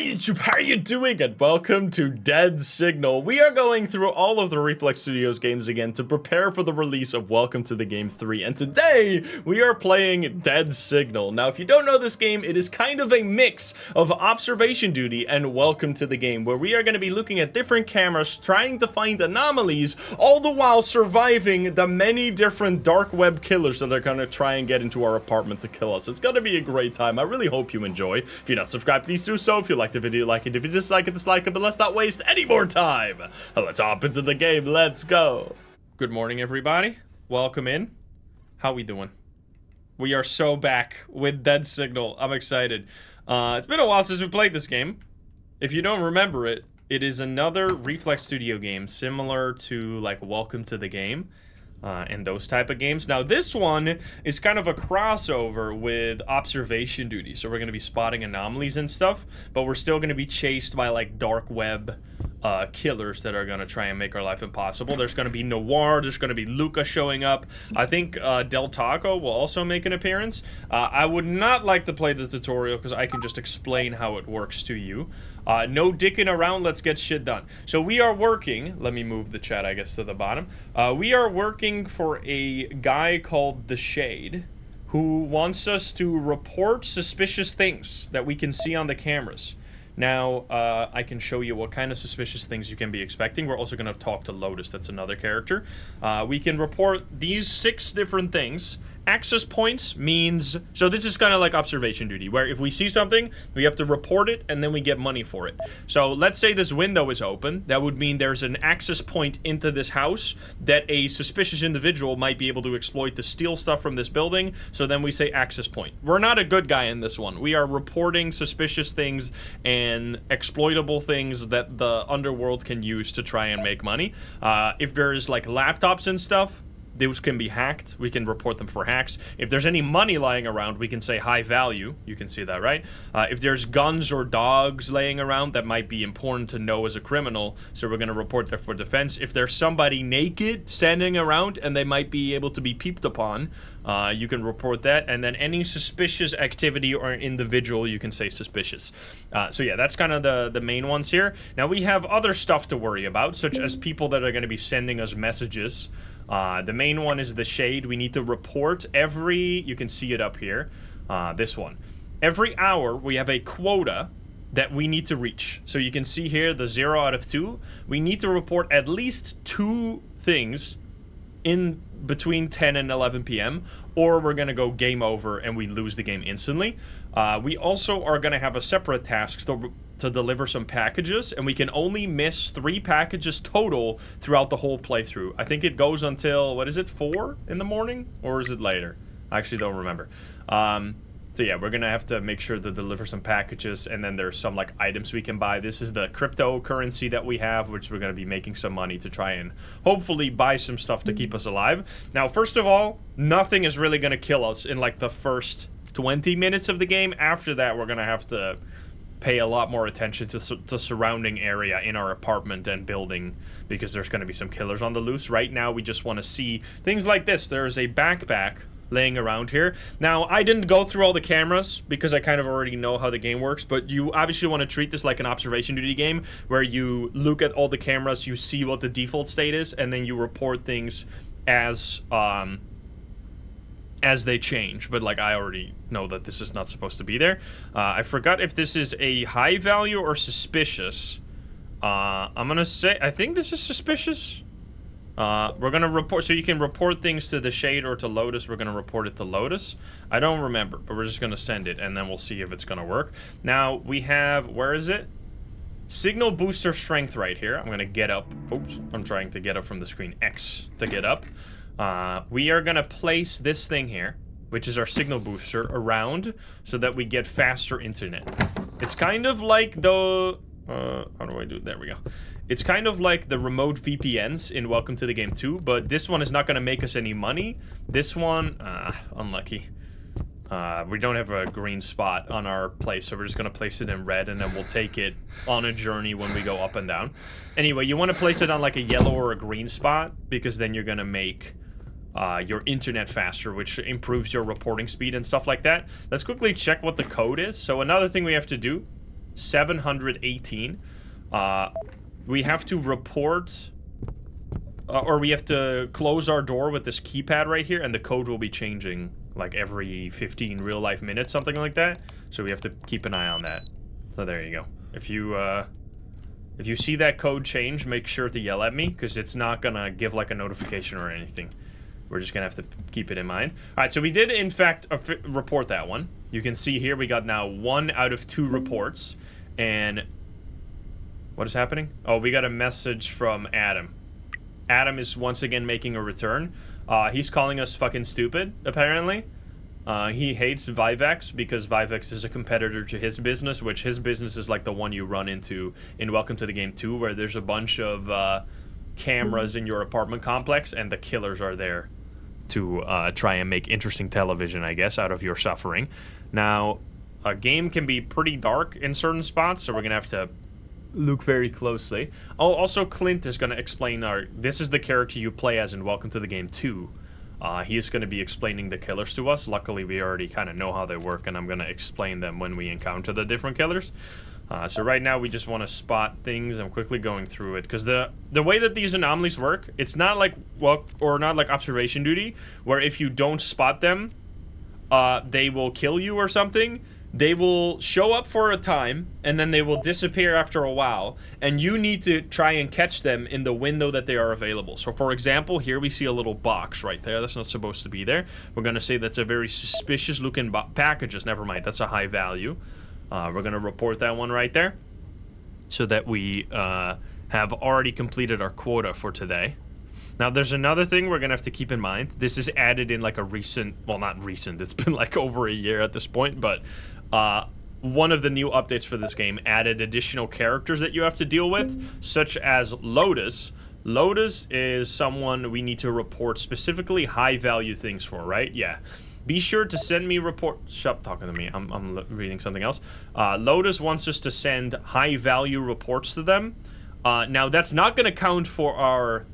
YouTube, how are you doing? And welcome to Dead Signal. We are going through all of the Reflex Studios games again to prepare for the release of Welcome to the Game 3. And today, we are playing Dead Signal. Now, if you don't know this game, it is kind of a mix of Observation Duty and Welcome to the Game, where we are going to be looking at different cameras, trying to find anomalies, all the while surviving the many different dark web killers that are going to try and get into our apartment to kill us. It's going to be a great time. I really hope you enjoy. If you're not subscribed, please do so. If you like the video, like it. If you dislike it, dislike it. But let's not waste any more time. Let's hop into the game. Let's go. Good morning, everybody. Welcome in. How we doing? We are so back with Dead Signal. I'm excited. It's been a while since we played this game. If you don't remember it, it is another Reflex Studio game similar to like Welcome to the Game. And those type of games. Now this one is kind of a crossover with Observation Duty, so we're going to be spotting anomalies and stuff, but we're still going to be chased by like dark web killers that are going to try and make our life impossible. There's going to be Noir, there's going to be Luca showing up. I think Del Taco will also make an appearance. I would not like to play the tutorial because I can just explain how it works to you. No dicking around, let's get shit done. So we are working, let me move the chat I guess to the bottom. We are working for a guy called The Shade who wants us to report suspicious things that we can see on the cameras. Now, I can show you what kind of suspicious things you can be expecting. We're also going to talk to Lotus, that's another character. We can report these 6 different things. Access points means, so this is kind of like Observation Duty, where if we see something, we have to report it, and then we get money for it. So let's say this window is open. That would mean there's an access point into this house that a suspicious individual might be able to exploit to steal stuff from this building, so then we say access point. We're not a good guy in this one. We are reporting suspicious things and exploitable things that the underworld can use to try and make money. If there's like laptops and stuff, those can be hacked. We can report them for hacks. If there's any money lying around, we can say high value. You can see that, right? If there's guns or dogs laying around, that might be important to know as a criminal, so we're going to report that for defense. If there's somebody naked standing around and they might be able to be peeped upon, you can report that. And then any suspicious activity or individual, you can say suspicious. So yeah, that's kind of the main ones here. Now we have other stuff to worry about, such as people that are going to be sending us messages. The main one is The Shade. We need to report you can see it up here, this one. Every hour, we have a quota that we need to reach. So you can see here, the 0 out of 2. We need to report at least 2 things in between 10 and 11 p.m. or we're gonna go game over and we lose the game instantly. We also are gonna have a separate task to deliver some packages, and we can only miss 3 packages total throughout the whole playthrough. I think it goes until, what is it, 4 in the morning? Or is it later? I actually don't remember. So yeah, we're gonna have to make sure to deliver some packages, and then there's some like items we can buy. This is the cryptocurrency that we have, which we're gonna be making some money to try and hopefully buy some stuff to keep us alive. Now, first of all, nothing is really gonna kill us in like the first 20 minutes of the game. After that, we're gonna have to pay a lot more attention to surrounding area in our apartment and building, because there's gonna be some killers on the loose. Right now, we just wanna see things like this. There's a backpack laying around here. Now, I didn't go through all the cameras because I kind of already know how the game works, but you obviously want to treat this like an Observation Duty game where you look at all the cameras, you see what the default state is, and then you report things as they change. But like, I already know that this is not supposed to be there. I forgot if this is a high value or suspicious. I'm gonna say, I think this is suspicious. We're gonna report, so you can report things to The Shade or to Lotus. We're gonna report it to Lotus. I don't remember, but we're just gonna send it, and then we'll see if it's gonna work. Now, we have, where is it? Signal booster strength right here. I'm gonna get up. Oops, I'm trying to get up from the screen. X to get up. We are gonna place this thing here, which is our signal booster, around so that we get faster internet. It's kind of like the... how do I do it? There we go. It's kind of like the remote VPNs in Welcome to the Game 2, but this one is not going to make us any money. This one, unlucky. We don't have a green spot on our place, so we're just going to place it in red, and then we'll take it on a journey when we go up and down. Anyway, you want to place it on like a yellow or a green spot, because then you're going to make your internet faster, which improves your reporting speed and stuff like that. Let's quickly check what the code is. So another thing we have to do, 718. We have to report, or we have to close our door with this keypad right here, and the code will be changing like every 15 real-life minutes, something like that. So we have to keep an eye on that. So there you go. If you see that code change, make sure to yell at me, because it's not gonna give like a notification or anything. We're just gonna have to keep it in mind. All right, so we did in fact report that one. You can see here we got now 1 out of 2 reports. And what is happening? Oh, we got a message from Adam. Adam is once again making a return. He's calling us fucking stupid, apparently. He hates Vivex because Vivex is a competitor to his business, which his business is like the one you run into in Welcome to the Game 2, where there's a bunch of cameras in your apartment complex, and the killers are there to try and make interesting television, I guess, out of your suffering. Now, a game can be pretty dark in certain spots, so we're gonna have to look very closely. Oh, also Clint is gonna explain this is the character you play as in Welcome to the Game 2. He is going to be explaining the killers to us. Luckily, we already kind of know how they work, and I'm going to explain them when we encounter the different killers. So right now, we just want to spot things. I'm quickly going through it, because the way that these anomalies work, it's not like, well, or not like observation duty, where if you don't spot them, they will kill you or something. They will show up for a time, and then they will disappear after a while, and you need to try and catch them in the window that they are available. So, for example, here we see a little box right there. That's not supposed to be there. We're going to say that's a very suspicious-looking packages. Never mind, that's a high value. We're going to report that one right there, so that we have already completed our quota for today. Now, there's another thing we're going to have to keep in mind. This is added in like a recent, well, not recent, it's been like over a year at this point, but one of the new updates for this game added additional characters that you have to deal with, such as Lotus. Lotus is someone we need to report specifically high-value things for, right? Yeah. Be sure to send me Stop talking to me. I'm reading something else. Lotus wants us to send high-value reports to them. Now, that's not going to count for our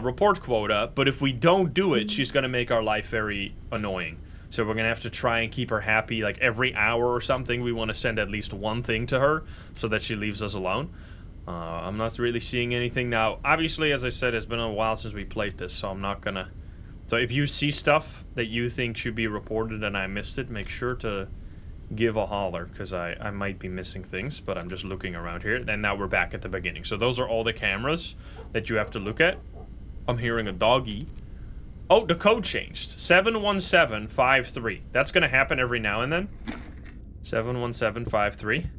report quota, but if we don't do it, she's going to make our life very annoying. So we're going to have to try and keep her happy. Like every hour or something, we want to send at least one thing to her so that she leaves us alone. I'm not really seeing anything now. Obviously, as I said, it's been a while since we played this, so I'm not going to... So if you see stuff that you think should be reported and I missed it, make sure to give a holler, because I might be missing things, but I'm just looking around here. And now we're back at the beginning. So those are all the cameras that you have to look at. I'm hearing a doggy. Oh, the code changed. 71753. That's going to happen every now and then. 71753.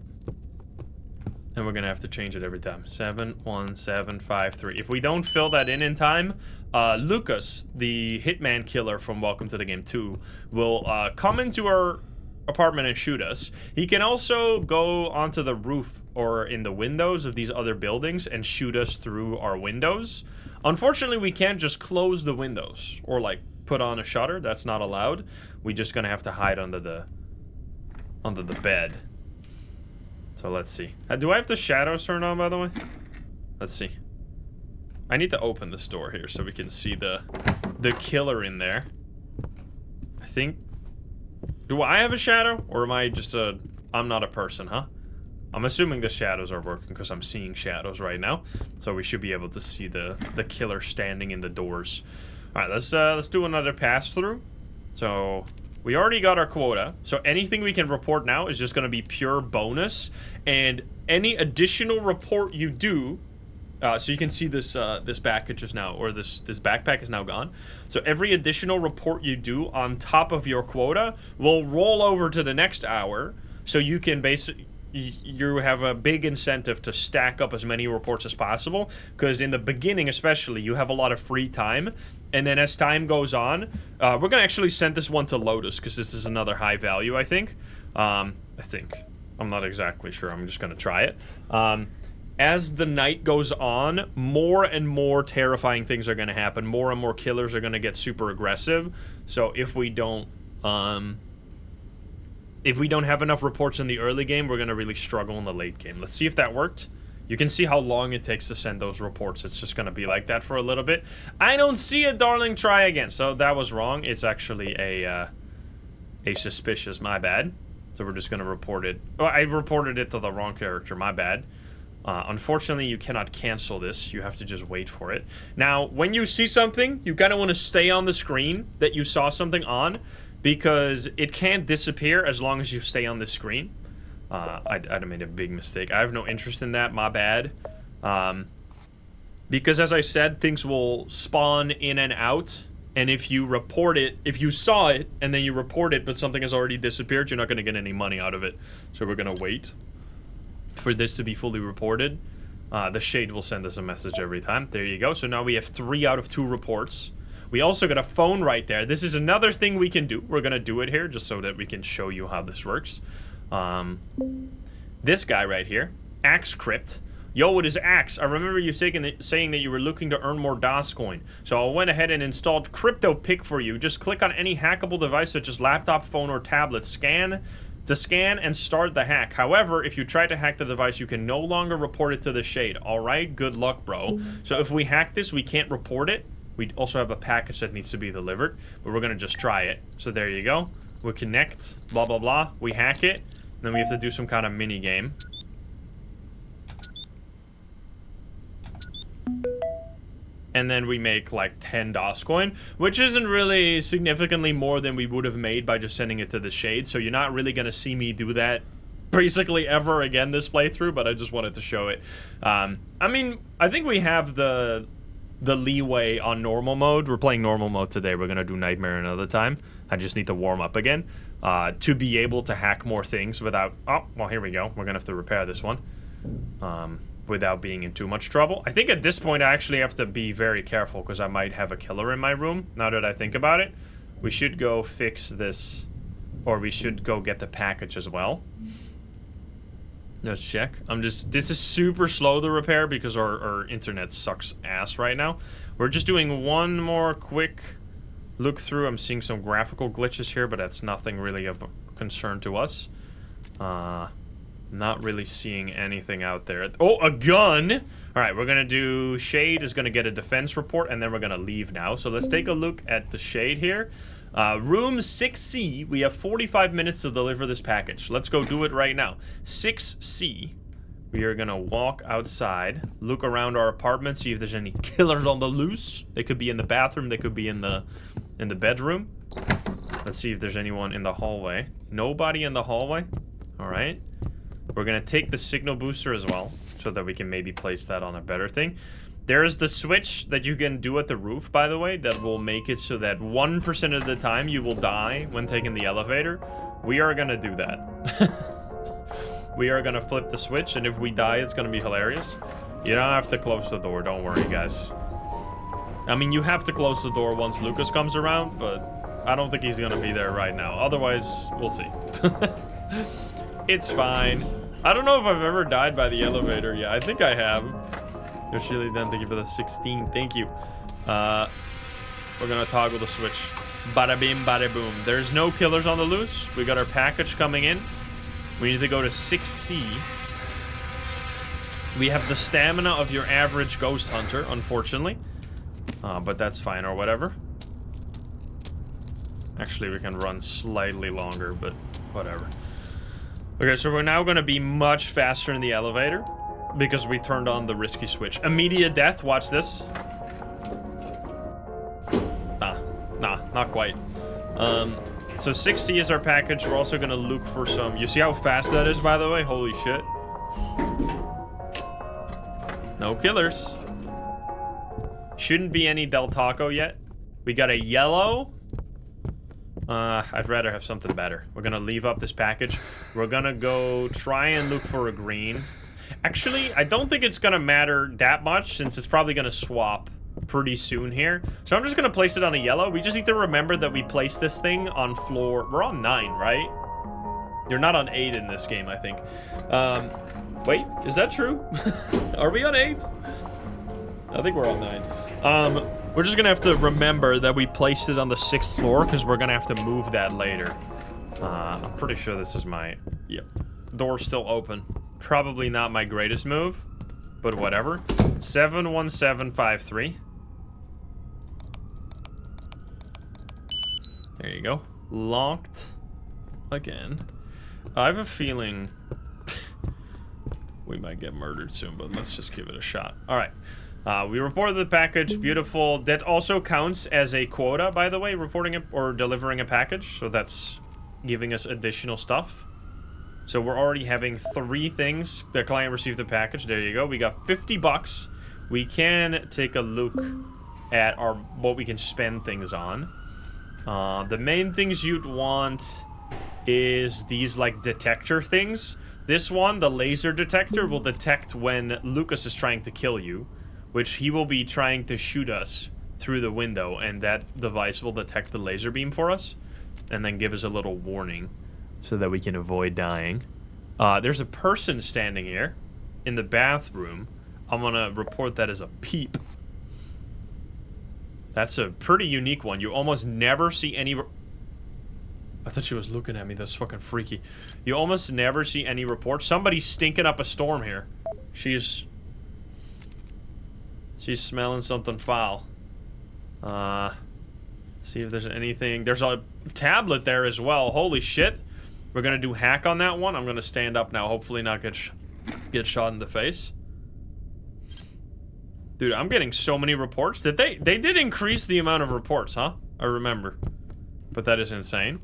And we're going to have to change it every time. 71753. If we don't fill that in time, Lucas, the hitman killer from Welcome to the Game 2, will come into our apartment and shoot us. He can also go onto the roof or in the windows of these other buildings and shoot us through our windows. Unfortunately, we can't just close the windows or like put on a shutter. That's not allowed. We're just gonna have to hide under the bed. So let's see. Do I have the shadows turned on, by the way? Let's see. I need to open this door here so we can see the killer in there. I think. Do I have a shadow, or am I just I'm not a person, huh? I'm assuming the shadows are working because I'm seeing shadows right now. So we should be able to see the killer standing in the doors. All right, let's do another pass through. So we already got our quota. So anything we can report now is just going to be pure bonus. And any additional report you do, so you can see this this package is now, or this backpack is now gone. So every additional report you do on top of your quota will roll over to the next hour. So you can basically... You have a big incentive to stack up as many reports as possible, because in the beginning especially you have a lot of free time, and then as time goes on, we're gonna actually send this one to Lotus because this is another high value. I think I'm not exactly sure. I'm just gonna try it. As the night goes on, more and more terrifying things are gonna happen. More and more killers are gonna get super aggressive. So if we don't have enough reports in the early game, we're going to really struggle in the late game. Let's see if that worked. You can see how long it takes to send those reports. It's just going to be like that for a little bit. I don't see it, darling. Try again. So that was wrong. It's actually a suspicious, my bad. So we're just gonna report it. Oh, I reported it to the wrong character, my bad. Unfortunately, you cannot cancel this. You have to just wait for it. Now, when you see something, you kind of want to stay on the screen that you saw something on, because it can't disappear as long as you stay on the screen. I made a big mistake. I have no interest in that, my bad. Because as I said, things will spawn in and out, and if you report it, if you saw it, and then you report it, but something has already disappeared, you're not going to get any money out of it. So we're going to wait for this to be fully reported. The Shade will send us a message every time. There you go. So now we have 3 out of 2 reports. We also got a phone right there. This is another thing we can do. We're gonna do it here just so that we can show you how this works. This guy right here, Axe Crypt. Yo, it is Axe. I remember you saying that you were looking to earn more DOS coin. So I went ahead and installed CryptoPick for you. Just click on any hackable device such as laptop, phone, or tablet. Scan and start the hack. However, if you try to hack the device, you can no longer report it to the Shade. Alright, good luck, bro. So if we hack this, we can't report it. We also have a package that needs to be delivered, but we're gonna just try it. So there you go. We connect, blah, blah, blah. We hack it. Then we have to do some kind of mini game. And then we make like 10 DOS coin, which isn't really significantly more than we would have made by just sending it to the Shade. So you're not really gonna see me do that basically ever again this playthrough, but I just wanted to show it. I mean, I think we have the leeway on normal mode. We're playing normal mode today. We're gonna do Nightmare another time. I just need to warm up again to be able to hack more things without... Oh, well, here we go. We're gonna have to repair this one. Without being in too much trouble. I think at this point I actually have to be very careful because I might have a killer in my room, now that I think about it. We should go fix this, or we should go get the package as well. Let's check. This is super slow to repair because our internet sucks ass right now. We're just doing one more quick look through. I'm seeing some graphical glitches here, but that's nothing really of concern to us. Not really seeing anything out there. Oh, a gun! Alright, we're gonna do... Shade is gonna get a defense report, and then we're gonna leave now. So let's take a look at the Shade here. Room 6C, we have 45 minutes to deliver this package. Let's go do it right now. 6C, we are gonna walk outside, look around our apartment, see if there's any killers on the loose. They could be in the bathroom, they could be in the bedroom. Let's see if there's anyone in the hallway. Nobody in the hallway? Alright. We're gonna take the signal booster as well, so that we can maybe place that on a better thing. There's the switch that you can do at the roof, by the way, that will make it so that 1% of the time you will die when taking the elevator. We are gonna do that. We are gonna flip the switch, and if we die, it's gonna be hilarious. You don't have to close the door, don't worry, guys. I mean, you have to close the door once Lucas comes around, but I don't think he's gonna be there right now. Otherwise, we'll see. It's fine. I don't know if I've ever died by the elevator yet. I think I have. Yoshili, then thank you for the 16. Thank you. We're gonna toggle the switch. Bada bim, bada boom. There's no killers on the loose. We got our package coming in. We need to go to 6C. We have the stamina of your average ghost hunter, unfortunately. But that's fine or whatever. Actually, we can run slightly longer, but whatever. Okay, so we're now gonna be much faster in the elevator because we turned on the risky switch. Immediate death, watch this. Nah, not quite. So 6C is our package. We're also gonna look for some... You see how fast that is, by the way? Holy shit. No killers. Shouldn't be any Del Taco yet. We got a yellow. I'd rather have something better. We're gonna leave up this package. We're gonna go try and look for a green. Actually, I don't think it's gonna matter that much since it's probably gonna swap pretty soon here. So I'm just gonna place it on a yellow. We just need to remember that we place this thing on floor... We're on 9, right? You're not on 8 in this game, I think. Wait, is that true? Are we on 8? I think we're on 9. We're just gonna have to remember that we placed it on the 6th floor because we're gonna have to move that later. I'm pretty sure this is my... Yep. Door's still open. Probably not my greatest move, but whatever. 71753. There you go. Locked again. I have a feeling we might get murdered soon, but let's just give it a shot. All right. We reported the package. Beautiful. That also counts as a quota, by the way, reporting it or delivering a package. So that's giving us additional stuff. So we're already having 3 things. The client received a package. There you go. We got 50 bucks. We can take a look at what we can spend things on. The main things you'd want is these like detector things. This one, the laser detector, will detect when Lucas is trying to kill you, which he will be trying to shoot us through the window, and that device will detect the laser beam for us and then give us a little warning so that we can avoid dying. There's a person standing here in the bathroom. I'm gonna report that as a peep. That's a pretty unique one. You almost never see any... I thought she was looking at me. That's fucking freaky. You almost never see any reports. Somebody's stinking up a storm here. She's smelling something foul. See if there's anything. There's a tablet there as well. Holy shit. We're gonna do hack on that one. I'm gonna stand up now. Hopefully not get shot in the face. Dude, I'm getting so many reports. They did increase the amount of reports, huh? I remember. But that is insane.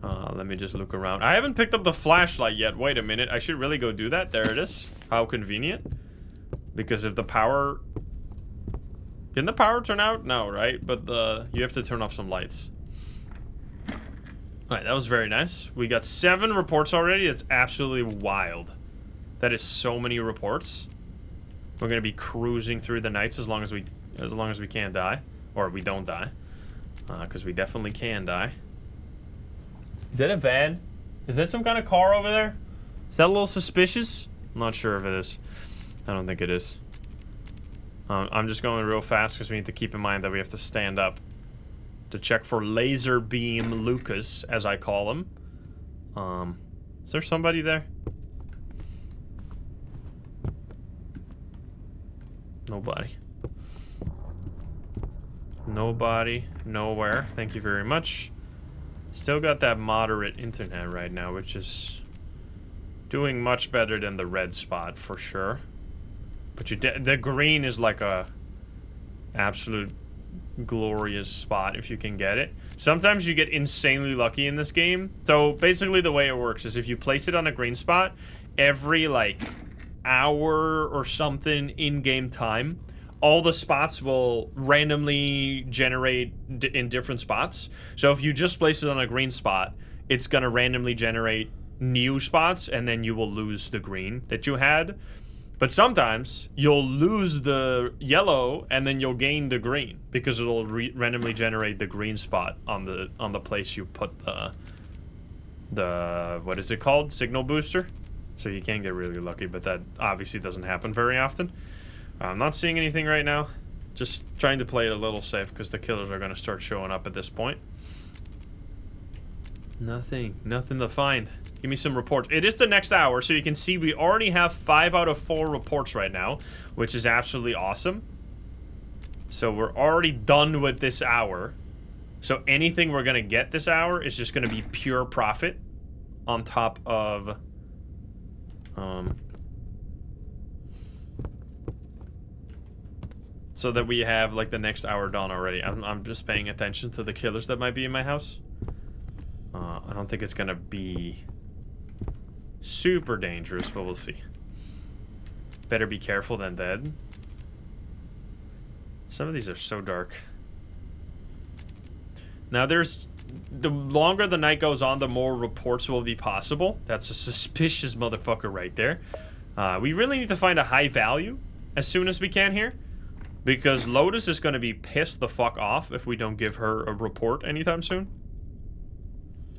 Let me just look around. I haven't picked up the flashlight yet. Wait a minute. I should really go do that. There it is. How convenient. Because if the power... Can the power turn out? No, right? But you have to turn off some lights. Alright, that was very nice. We got 7 reports already. That's absolutely wild. That is so many reports. We're gonna be cruising through the nights as long as we can't die. Or we don't die. Because we definitely can die. Is that a van? Is that some kind of car over there? Is that a little suspicious? I'm not sure if it is. I don't think it is. I'm just going real fast because we need to keep in mind that we have to stand up to check for laser beam Lucas, as I call him. Is there somebody there? Nobody. Nobody. Nowhere. Thank you very much. Still got that moderate internet right now, which is doing much better than the red spot for sure. But the green is like a absolute glorious spot if you can get it. Sometimes you get insanely lucky in this game. So basically the way it works is if you place it on a green spot, every like hour or something in-game time, all the spots will randomly generate in different spots. So if you just place it on a green spot, it's gonna randomly generate new spots, and then you will lose the green that you had. But sometimes you'll lose the yellow and then you'll gain the green because it'll randomly generate the green spot on the place you put the what is it called? Signal booster. So you can get really lucky, but that obviously doesn't happen very often. I'm not seeing anything right now. Just trying to play it a little safe because the killers are going to start showing up at this point. Nothing to find. Give me some reports. It is the next hour, so you can see we already have 5 out of 4 reports right now, which is absolutely awesome. So we're already done with this hour. So anything we're going to get this hour is just going to be pure profit on top of... so that we have like the next hour done already. I'm just paying attention to the killers that might be in my house. I don't think it's gonna be super dangerous, but we'll see. Better be careful than dead. Some of these are so dark. Now there's... the longer the night goes on, the more reports will be possible. That's a suspicious motherfucker right there. We really need to find a high value as soon as we can here. Because Lotus is going to be pissed the fuck off if we don't give her a report anytime soon.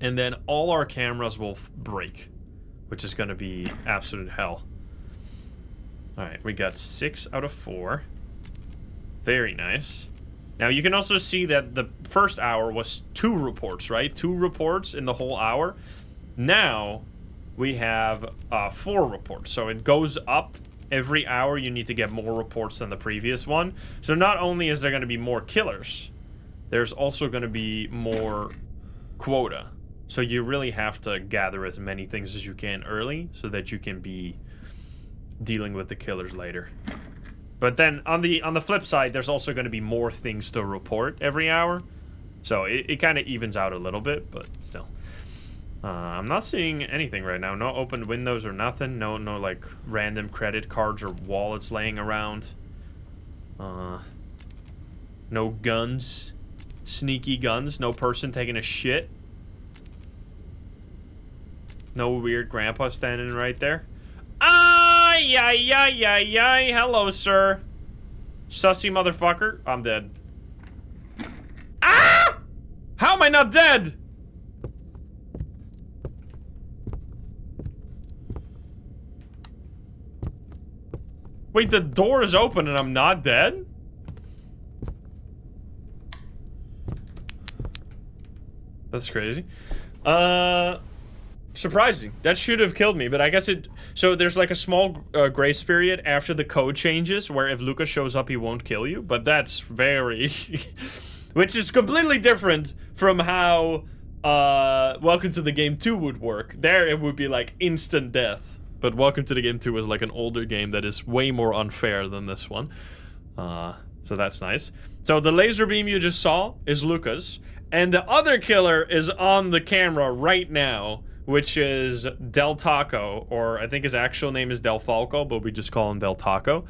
And then all our cameras will break, which is going to be absolute hell. Alright, we got 6 out of 4. Very nice. Now, you can also see that the first hour was 2 reports, right? 2 reports in the whole hour. Now, we have 4 reports. So it goes up. Every hour you need to get more reports than the previous one. So not only is there going to be more killers, there's also going to be more quota. So you really have to gather as many things as you can early so that you can be dealing with the killers later. But then on the flip side, there's also going to be more things to report every hour. So it kind of evens out a little bit, but still. I'm not seeing anything right now. No open windows or nothing. No like random credit cards or wallets laying around. No guns. Sneaky guns. No person taking a shit. No weird grandpa standing right there. Ay, ay, ay, ay, ay. Hello, sir. Sussy motherfucker. I'm dead. Ah! How am I not dead? Wait, the door is open and I'm not dead? That's crazy. Surprising. That should have killed me, but I guess it... So there's like a small grace period after the code changes where if Lucas shows up, he won't kill you, but that's very... Which is completely different from how Welcome to the Game 2 would work. There it would be like instant death. But Welcome to the Game 2 is like an older game that is way more unfair than this one. So that's nice. So the laser beam you just saw is Lucas. And the other killer is on the camera right now, which is Del Taco, or I think his actual name is Del Falco, but we just call him Del Taco.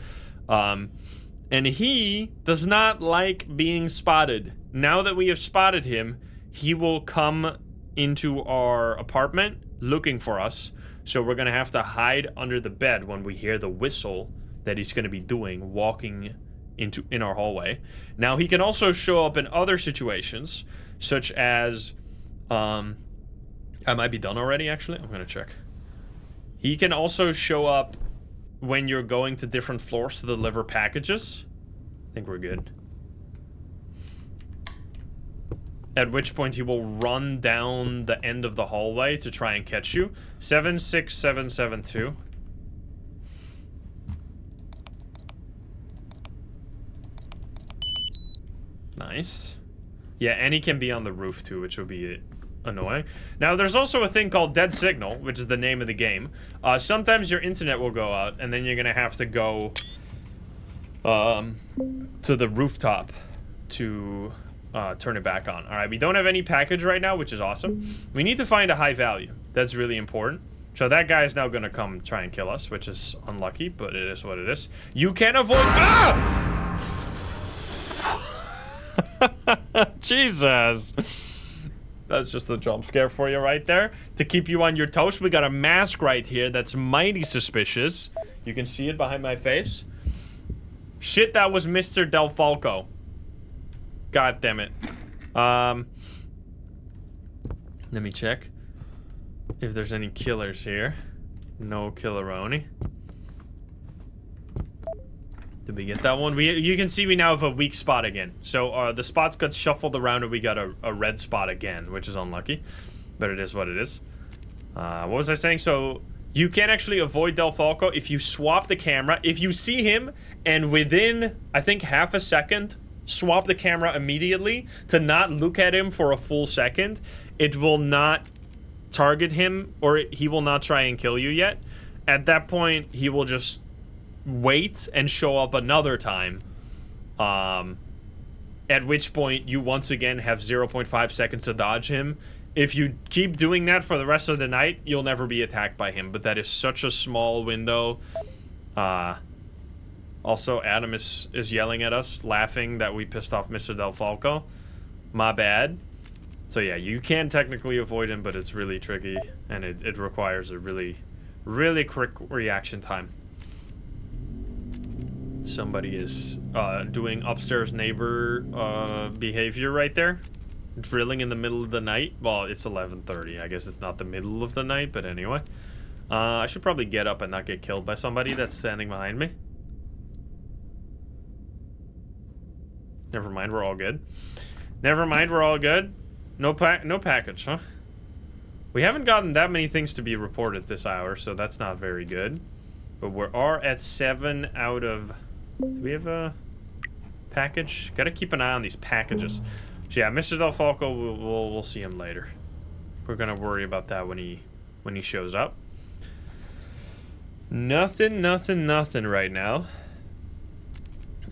And he does not like being spotted. Now that we have spotted him, he will come into our apartment looking for us. So we're gonna have to hide under the bed when we hear the whistle that he's gonna be doing, walking in our hallway. Now he can also show up in other situations, such as, I might be done already, actually. I'm gonna check. He can also show up when you're going to different floors to deliver packages. I think we're good. At which point he will run down the end of the hallway to try and catch you. 76772. Nice. Yeah, and he can be on the roof too, which would be annoying. Now, there's also a thing called Dead Signal, which is the name of the game. Sometimes your internet will go out, and then you're gonna have to go to the rooftop to turn it back on. All right, we don't have any package right now, which is awesome. We need to find a high value. That's really important. So that guy is now gonna come try and kill us, which is unlucky, but it is what it is. You can avoid— Ah! Jesus. That's just a jump scare for you right there. To keep you on your toes, we got a mask right here that's mighty suspicious. You can see it behind my face. Shit, that was Mr. Del Falco. God damn it. Let me check if there's any killers here. No killeroni. Did we get that one? You can see we now have a weak spot again. So the spots got shuffled around and we got a red spot again, which is unlucky. But it is what it is. What was I saying? So you can actually avoid Del Falco if you swap the camera. If you see him and within, I think, half a second, swap the camera immediately to not look at him for a full second, it will not target him, or he will not try and kill you yet. At that point, he will just wait and show up another time, at which point you once again have 0.5 seconds to dodge him. If you keep doing that for the rest of the night, you'll never be attacked by him, but that is such a small window. Also, Adam is yelling at us, laughing that we pissed off Mr. Del Falco. My bad. So yeah, you can technically avoid him, but it's really tricky, and it requires a really, really quick reaction time. Somebody is doing upstairs neighbor behavior right there. Drilling in the middle of the night. Well, it's 11:30. I guess it's not the middle of the night, but anyway. I should probably get up and not get killed by somebody that's standing behind me. Never mind, we're all good. Never mind, we're all good. No package, huh? We haven't gotten that many things to be reported this hour, so that's not very good. But we are at 7 out of... Do we have a package? Gotta keep an eye on these packages. So yeah, Mr. Del Falco, we'll see him later. We're gonna worry about that when he shows up. Nothing right now.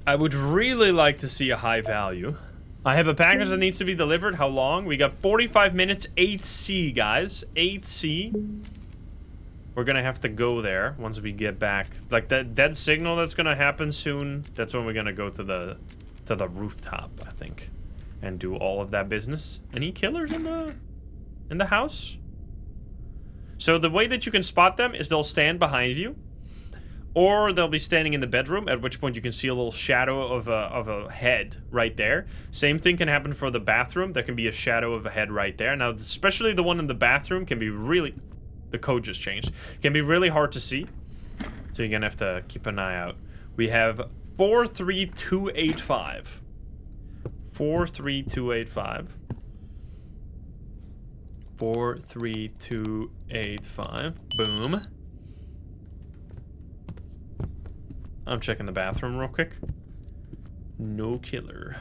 I would really like to see a high value. I have a package that needs to be delivered. How long? We got 45 minutes. 8C, guys. 8C. We're gonna have to go there once we get back. Like that dead signal that's gonna happen soon. That's when we're gonna go to the rooftop, I think, and do all of that business. Any killers in the house? So the way that you can spot them is they'll stand behind you, or they'll be standing in the bedroom, at which point you can see a little shadow of a head right there. Same thing can happen for the bathroom. There can be a shadow of a head right there. Now, especially the one in the bathroom can be really... The code just changed. Can be really hard to see. So you're gonna have to keep an eye out. We have 43285. 43285. 43285. Boom. I'm checking the bathroom real quick. No killer.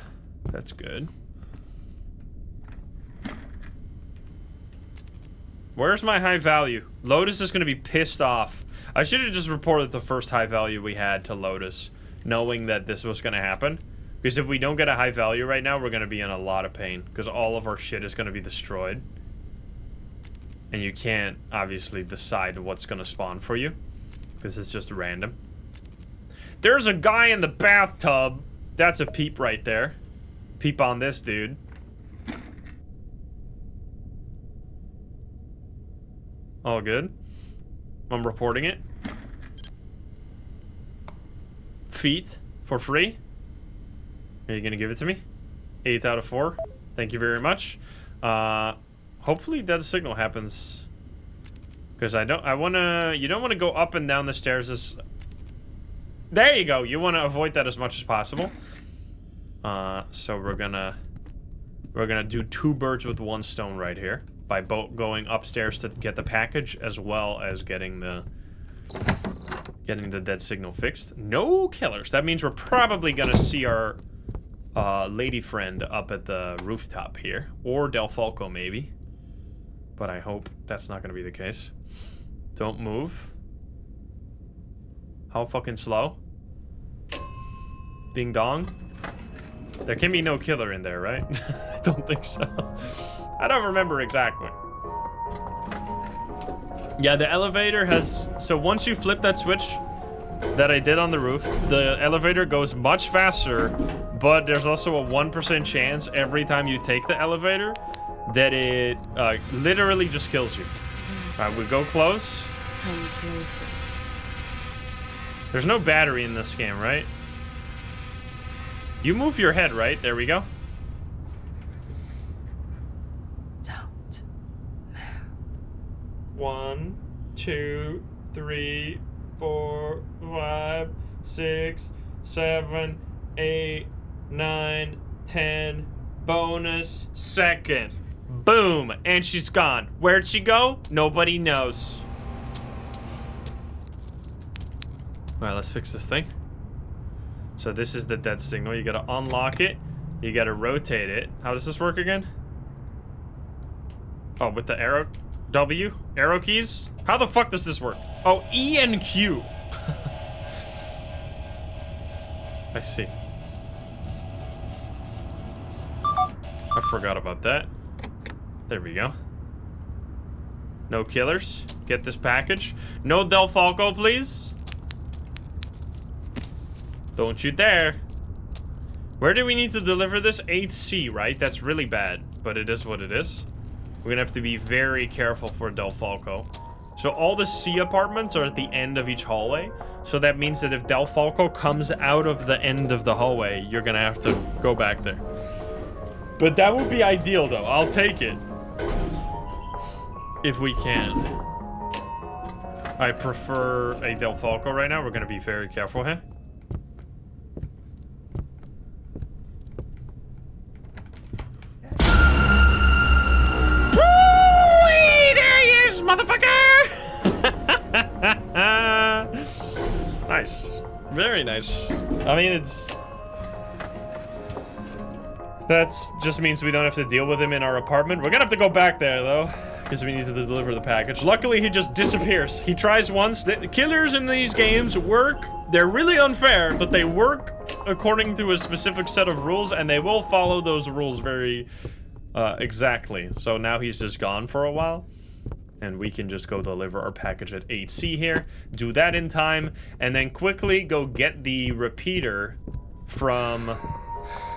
That's good. Where's my high value? Lotus is gonna be pissed off. I should have just reported the first high value we had to Lotus, knowing that this was gonna happen. Because if we don't get a high value right now, we're gonna be in a lot of pain. Because all of our shit is gonna be destroyed. And you can't, obviously, decide what's gonna spawn for you. Because it's just random. There's a guy in the bathtub. That's a peep right there. Peep on this dude. All good. I'm reporting it. Feet for free. Are you gonna give it to me? 8 out of 4. Thank you very much. Hopefully dead signal happens. Because you don't want to go up and down the stairs there you go. You want to avoid that as much as possible. So we're gonna do 2 birds with 1 stone right here. By both going upstairs to get the package, as well as getting the dead signal fixed. No killers. That means we're probably gonna see our lady friend up at the rooftop here, or Del Falco maybe. But I hope that's not gonna be the case. Don't move. How fucking slow? Ding dong. There can be no killer in there, right? I don't think so. I don't remember exactly. Yeah, the elevator has... So once you flip that switch that I did on the roof, the elevator goes much faster, but there's also a 1% chance every time you take the elevator that it literally just kills you. Alright, we go close. Come closer. There's no battery in this game, right? You move your head, right? There we go. Don't move. 1, 2, 3, 4, 5, 6, 7, 8, 9, 10. Bonus second. Boom. And she's gone. Where'd she go? Nobody knows. Alright, let's fix this thing. So this is the dead signal. You gotta unlock it. You gotta rotate it. How does this work again? Oh, with the arrow... W? Arrow keys? How the fuck does this work? Oh, E and Q. I see. I forgot about that. There we go. No killers. Get this package. No Del Falco, please. Don't you dare. Where do we need to deliver this? 8C, right? That's really bad, but it is what it is. We're gonna have to be very careful for Del Falco. So all the C apartments are at the end of each hallway. So that means that if Del Falco comes out of the end of the hallway, you're gonna have to go back there. But that would be ideal, though. I'll take it. If we can. I prefer a Del Falco right now. We're gonna be very careful here. Motherfucker! Nice. Very nice. I mean, that's just means we don't have to deal with him in our apartment. We're gonna have to go back there, though. Because we need to deliver the package. Luckily, he just disappears. He tries once. The killers in these games work. They're really unfair, but they work according to a specific set of rules, and they will follow those rules very exactly. So now he's just gone for a while, and we can just go deliver our package at 8C here, do that in time, and then quickly go get the repeater from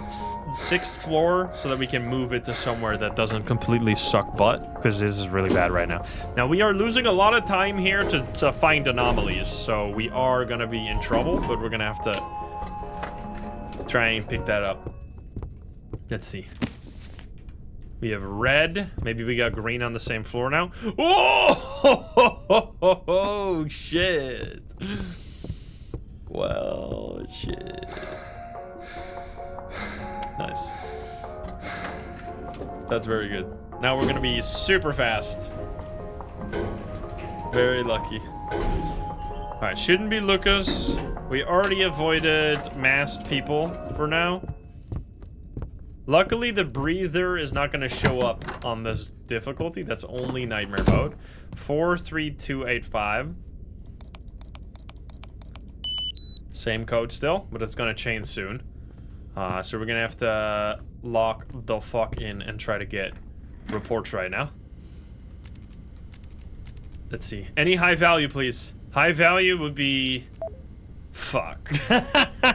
6th floor so that we can move it to somewhere that doesn't completely suck butt, because this is really bad right now. Now, we are losing a lot of time here to find anomalies, so we are gonna be in trouble, but we're gonna have to try and pick that up. Let's see. We have red. Maybe we got green on the same floor now. Oh, shit. Well, shit. Nice. That's very good. Now we're gonna be super fast. Very lucky. Alright, shouldn't be Lucas. We already avoided masked people for now. Luckily, the breather is not gonna show up on this difficulty. That's only nightmare mode. 43285. Same code still, but it's gonna change soon. So we're gonna have to lock the fuck in and try to get reports right now. Let's see. Any high value, please. High value would be... Fuck.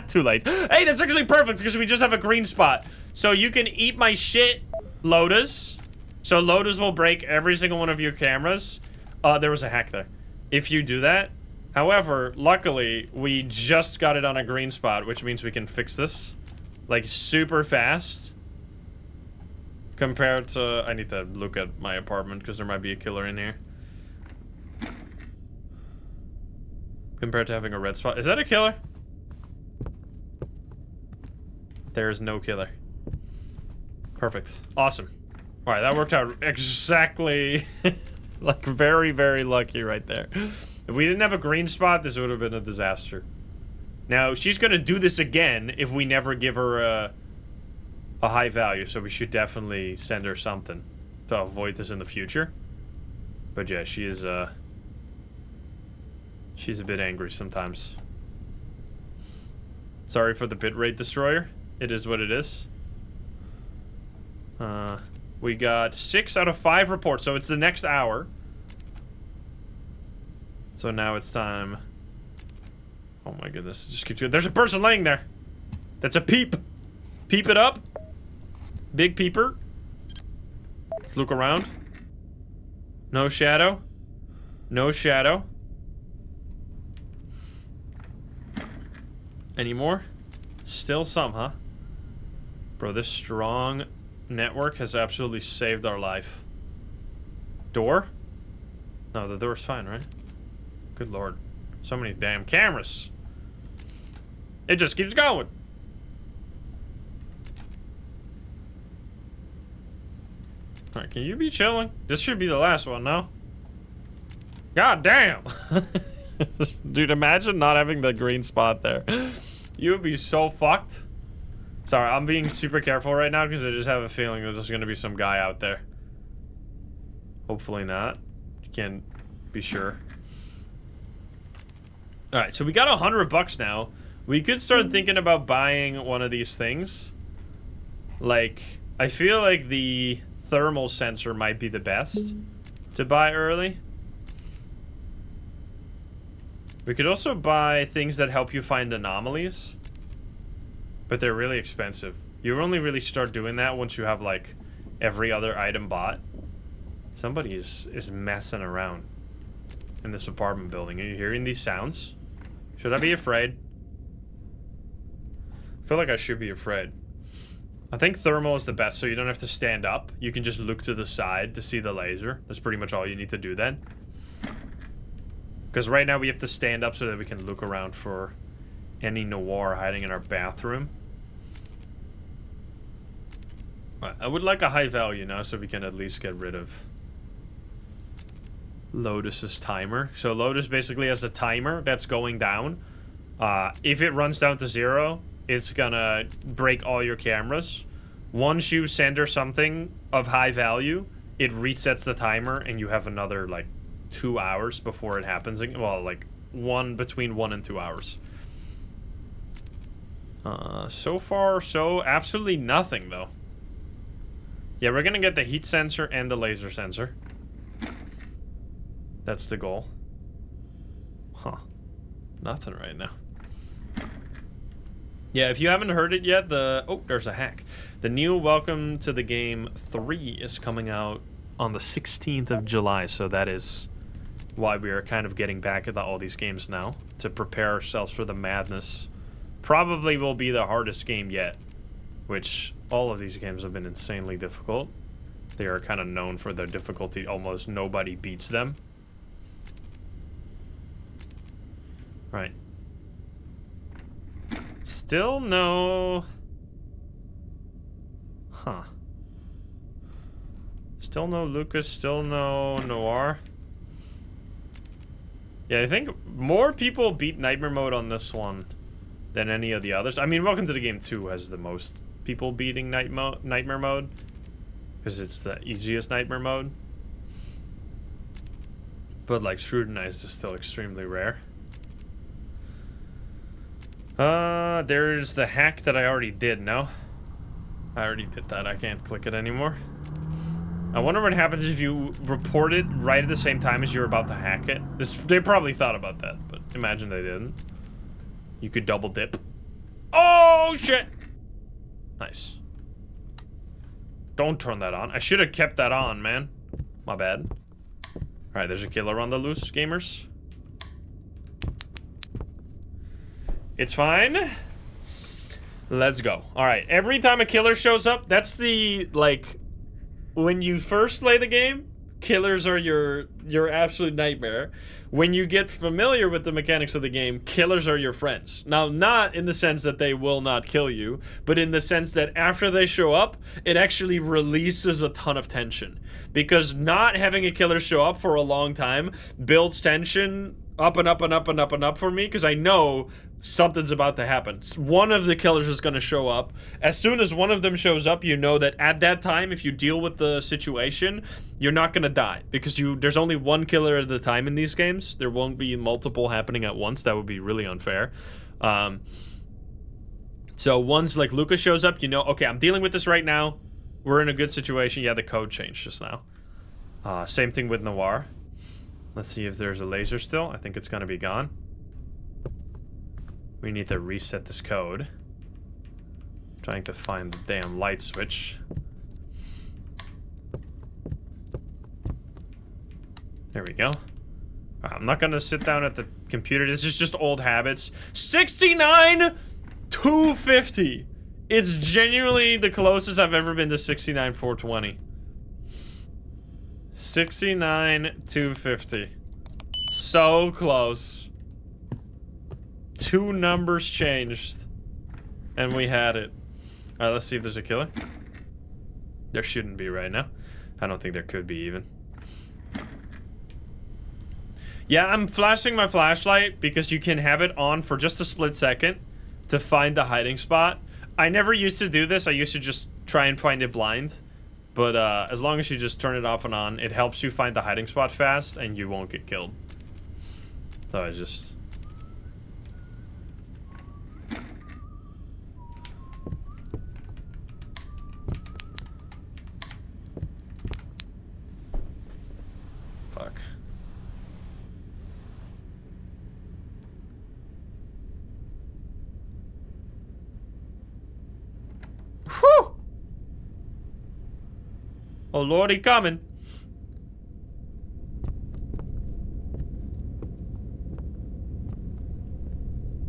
Too late. Hey, that's actually perfect because we just have a green spot. So you can eat my shit, Lotus. So Lotus will break every single one of your cameras. There was a hack there. If you do that. However, luckily, we just got it on a green spot, which means we can fix this. Like, super fast. Compared to... I need to look at my apartment, because there might be a killer in here. Compared to having a red spot. Is that a killer? There is no killer. Perfect. Awesome. Alright, that worked out exactly... like, very, very lucky right there. If we didn't have a green spot, this would have been a disaster. Now, she's gonna do this again if we never give her a high value, so we should definitely send her something to avoid this in the future. But yeah, she is, she's a bit angry sometimes. Sorry for the bitrate destroyer. It is what it is. We got 6 out of 5 reports, so it's the next hour. So now it's time... Oh my goodness, just keeps going. There's a person laying there. That's a peep. Peep it up. Big peeper. Let's look around. No shadow. No shadow. Any more? Still some, huh? Bro, this strong network has absolutely saved our life. Door? No, the door's fine, right? Good lord. So many damn cameras. It just keeps going. Alright, can you be chilling? This should be the last one, no? God damn! Dude, imagine not having the green spot there. You would be so fucked. Sorry, I'm being super careful right now because I just have a feeling that there's gonna be some guy out there. Hopefully not. You can't be sure. Alright, so we got $100 now. We could start thinking about buying one of these things. Like, I feel like the thermal sensor might be the best to buy early. We could also buy things that help you find anomalies. But they're really expensive. You only really start doing that once you have, like, every other item bought. Somebody is messing around in this apartment building. Are you hearing these sounds? Should I be afraid? I feel like I should be afraid. I think thermal is the best, so you don't have to stand up. You can just look to the side to see the laser. That's pretty much all you need to do then. Because right now we have to stand up so that we can look around for any noir hiding in our bathroom. I would like a high value now so we can at least get rid of Lotus's timer. So Lotus basically has a timer that's going down. If it runs down to 0, it's gonna break all your cameras. Once you send her something of high value, it resets the timer and you have another like 2 hours before it happens again. Well, like between 1 and 2 hours. So far, so absolutely nothing though. Yeah, we're gonna get the heat sensor and the laser sensor. That's the goal. Huh. Nothing right now. Yeah, if you haven't heard it yet, oh, there's a hack. The new Welcome to the Game 3 is coming out on the 16th of July, so that is why we are kind of getting back at all these games now, to prepare ourselves for the madness. Probably will be the hardest game yet, which all of these games have been insanely difficult. They are kind of known for their difficulty. Almost nobody beats them. Right. Still no... Huh. Still no Lucas, still no Noir. Yeah, I think more people beat Nightmare Mode on this one than any of the others. I mean, Welcome to the Game 2 has the most people beating Nightmare Mode, because it's the easiest Nightmare Mode. But, like, Scrutinized is still extremely rare. There's the hack that I already did, no? I already did that. I can't click it anymore. I wonder what happens if you report it right at the same time as you're about to hack it. They probably thought about that, but imagine they didn't. You could double dip. Oh, shit! Nice. Don't turn that on. I should have kept that on, man. My bad. Alright, there's a killer on the loose, gamers. It's fine. Let's go. Alright, every time a killer shows up, that's the, like... When you first play the game, killers are your absolute nightmare. When you get familiar with the mechanics of the game, killers are your friends. Now, not in the sense that they will not kill you, but in the sense that after they show up, it actually releases a ton of tension. Because not having a killer show up for a long time builds tension up and up and up and up and up for me, because I know something's about to happen. One of the killers is going to show up. As soon as one of them shows up, you know that at that time, if you deal with the situation, you're not going to die, because there's only one killer at a time in these games. There won't be multiple happening at once. That would be really unfair. So once like Lucas shows up, you know, okay, I'm dealing with this right now. We're in a good situation. Yeah, the code changed just now. Same thing with Noir. Let's see if there's a laser still. I think it's gonna be gone. We need to reset this code. Trying to find the damn light switch. There we go. I'm not gonna sit down at the computer. This is just old habits. 69,250. It's genuinely the closest I've ever been to 69,420. 69,250. So close. 2 numbers changed. And we had it. Alright, let's see if there's a killer. There shouldn't be right now. I don't think there could be even. Yeah, I'm flashing my flashlight because you can have it on for just a split second to find the hiding spot. I never used to do this. I used to just try and find it blind. But as long as you just turn it off and on, it helps you find the hiding spot fast and you won't get killed. So I just... Fuck. Whew! Oh Lord, he coming.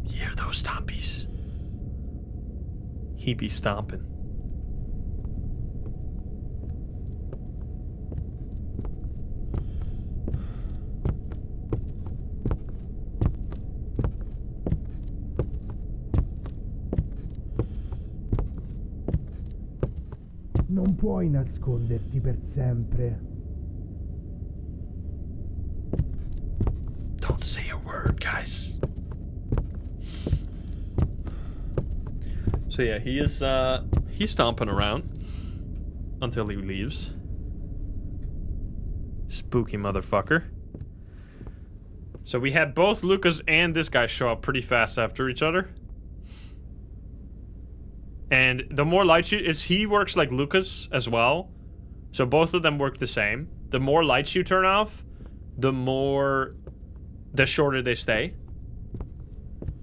You hear those stompies? He be stomping. Non puoi nasconderti per sempre. Don't say a word, guys. So yeah, he's stomping around until he leaves. Spooky motherfucker. So we had both Lucas and this guy show up pretty fast after each other. And the more lights he works like Lucas as well. So both of them work the same. The more lights you turn off, the shorter they stay.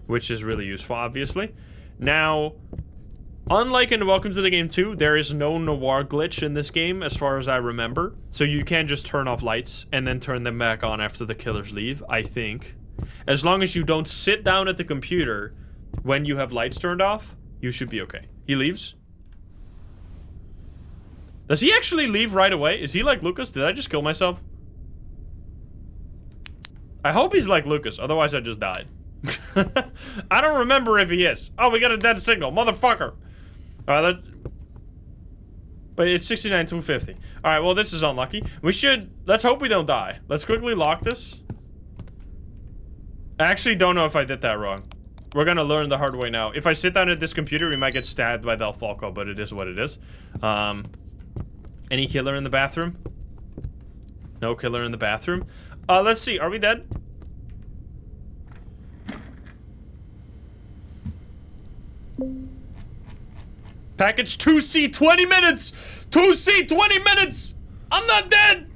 Which is really useful, obviously. Now, unlike in Welcome to the Game 2, there is no noir glitch in this game, as far as I remember. So you can just turn off lights and then turn them back on after the killers leave, I think. As long as you don't sit down at the computer when you have lights turned off, you should be okay. He leaves. Does he actually leave right away? Is he like Lucas? Did I just kill myself? I hope he's like Lucas, otherwise I just died. I don't remember if he is. Oh, we got a dead signal, motherfucker. Alright, let's... Wait, it's 69,250. Alright, well, this is unlucky. Let's hope we don't die. Let's quickly lock this. I actually don't know if I did that wrong. We're gonna learn the hard way now. If I sit down at this computer, we might get stabbed by Del Falco, but it is what it is. Any killer in the bathroom? No killer in the bathroom. Let's see, are we dead? Package 2C, 20 minutes! 2C, 20 minutes! I'm not dead!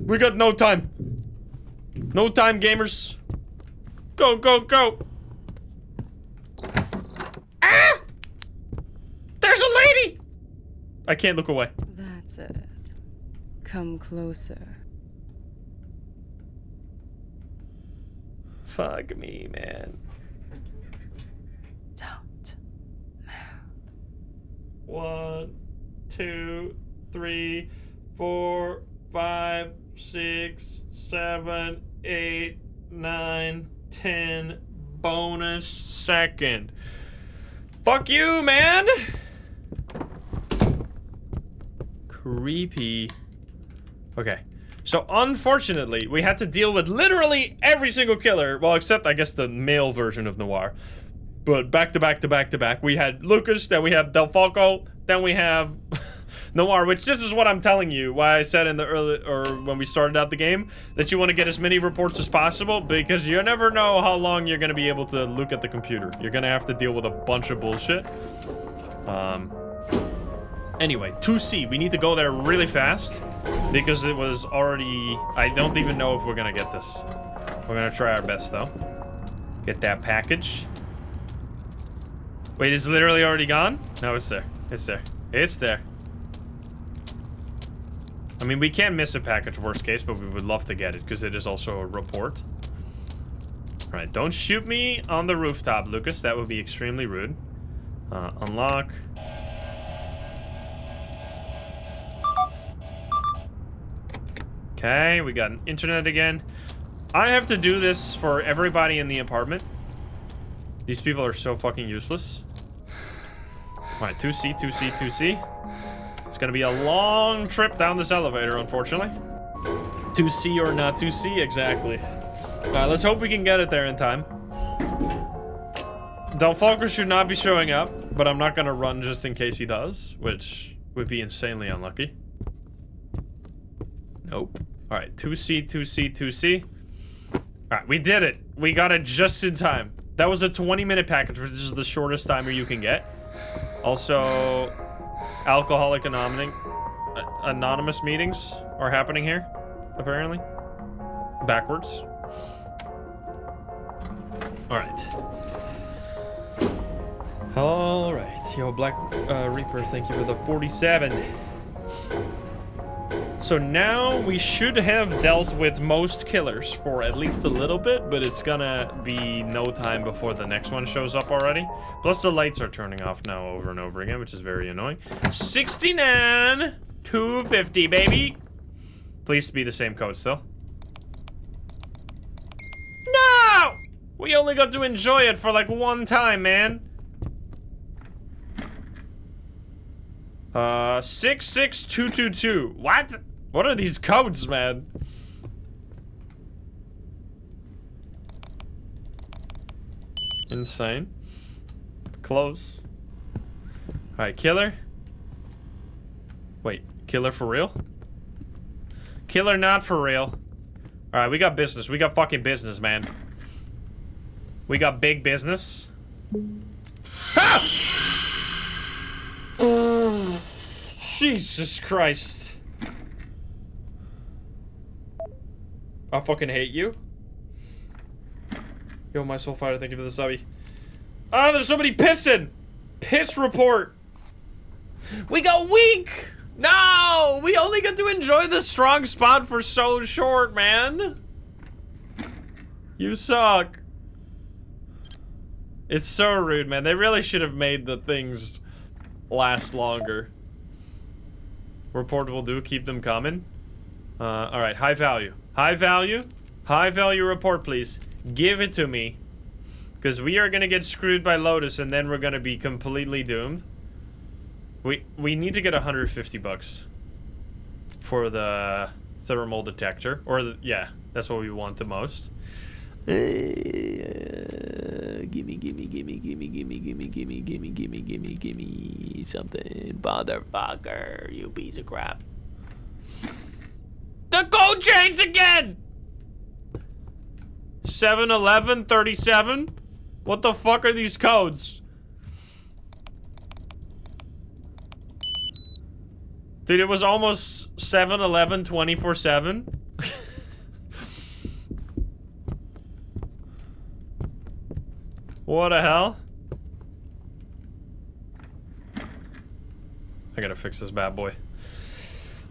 We got no time. No time, gamers. Go, go, go! Ah! There's a lady! I can't look away. That's it. Come closer. Fuck me, man. Don't move. 1, 2, 3, 4, 5, 6, 7, 8, 9, 10. Bonus second. Fuck you, man! Creepy. Okay. So, unfortunately, we had to deal with literally every single killer. Well, except, I guess, the male version of Noir. But back to back to back to back. We had Lucas, then we have Del Falco, then we have Noir, which this is what I'm telling you. Why I said in the early, or when we started out the game, that you want to get as many reports as possible, because you never know how long you're going to be able to look at the computer. You're going to have to deal with a bunch of bullshit. Anyway, 2C, we need to go there really fast, because it was already, I don't even know if we're going to get this. We're going to try our best, though. Get that package. Wait, it's literally already gone? No, it's there. It's there. It's there. I mean, we can't miss a package, worst case, but we would love to get it, because it is also a report. Alright, don't shoot me on the rooftop, Lucas. That would be extremely rude. Unlock. Okay, we got an internet again. I have to do this for everybody in the apartment. These people are so fucking useless. Alright, 2C, 2C, 2C. It's gonna be a long trip down this elevator, unfortunately. 2C or not 2C, exactly. Alright, let's hope we can get it there in time. Del Falco should not be showing up, but I'm not gonna run just in case he does, which would be insanely unlucky. Nope. Alright, 2C, 2C, 2C. Alright, we did it. We got it just in time. That was a 20-minute package, which is the shortest timer you can get. Also, Alcoholic Anonymous meetings are happening here, apparently. Backwards. Alright. Alright. Yo, Black Reaper, thank you for the 47. So now we should have dealt with most killers for at least a little bit, but it's gonna be no time before the next one shows up already. Plus the lights are turning off now over and over again, which is very annoying. 69,250, baby. Please be the same code still. No! We only got to enjoy it for like one time, man. 66222. What? What are these codes, man? Insane. Close. Alright, killer. Wait, killer for real? Killer not for real. Alright, we got business. We got fucking business, man. We got big business. Ah! Jesus Christ. I fucking hate you. Yo, my soul fighter, thank you for the subby. Oh, there's somebody pissing! Piss report. We got weak! No! We only get to enjoy the strong spot for so short, man. You suck. It's so rude, man. They really should have made the things last longer. Report will do. Keep them coming. Alright, high value. High value? High value report, please. Give it to me. Because we are gonna get screwed by Lotus and then we're gonna be completely doomed. We need to get 150 bucks for the thermal detector. Or, yeah, that's what we want the most. Gimme something, motherfucker, you piece of crap. The code changed again! 7-11-37? What the fuck are these codes? Dude, it was almost 7-11 24/7. What the hell? I gotta fix this bad boy.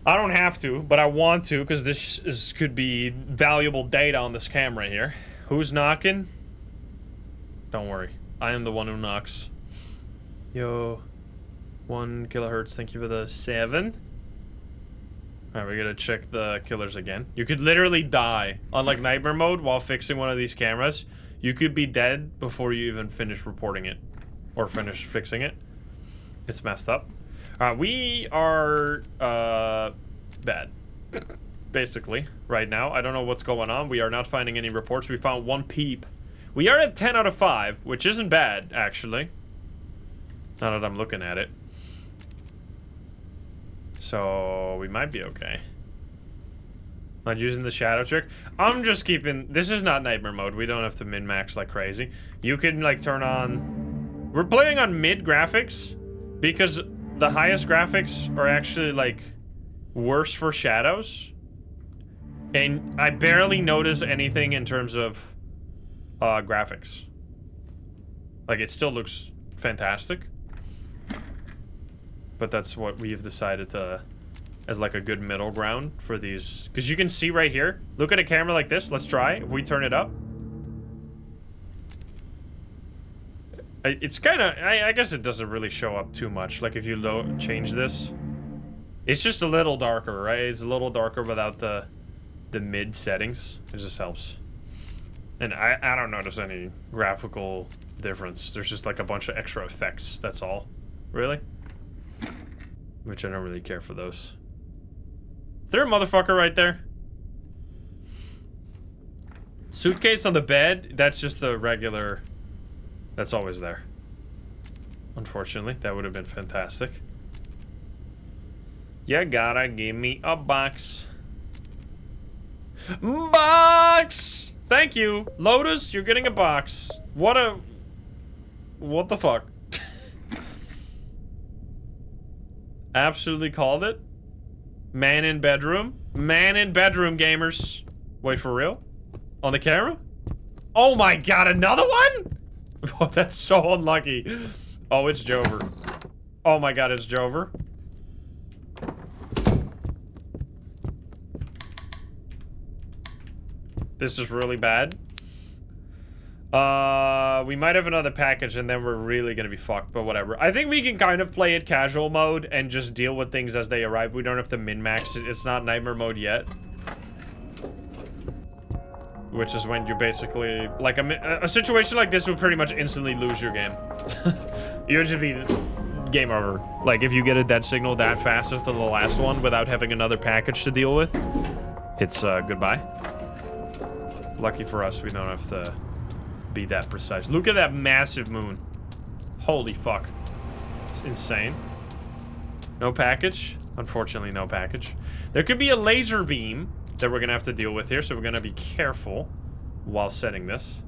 I don't have to, but I want to, because this could be valuable data on this camera here. Who's knocking? Don't worry. I am the one who knocks. Yo. 1 kilohertz, thank you for the 7. Alright, we gotta check the killers again. You could literally die on like nightmare mode while fixing one of these cameras. You could be dead before you even finish reporting it. Or finish fixing it. It's messed up. Alright, we are bad. Basically, right now. I don't know what's going on. We are not finding any reports. We found 1 peep. We are at 10 out of 5, which isn't bad, actually. Now that I'm looking at it. So, we might be okay. Not using the shadow trick. I'm just keeping... This is not nightmare mode. We don't have to min-max like crazy. You can, like, turn on... We're playing on mid graphics because the highest graphics are actually, like, worse for shadows. And I barely notice anything in terms of graphics. Like, it still looks fantastic. But that's what we've decided to... as like a good middle ground for these, because you can see right here. Look at a camera like this. Let's try. If we turn it up, it's kind of. I guess it doesn't really show up too much. Like if you change this, it's just a little darker, right? It's a little darker without the mid settings. It just helps. And I don't notice any graphical difference. There's just like a bunch of extra effects. That's all, really. Which I don't really care for those. Is there a motherfucker right there? Suitcase on the bed? That's just the regular... That's always there. Unfortunately, that would have been fantastic. You gotta give me a box. Box! Thank you. Lotus, you're getting a box. What the fuck? Absolutely called it. Man in bedroom. Man in bedroom, gamers. Wait, for real? On the camera? Oh my god, another one? Oh, that's so unlucky. Oh, it's Jover. Oh my god, it's Jover. This is really bad. We might have another package and then we're really gonna be fucked, but whatever. I think we can kind of play it casual mode and just deal with things as they arrive. We don't have to min-max it. It's not nightmare mode yet. Which is when you basically... Like, a situation like this would pretty much instantly lose your game. You would just be game over. Like, if you get a dead signal that fast after the last one without having another package to deal with, it's, goodbye. Lucky for us, we don't have to... be that precise. Look at that massive moon. Holy fuck. It's insane. No package? Unfortunately, no package. There could be a laser beam that we're gonna have to deal with here, so we're gonna be careful while setting this.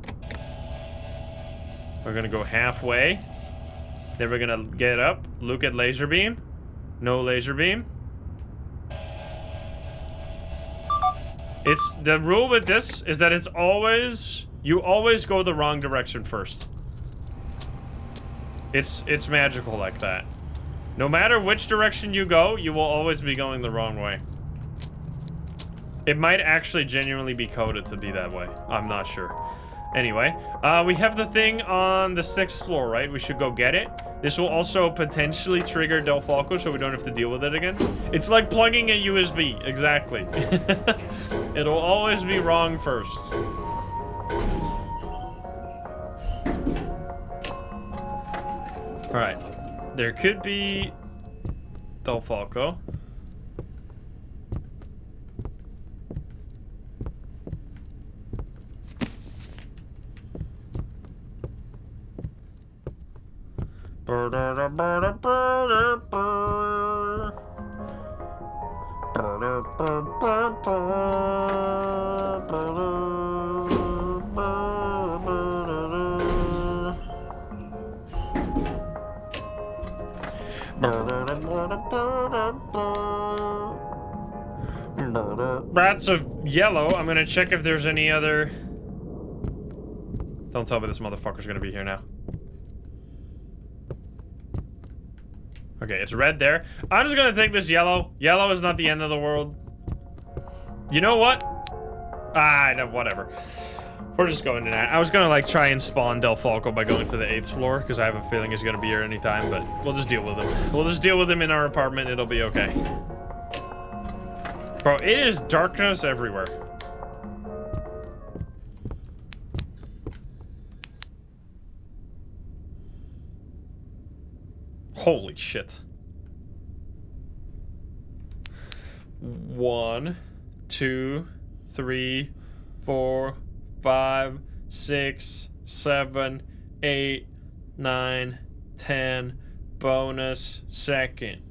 We're gonna go halfway. Then we're gonna get up, look at laser beam. No laser beam. It's the rule with this is that it's always, you always go the wrong direction first. It's magical like that. No matter which direction you go, you will always be going the wrong way. It might actually genuinely be coded to be that way. I'm not sure. Anyway, we have the thing on the 6th floor, right? We should go get it. This will also potentially trigger Del Falco, so we don't have to deal with it again. It's like plugging a USB. Exactly. It'll always be wrong first. Alright. There could be Del Falco. Rats of yellow. I'm gonna check if there's any other. Don't tell me this motherfucker's gonna be here now. Okay, it's red there. I'm just gonna take this yellow. Yellow is not the end of the world. You know what? Ah, no, whatever. We're just going to that. I was gonna like try and spawn Del Falco by going to the 8th floor because I have a feeling he's gonna be here anytime, but we'll just deal with him. We'll just deal with him in our apartment. It'll be okay. Bro, it is darkness everywhere. Holy shit. 1, 2, 3, 4, 5, 6, 7, 8, 9, 10. Bonus second.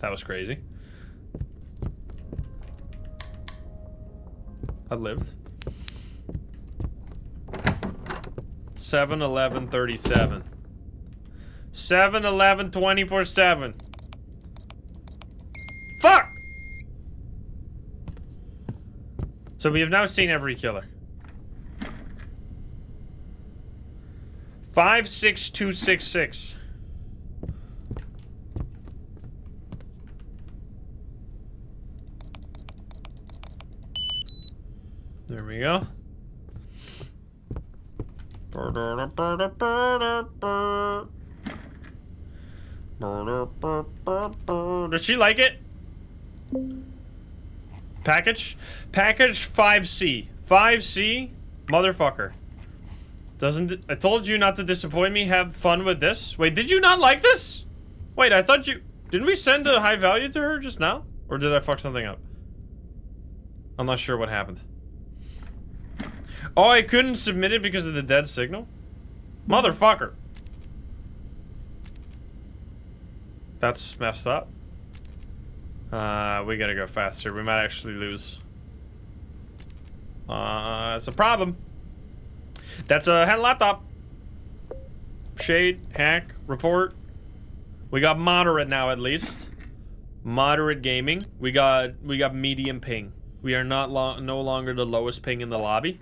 That was crazy. I lived. 7, 11, 37. 7, 11, 24/7. Fuck! So we have now seen every killer. 56266. There we go. Does she like it? Package? Package 5C. 5C? Motherfucker. Doesn't... I told you not to disappoint me. Have fun with this. Wait, did you not like this? Wait, I thought you... Didn't we send a high value to her just now? Or did I fuck something up? I'm not sure what happened. Oh, I couldn't submit it because of the dead signal? Motherfucker. That's messed up. We gotta go faster. We might actually lose. It's a problem. That's a hand laptop. Shade, hack, report. We got moderate now at least. Moderate gaming. We got medium ping. We are not no longer the lowest ping in the lobby.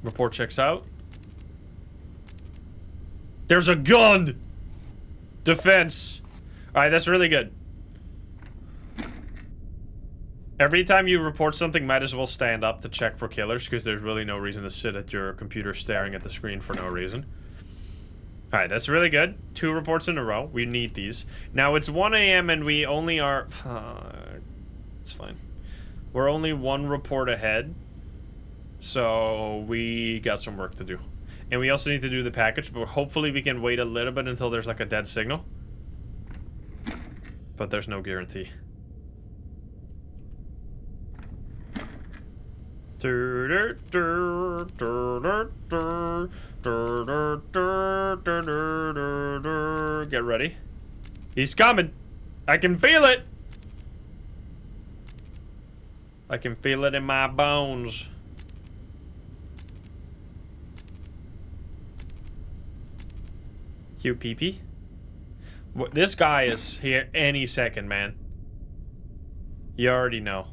Report checks out. There's a gun! Defense. Alright, that's really good. Every time you report something, might as well stand up to check for killers, because there's really no reason to sit at your computer staring at the screen for no reason. Alright, that's really good. 2 reports in a row. We need these. Now, it's 1 AM and we only are... it's fine. We're only 1 report ahead. So, we got some work to do. And we also need to do the package, but hopefully we can wait a little bit until there's like a dead signal. But there's no guarantee. Get ready. He's coming. I can feel it. I can feel it in my bones. Hugh Peepee. This guy is here any second, man. You already know.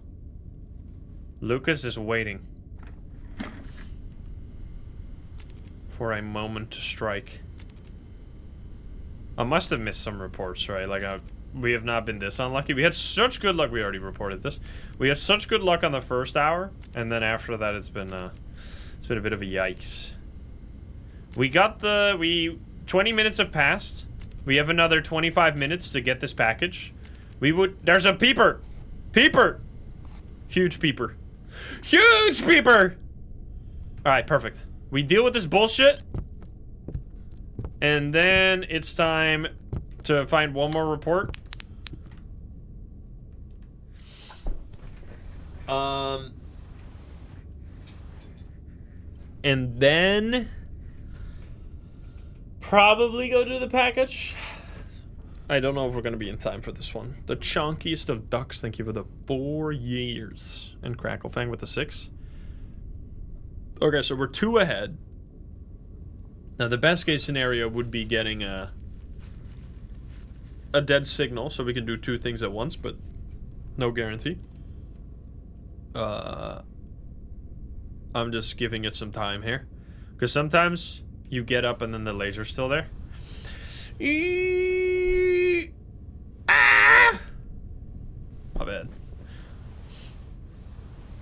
Lucas is waiting for a moment to strike. I must have missed some reports, right? Like, we have not been this unlucky. We had such good luck. We already reported this. We had such good luck on the first hour, and then after that, it's been a bit of a yikes. We got 20 minutes have passed. We have another 25 minutes to get this package. There's a peeper! Peeper! Huge peeper. Huge peeper! Alright, perfect. We deal with this bullshit. And then it's time to find one more report. And then probably go do the package. I don't know if we're gonna be in time for this one. The chunkiest of ducks, thank you for the 4 years. And Cracklefang with the 6. Okay, so we're 2 ahead. Now the best case scenario would be getting a dead signal, so we can do 2 things at once, but no guarantee. I'm just giving it some time here. Because sometimes you get up and then the laser's still there. Ah! My bad.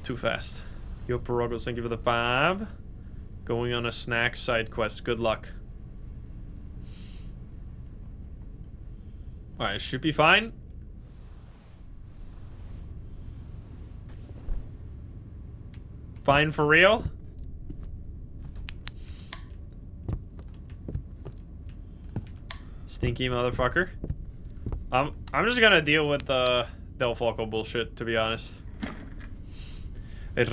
Too fast. Yo, Pirogos, thank you for the 5. Going on a snack side quest. Good luck. Alright, should be fine. Fine for real? Stinky motherfucker. I'm just gonna deal with the Del Falco bullshit, to be honest. There's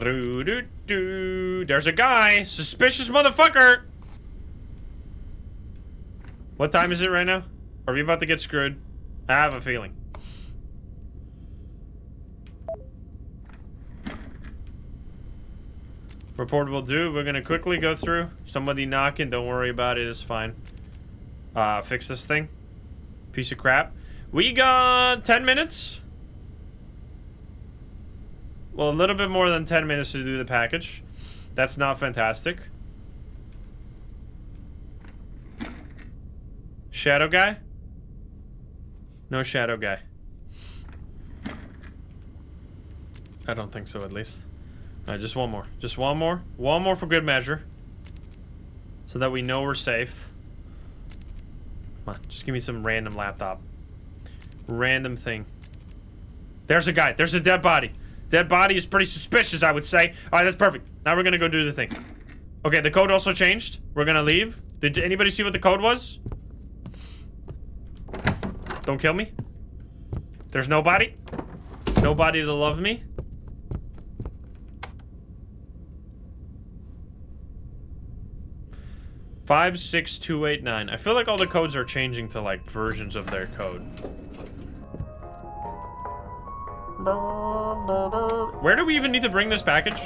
a guy! Suspicious motherfucker! What time is it right now? Are we about to get screwed? I have a feeling. Report will do. We're gonna quickly go through. Somebody knocking, don't worry about it, it's fine. Fix this thing. Piece of crap. We got 10 minutes. Well, a little bit more than 10 minutes to do the package. That's not fantastic. Shadow guy? No shadow guy. I don't think so, at least. Alright, just one more. Just one more. One more for good measure. So that we know we're safe. Come on, just give me some random laptop. Random thing. There's a guy. There's a dead body. Dead body is pretty suspicious, I would say. Alright, that's perfect. Now we're gonna go do the thing. Okay, the code also changed. We're gonna leave. Did anybody see what the code was? Don't kill me. There's nobody. Nobody to love me. Five, 6, 2, 8, 9. I feel like all the codes are changing to like versions of their code. Where do we even need to bring this package?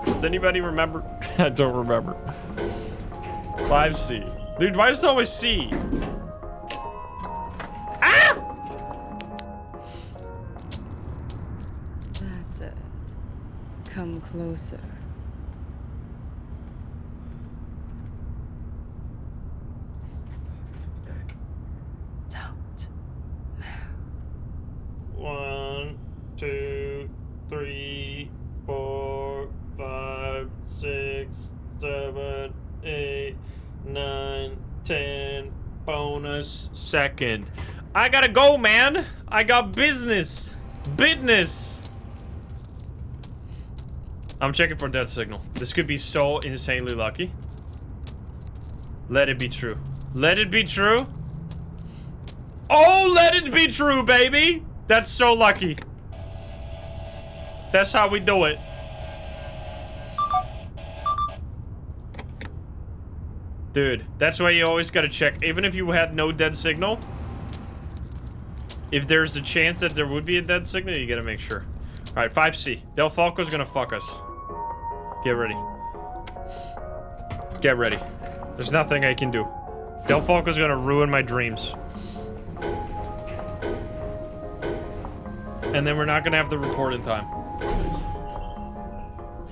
Does anybody remember? I don't remember. 5C. Dude, why is it always C? Ah! That's it. Come closer. Don't move. 1, 2, 3, 4, 5, 6, 7, 8, 9, 10. Bonus second. I gotta go, man. I got business. Business. I'm checking for dead signal. This could be so insanely lucky. Let it be true. Let it be true. Oh, let it be true, baby. That's so lucky. That's how we do it. Dude, that's why you always gotta check. Even if you had no dead signal, if there's a chance that there would be a dead signal, you gotta make sure. Alright, 5C. Del Falco's gonna fuck us. Get ready. Get ready. There's nothing I can do. Del Falco's gonna ruin my dreams. And then we're not gonna have the report in time.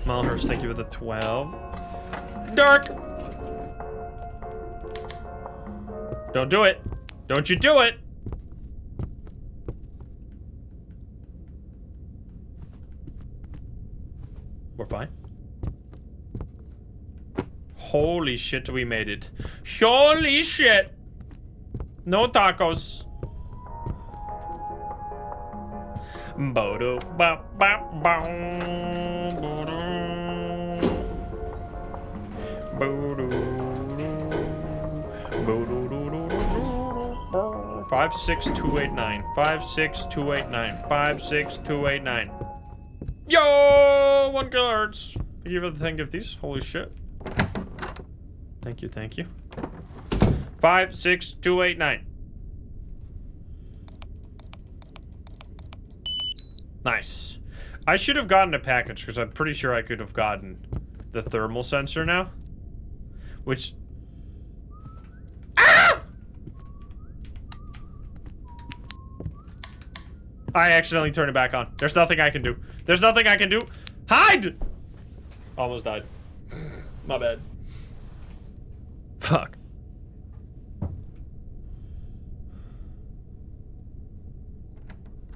Malhurst, thank you for the 12. Dark! Don't do it. Don't you do it. We're fine. Holy shit, we made it. Holy shit. No tacos. Bodo ba ba ba. Bodo. Bodo. 56289. 56289. 56289. Yo! 1 kilohertz. Thank you for the 10 gifties. Holy shit. Thank you, thank you. 56289. Nice. I should have gotten a package because I'm pretty sure I could have gotten the thermal sensor now. Which... Ah! I accidentally turned it back on. There's nothing I can do. There's nothing I can do. Hide! Almost died. My bad. Fuck.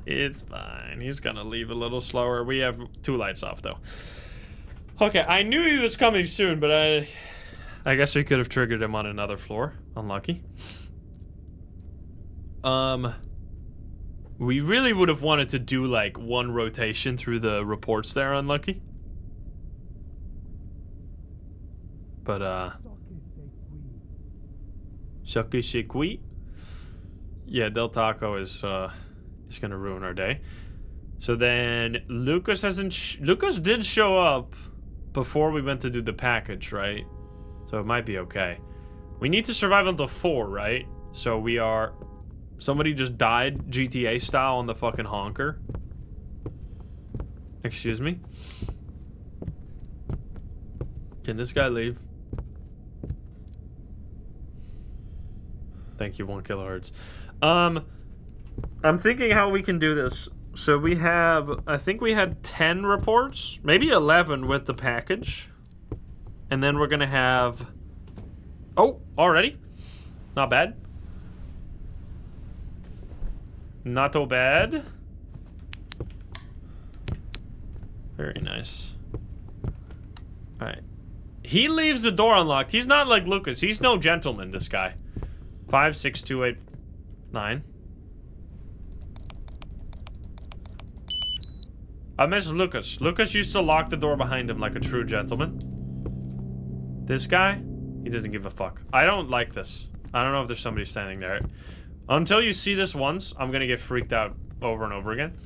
It's fine. He's gonna leave a little slower. We have 2 lights off, though. Okay, I knew he was coming soon, but I guess we could have triggered him on another floor. Unlucky. We really would have wanted to do, like, 1 rotation through the reports there, unlucky. But, Saki Shikwi? Yeah, Del Taco is gonna ruin our day. So then, Lucas hasn't... Lucas did show up before we went to do the package, right? So it might be okay. We need to survive until 4, right? So we are... Somebody just died GTA style on the fucking honker. Excuse me? Can this guy leave? Thank you, 1 kilohertz. I'm thinking how we can do this. So we have, I think we had 10 reports, maybe 11 with the package. And then we're gonna have, oh, already? Not bad. Not so bad. Very nice. Alright. He leaves the door unlocked. He's not like Lucas. He's no gentleman, this guy. 56289. I miss Lucas. Lucas used to lock the door behind him like a true gentleman. This guy, he doesn't give a fuck. I don't like this. I don't know if there's somebody standing there. Until you see this once, I'm gonna get freaked out over and over again.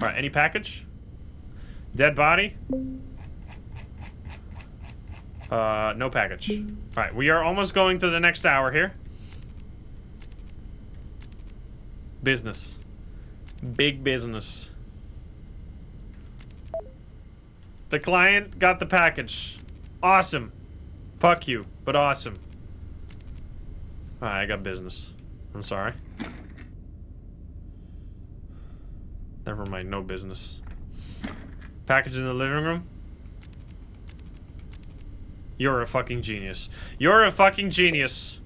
Alright, any package? Dead body? No package. Alright, we are almost going to the next hour here. Business. Big business. The client got the package. Awesome. Fuck you, but awesome. Alright, I got business. I'm sorry. Never mind, no business. Package in the living room? You're a fucking genius. You're a fucking genius.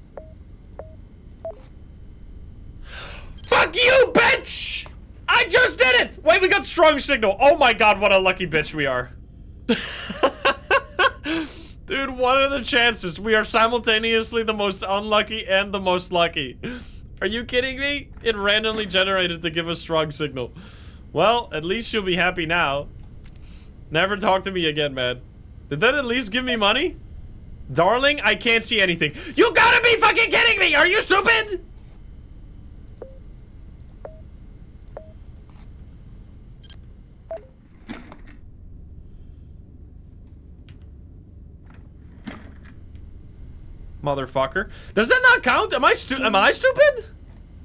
Fuck you, bitch! I just did it! Wait, we got strong signal. Oh my god, what a lucky bitch we are. Dude, what are the chances? We are simultaneously the most unlucky and the most lucky. Are you kidding me? It randomly generated to give us strong signal. Well, at least you'll be happy now. Never talk to me again, man. Did that at least give me money? Darling, I can't see anything. You gotta be fucking kidding me! Are you stupid? Motherfucker. Does that not count? Am I stupid?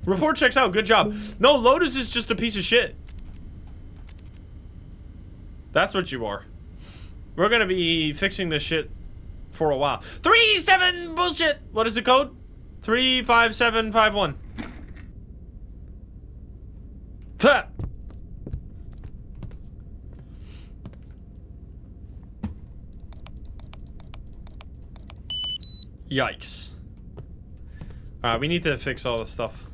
Report checks out. Good job. No, Lotus is just a piece of shit. That's what you are. We're gonna be fixing this shit for a while. 37 bullshit. What is the code? 35751. Ha! Yikes. Alright, we need to fix all this stuff.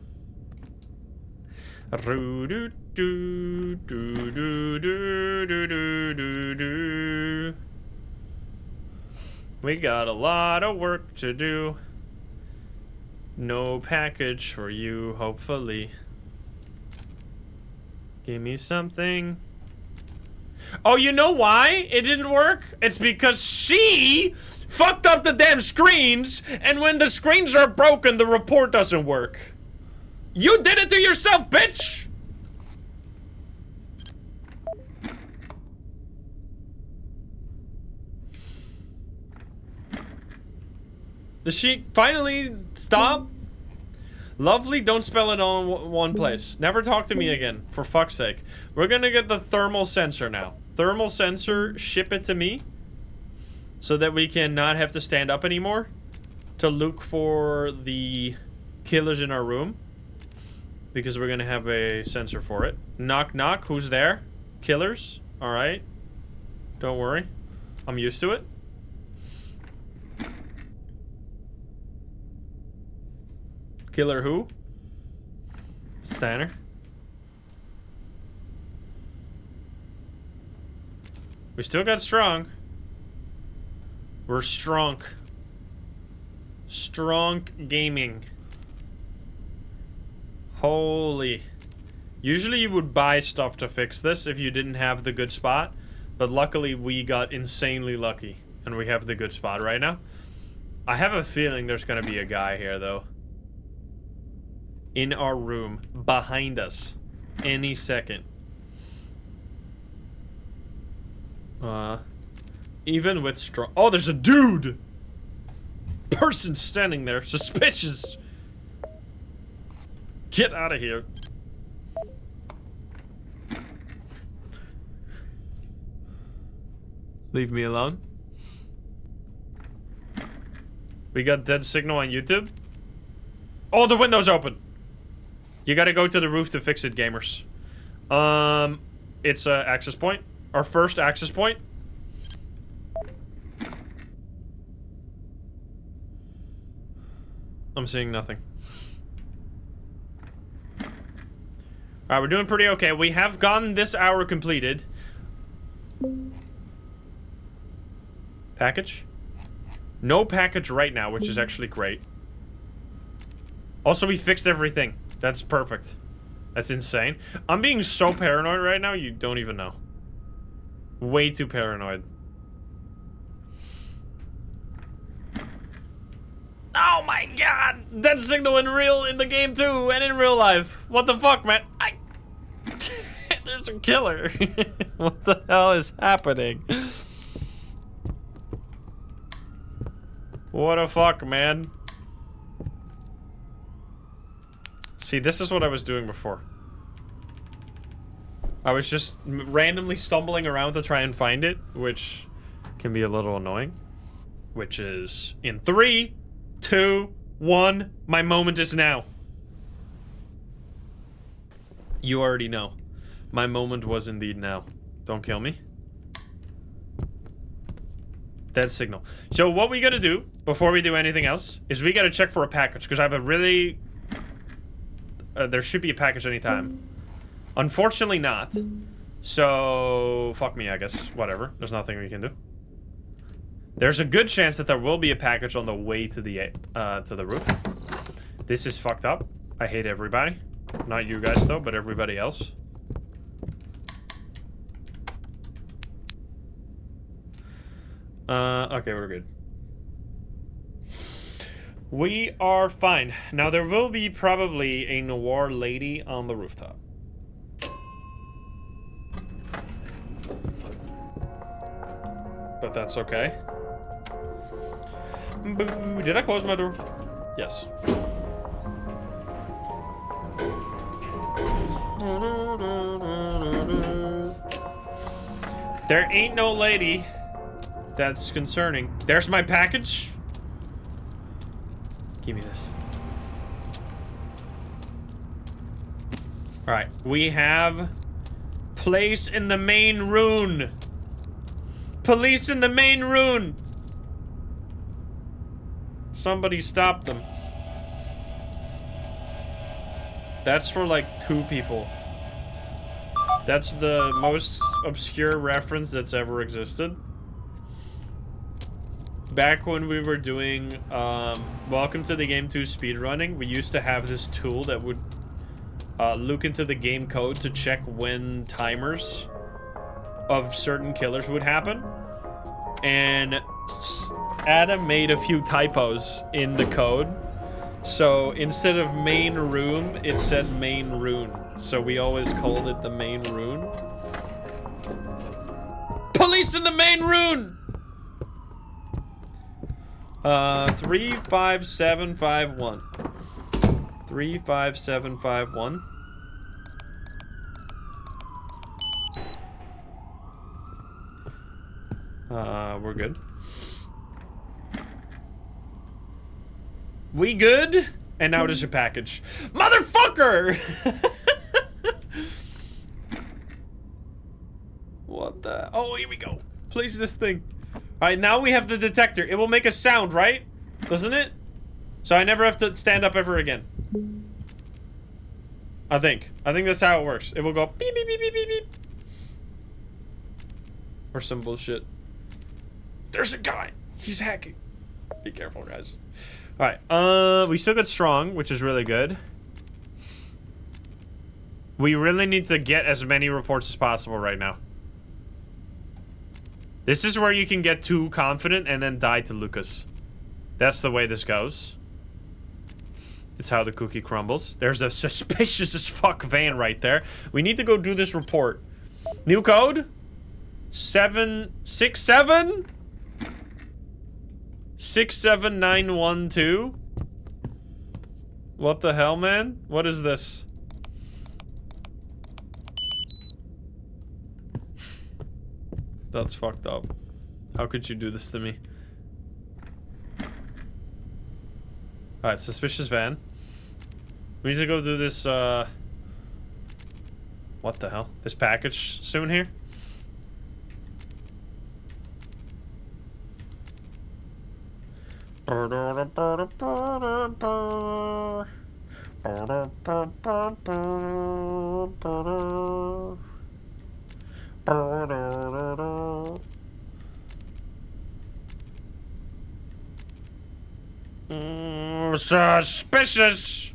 We got a lot of work to do. No package for you, hopefully. Give me something. Oh, you know why it didn't work? It's because she fucked up the damn screens, and when the screens are broken, the report doesn't work. You did it to yourself, bitch! Does she finally stop? Lovely, don't spell it all in one place. Never talk to me again, for fuck's sake. We're gonna get the thermal sensor now. Thermal sensor, ship it to me. So that we can not have to stand up anymore. To look for the killers in our room. Because we're gonna have a sensor for it. Knock knock, who's there? Killers, alright. Don't worry, I'm used to it. Killer who? Stanner. We still got strong. We're strong. Strong gaming. Holy. Usually you would buy stuff to fix this if you didn't have the good spot. But luckily we got insanely lucky. And we have the good spot right now. I have a feeling there's gonna be a guy here though. In our room. Behind us. Any second. Even with strong... Oh, there's a dude! Person standing there. Suspicious. Get out of here. Leave me alone. We got dead signal on YouTube. Oh, the window's open. You gotta go to the roof to fix it, gamers. It's a access point. Our first access point. I'm seeing nothing. Alright, we're doing pretty okay. We have gotten this hour completed. Package? No package right now, which is actually great. Also, we fixed everything. That's perfect. That's insane. I'm being so paranoid right now, you don't even know. Way too paranoid. Oh my god! Dead signal in the game too, and in real life. What the fuck, man? There's a killer. What the hell is happening? What the fuck, man? See, this is what I was doing before. I was just randomly stumbling around to try and find it, which can be a little annoying. Which is in 3, 2, 1. My moment is now. You already know. My moment was indeed now. Don't kill me. Dead signal. So what we gotta do, before we do anything else, is we gotta check for a package, because I have a really... there should be a package anytime. Unfortunately not. So... fuck me, I guess. Whatever. There's nothing we can do. There's a good chance that there will be a package on the way to the roof. This is fucked up. I hate everybody. Not you guys, though, but everybody else. Okay, we're good. We are fine. Now, there will be probably a noir lady on the rooftop. But that's okay. Boo. Did I close my door? Yes. There ain't no lady. That's concerning. There's my package. Give me this. All right, we have place in the main room. Police in the main room. Somebody stop them. That's for like 2 people. That's the most obscure reference that's ever existed. Back when we were doing Welcome to the Game 2 speedrunning, we used to have this tool that would look into the game code to check when timers of certain killers would happen. And Adam made a few typos in the code. So instead of main room, it said main rune. So we always called it the main rune. Police in the main rune! 35751. 35751. We're good. We good? And now there's a package. Motherfucker! What the? Oh, here we go. Place this thing. Alright, now we have the detector. It will make a sound, right? Doesn't it? So I never have to stand up ever again. I think that's how it works. It will go beep, beep, beep, beep, beep, beep. Or some bullshit. There's a guy. He's hacking. Be careful, guys. Alright, we still got strong, which is really good. We really need to get as many reports as possible right now. This is where you can get too confident and then die to Lucas. That's the way this goes. It's how the cookie crumbles. There's a suspicious as fuck van right there. We need to go do this report. New code? 767? 67912? What the hell, man? What is this? That's fucked up. How could you do this to me? Alright, suspicious van. We need to go do this, what the hell? This package soon here? Suspicious.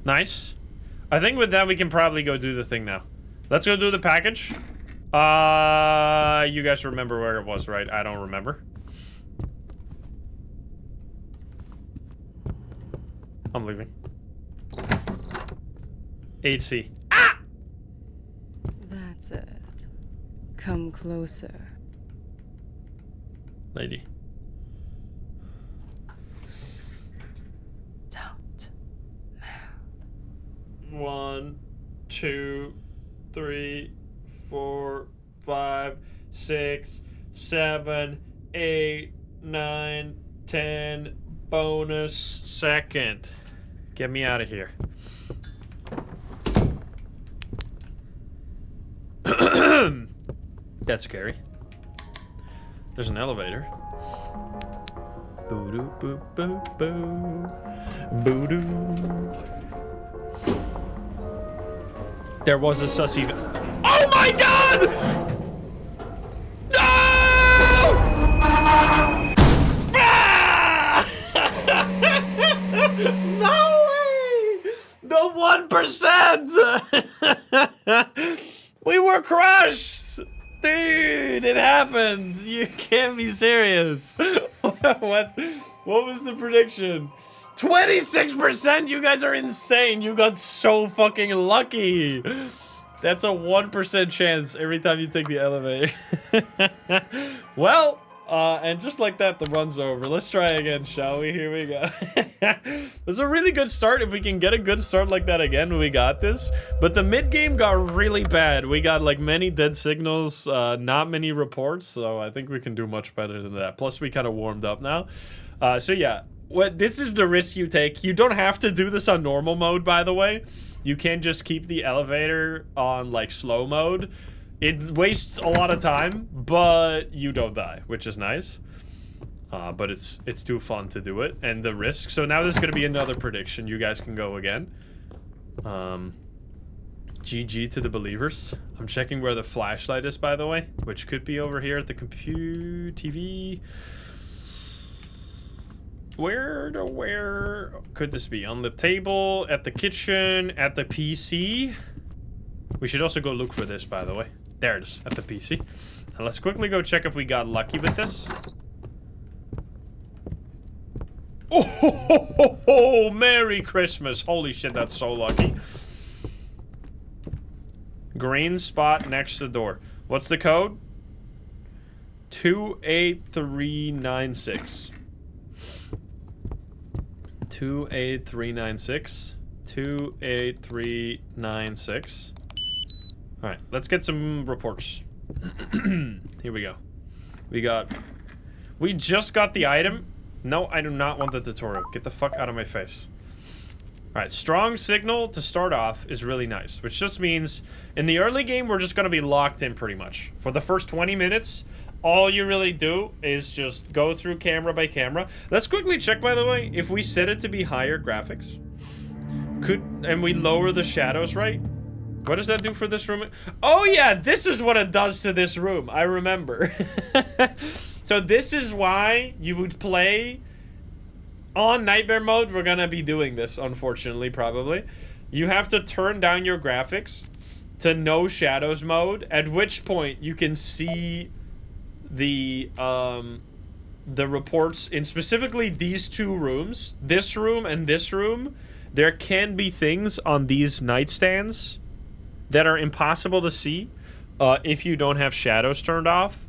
Nice. I think with that we can probably go do the thing now. Let's go do the package. You guys remember where it was, right? I don't remember. I'm leaving. 8C. Ah! That's it. Come closer. Lady. Don't move. 1, 2, 3, 4, 5, 6, 7, 8, 9, 10. Bonus second. Get me out of here. That's scary. There's an elevator. Boo doo boo boo boo. Boo doo. There was a sussy. Oh my god! No! Ah! No way! The 1%! We were crushed! Dude, it happened! You can't be serious. What was the prediction? 26%? You guys are insane. You got so fucking lucky. That's a 1% chance every time you take the elevator. Well, and just like that, the run's over. Let's try again, shall we? Here we go. It was a really good start. If we can get a good start like that again, we got this. But the mid game got really bad. We got like many dead signals, not many reports. So I think we can do much better than that. Plus, we kind of warmed up now. So yeah, this is the risk you take. You don't have to do this on normal mode, by the way. You can just keep the elevator on like slow mode. It wastes a lot of time, but you don't die, which is nice. But it's too fun to do it, and the risk. So now there's gonna be another prediction. You guys can go again. GG to the believers. I'm checking where the flashlight is, by the way, which could be over here at the TV. Where could this be? On the table, at the kitchen, at the PC. We should also go look for this, by the way. There it is, at the PC. Now let's quickly go check if we got lucky with this. Oh, Merry Christmas. Holy shit, that's so lucky. Green spot next to the door. What's the code? 28396. 28396. 28396. All right, let's get some reports. Here we go. We just got the item. No, I do not want the tutorial. Get the fuck out of my face. All right, strong signal to start off is really nice, which just means in the early game, we're just gonna be locked in pretty much. For the first 20 minutes, all you really do is just go through camera by camera. Let's quickly check, by the way, if we set it to be higher graphics. And we lower the shadows, right? What does that do for this room? Oh yeah, this is what it does to this room. I remember. So this is why you would play on nightmare mode. We're gonna be doing this, unfortunately, probably. You have to turn down your graphics to no shadows mode, at which point you can see the reports in specifically these two rooms, this room and this room. There can be things on these nightstands that are impossible to see if you don't have shadows turned off.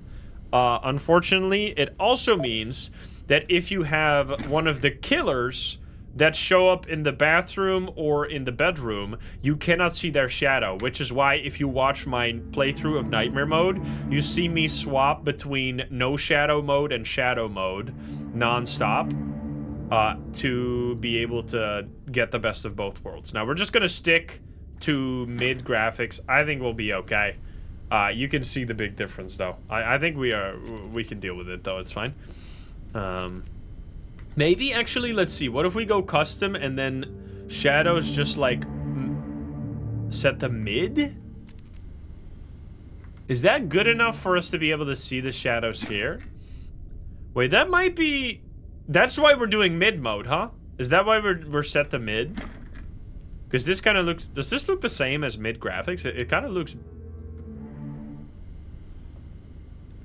Unfortunately, it also means that if you have one of the killers that show up in the bathroom or in the bedroom, you cannot see their shadow, which is why if you watch my playthrough of Nightmare Mode, you see me swap between no shadow mode and shadow mode non-stop to be able to get the best of both worlds. Now, we're just gonna stick to mid graphics. I think we'll be okay. You can see the big difference, though. I think we can deal with it, though. It's fine. Maybe, actually, let's see. What if we go custom and then shadows just, like, set to mid? Is that good enough for us to be able to see the shadows here? Wait, that might be... That's why we're doing mid mode, huh? Is that why we're set to mid? Because this kind of looks... Does this look the same as mid graphics? It kind of looks...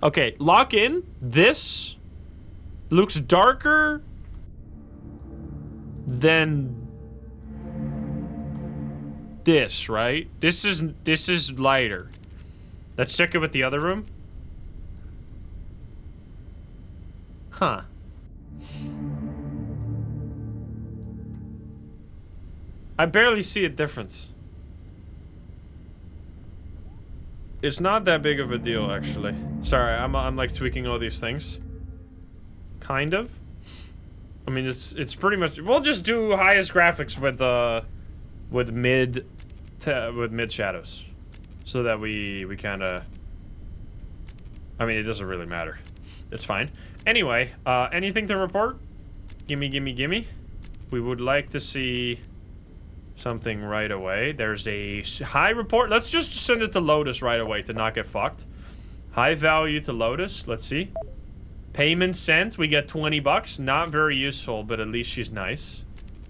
Okay, lock in. This looks darker than this, right? This is lighter. Let's check it with the other room. Huh. I barely see a difference. It's not that big of a deal, actually. Sorry, I'm like tweaking all these things. Kind of. I mean, it's pretty much. We'll just do highest graphics with mid shadows, so that we kind of. I mean, it doesn't really matter. It's fine. Anyway, anything to report? Gimme. We would like to see something right away. There's a high report. Let's just send it to Lotus right away to not get fucked. High value to Lotus. Let's see. Payment sent. We get 20 bucks. Not very useful, but at least she's nice.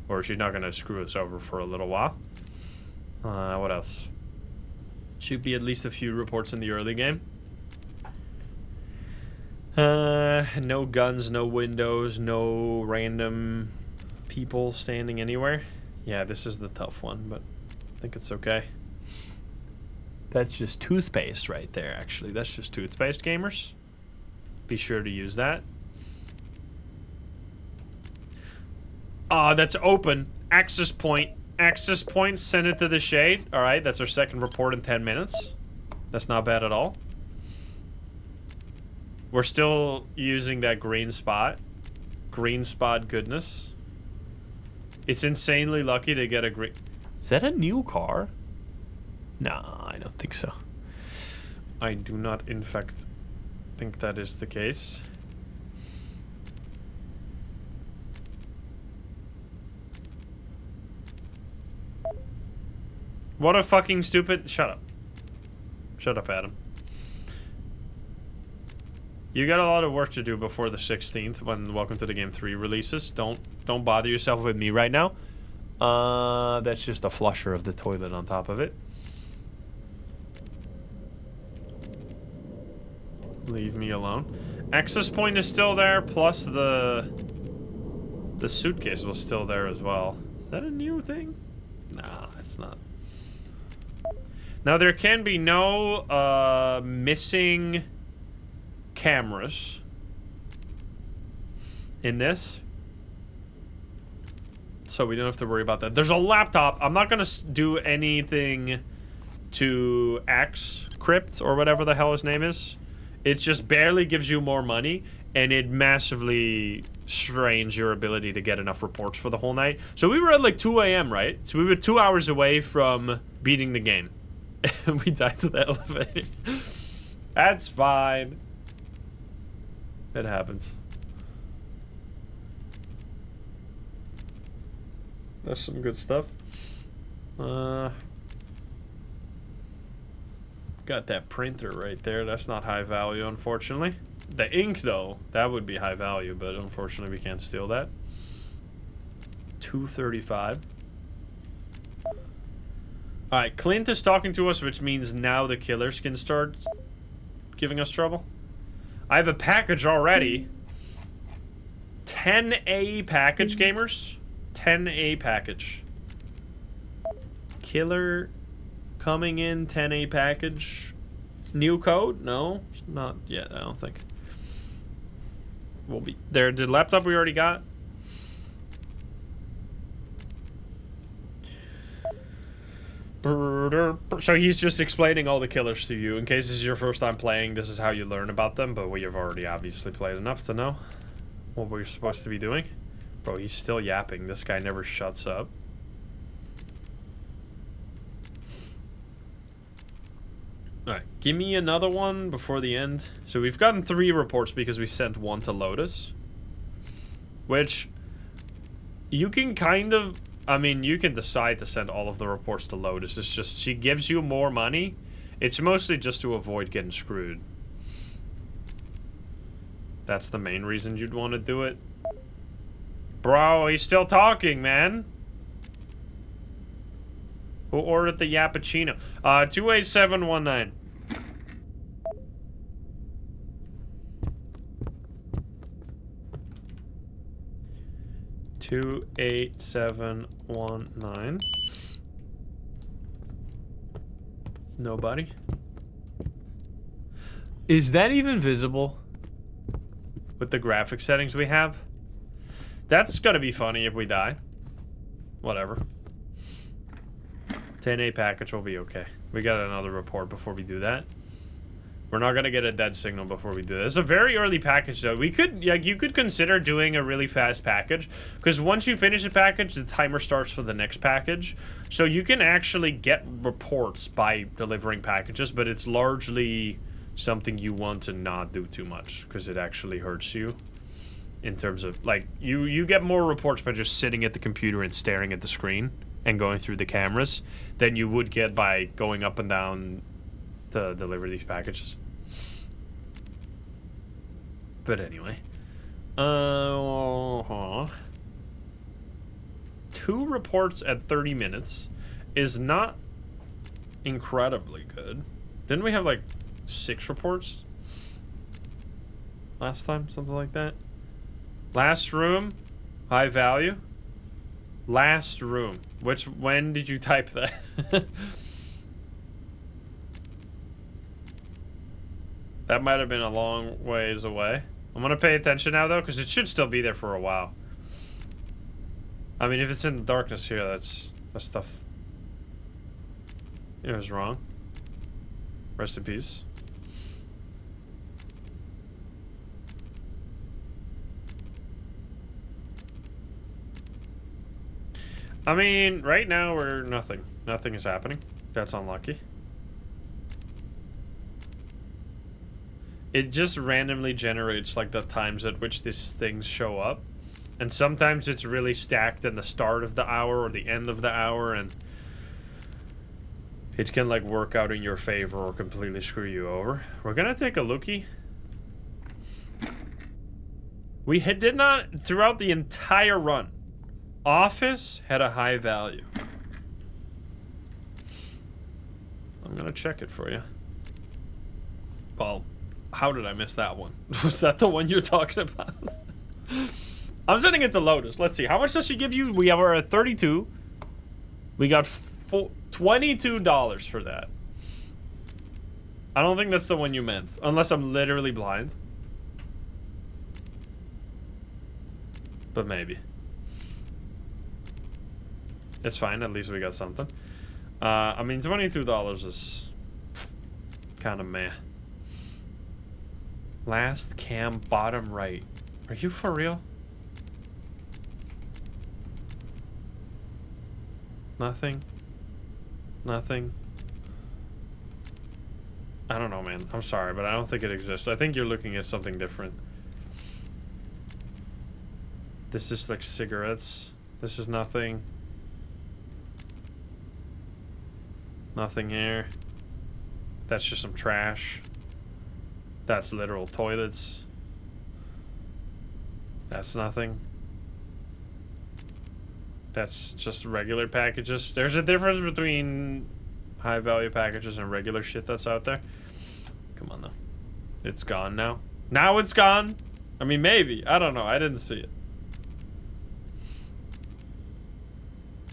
Or she's not gonna screw us over for a little while. What else? Should be at least a few reports in the early game. No guns, no windows, no random people standing anywhere. Yeah, this is the tough one, but I think it's okay. That's just toothpaste right there, actually. That's just toothpaste, gamers. Be sure to use that. That's open. Access point. Access point, send it to the shade. Alright, that's our second report in 10 minutes. That's not bad at all. We're still using that green spot. Green spot goodness. It's insanely lucky to get a green... Is that a new car? Nah, I don't think so. I do not, in fact, think that is the case. What a fucking stupid... Shut up. Shut up, Adam. You got a lot of work to do before the 16th when Welcome to the Game 3 releases. Don't bother yourself with me right now. That's just a flusher of the toilet on top of it. Leave me alone. Access point is still there, plus the suitcase was still there as well. Is that a new thing? Nah, it's not. Now there can be no missing cameras in this, so we don't have to worry about that. There's a laptop. I'm not gonna do anything to Axe Crypt or whatever the hell his name is. It just barely gives you more money, and it massively strains your ability to get enough reports for the whole night. So we were at like 2 a.m., right? So we were 2 hours away from beating the game. And we died to the elevator. That's fine. It happens. That's some good stuff. Got that printer right there. That's not high value, unfortunately. The ink, though, that would be high value, but unfortunately we can't steal that. 235. Alright, Clint is talking to us, which means now the killers can start giving us trouble. I have a package already. 10A package, gamers. 10A package. Killer coming in, 10A package. New code? No, not yet, I don't think. We'll be there. The laptop we already got. So he's just explaining all the killers to you. In case this is your first time playing, this is how you learn about them, but we have already obviously played enough to know what we're supposed to be doing. Bro, he's still yapping. This guy never shuts up. Alright, give me another one before the end. So we've gotten 3 reports because we sent 1 to Lotus. Which, you can kind of... I mean, you can decide to send all of the reports to Lotus. It's just, she gives you more money. It's mostly just to avoid getting screwed. That's the main reason you'd want to do it. Bro, he's still talking, man. Who ordered the Yappuccino? 28719. Two 8719. Nobody. Is that even visible with the graphic settings we have? That's gonna be funny if we die. Whatever. 10A package will be okay. We got another report before we do that. We're not gonna get a dead signal before we do this. It's a very early package, though. We could, like, you could consider doing a really fast package, because once you finish a package, the timer starts for the next package. So you can actually get reports by delivering packages, but it's largely something you want to not do too much, because it actually hurts you. In terms of, like, you get more reports by just sitting at the computer and staring at the screen and going through the cameras than you would get by going up and down to deliver these packages. But anyway. 2 reports at 30 minutes is not incredibly good. Didn't we have like 6 reports last time? Something like that? Last room, high value. Last room. When did you type that? That might have been a long ways away. I'm gonna pay attention now, though, because it should still be there for a while. I mean, if it's in the darkness here, that's stuff. It was wrong. Rest in peace. I mean, right now we're nothing. Nothing is happening. That's unlucky. It just randomly generates like the times at which these things show up. And sometimes it's really stacked in the start of the hour or the end of the hour, and it can like work out in your favor or completely screw you over. We're gonna take a lookie. We did not, throughout the entire run, Office had a high value. I'm gonna check it for you. Well, how did I miss that one? Was that the one you're talking about? I'm sending it to Lotus. Let's see. How much does she give you? We have her at 32. We got $22 for that. I don't think that's the one you meant. Unless I'm literally blind. But maybe. It's fine. At least we got something. I mean, $22 is kind of meh. Last cam bottom right. Are you for real? Nothing. Nothing. I don't know, man. I'm sorry, but I don't think it exists. I think you're looking at something different. This is like cigarettes. This is nothing. Nothing here. That's just some trash. That's literal toilets. That's nothing. That's just regular packages. There's a difference between high value packages and regular shit that's out there. Come on, though. It's gone now. Now it's gone? I mean, maybe. I don't know. I didn't see it.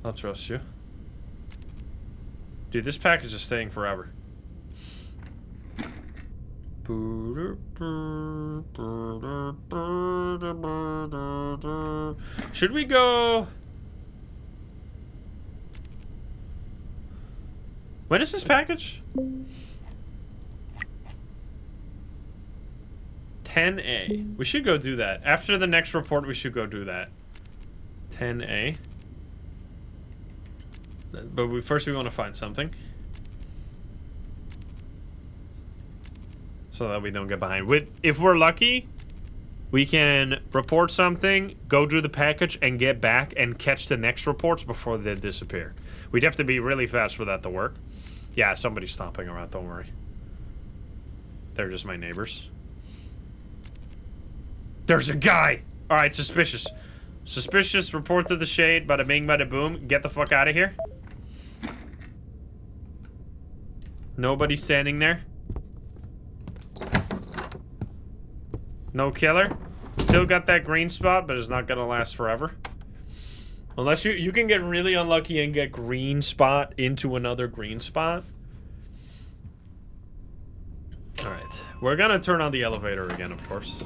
I'll trust you. Dude, this package is staying forever. Should we go... When is this package? 10A. We should go do that. After the next report, we should go do that. 10A. But first we want to find something. So that we don't get behind. If we're lucky, we can report something, go do the package, and get back and catch the next reports before they disappear. We'd have to be really fast for that to work. Yeah, somebody's stomping around, don't worry. They're just my neighbors. There's a guy! Alright, suspicious. Suspicious, report to the shade, bada bing, bada boom. Get the fuck out of here. Nobody standing there. No killer. Still got that green spot, but it's not gonna last forever. Unless you can get really unlucky and get green spot into another green spot. Alright. We're gonna turn on the elevator again, of course.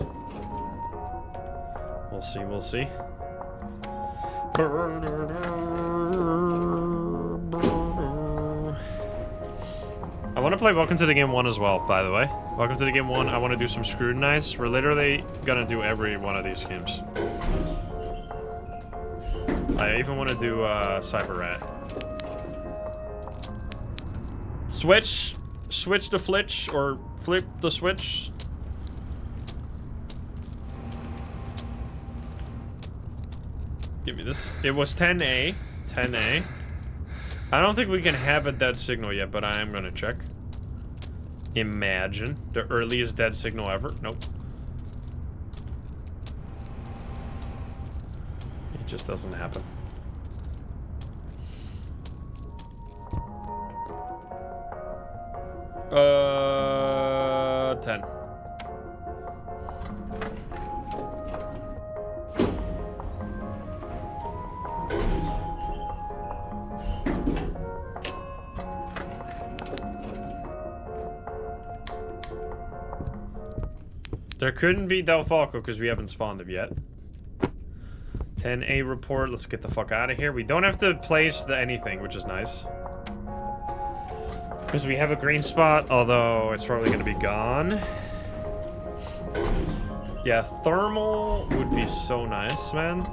We'll see, we'll see. I want to play Welcome to the Game 1 as well, by the way. Welcome to the Game 1, I want to do some Scrutinize. We're literally gonna do every one of these games. I even want to do Cyber Rat. Switch the flitch, or flip the switch. Give me this. It was 10A. 10A. I don't think we can have a dead signal yet, but I am gonna check. Imagine. The earliest dead signal ever. Nope. It just doesn't happen. Uh, 10. There couldn't be Del Falco because we haven't spawned him yet. 10A report. Let's get the fuck out of here. We don't have to place the anything, which is nice. Because we have a green spot, although it's probably going to be gone. Yeah, thermal would be so nice, man.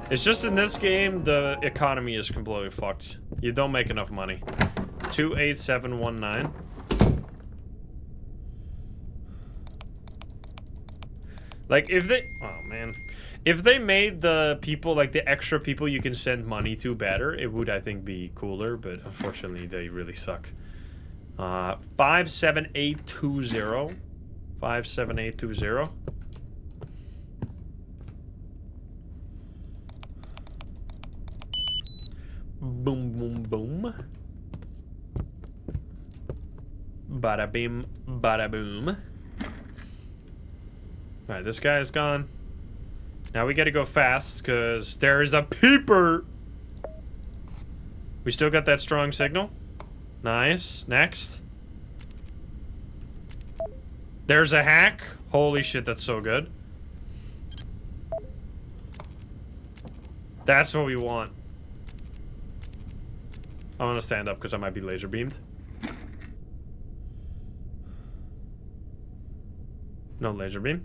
It's just in this game, the economy is completely fucked. You don't make enough money. 28719. Like, if they... Oh, man. If they made the people, like, the extra people you can send money to better, it would, I think, be cooler. But, unfortunately, they really suck. 57820. 57820. Boom, boom, boom. Bada bim, bada boom. Alright, this guy is gone. Now we gotta go fast, because there is a peeper! We still got that strong signal. Nice. Next. There's a hack. Holy shit, that's so good. That's what we want. I'm gonna stand up because I might be laser beamed. No laser beam.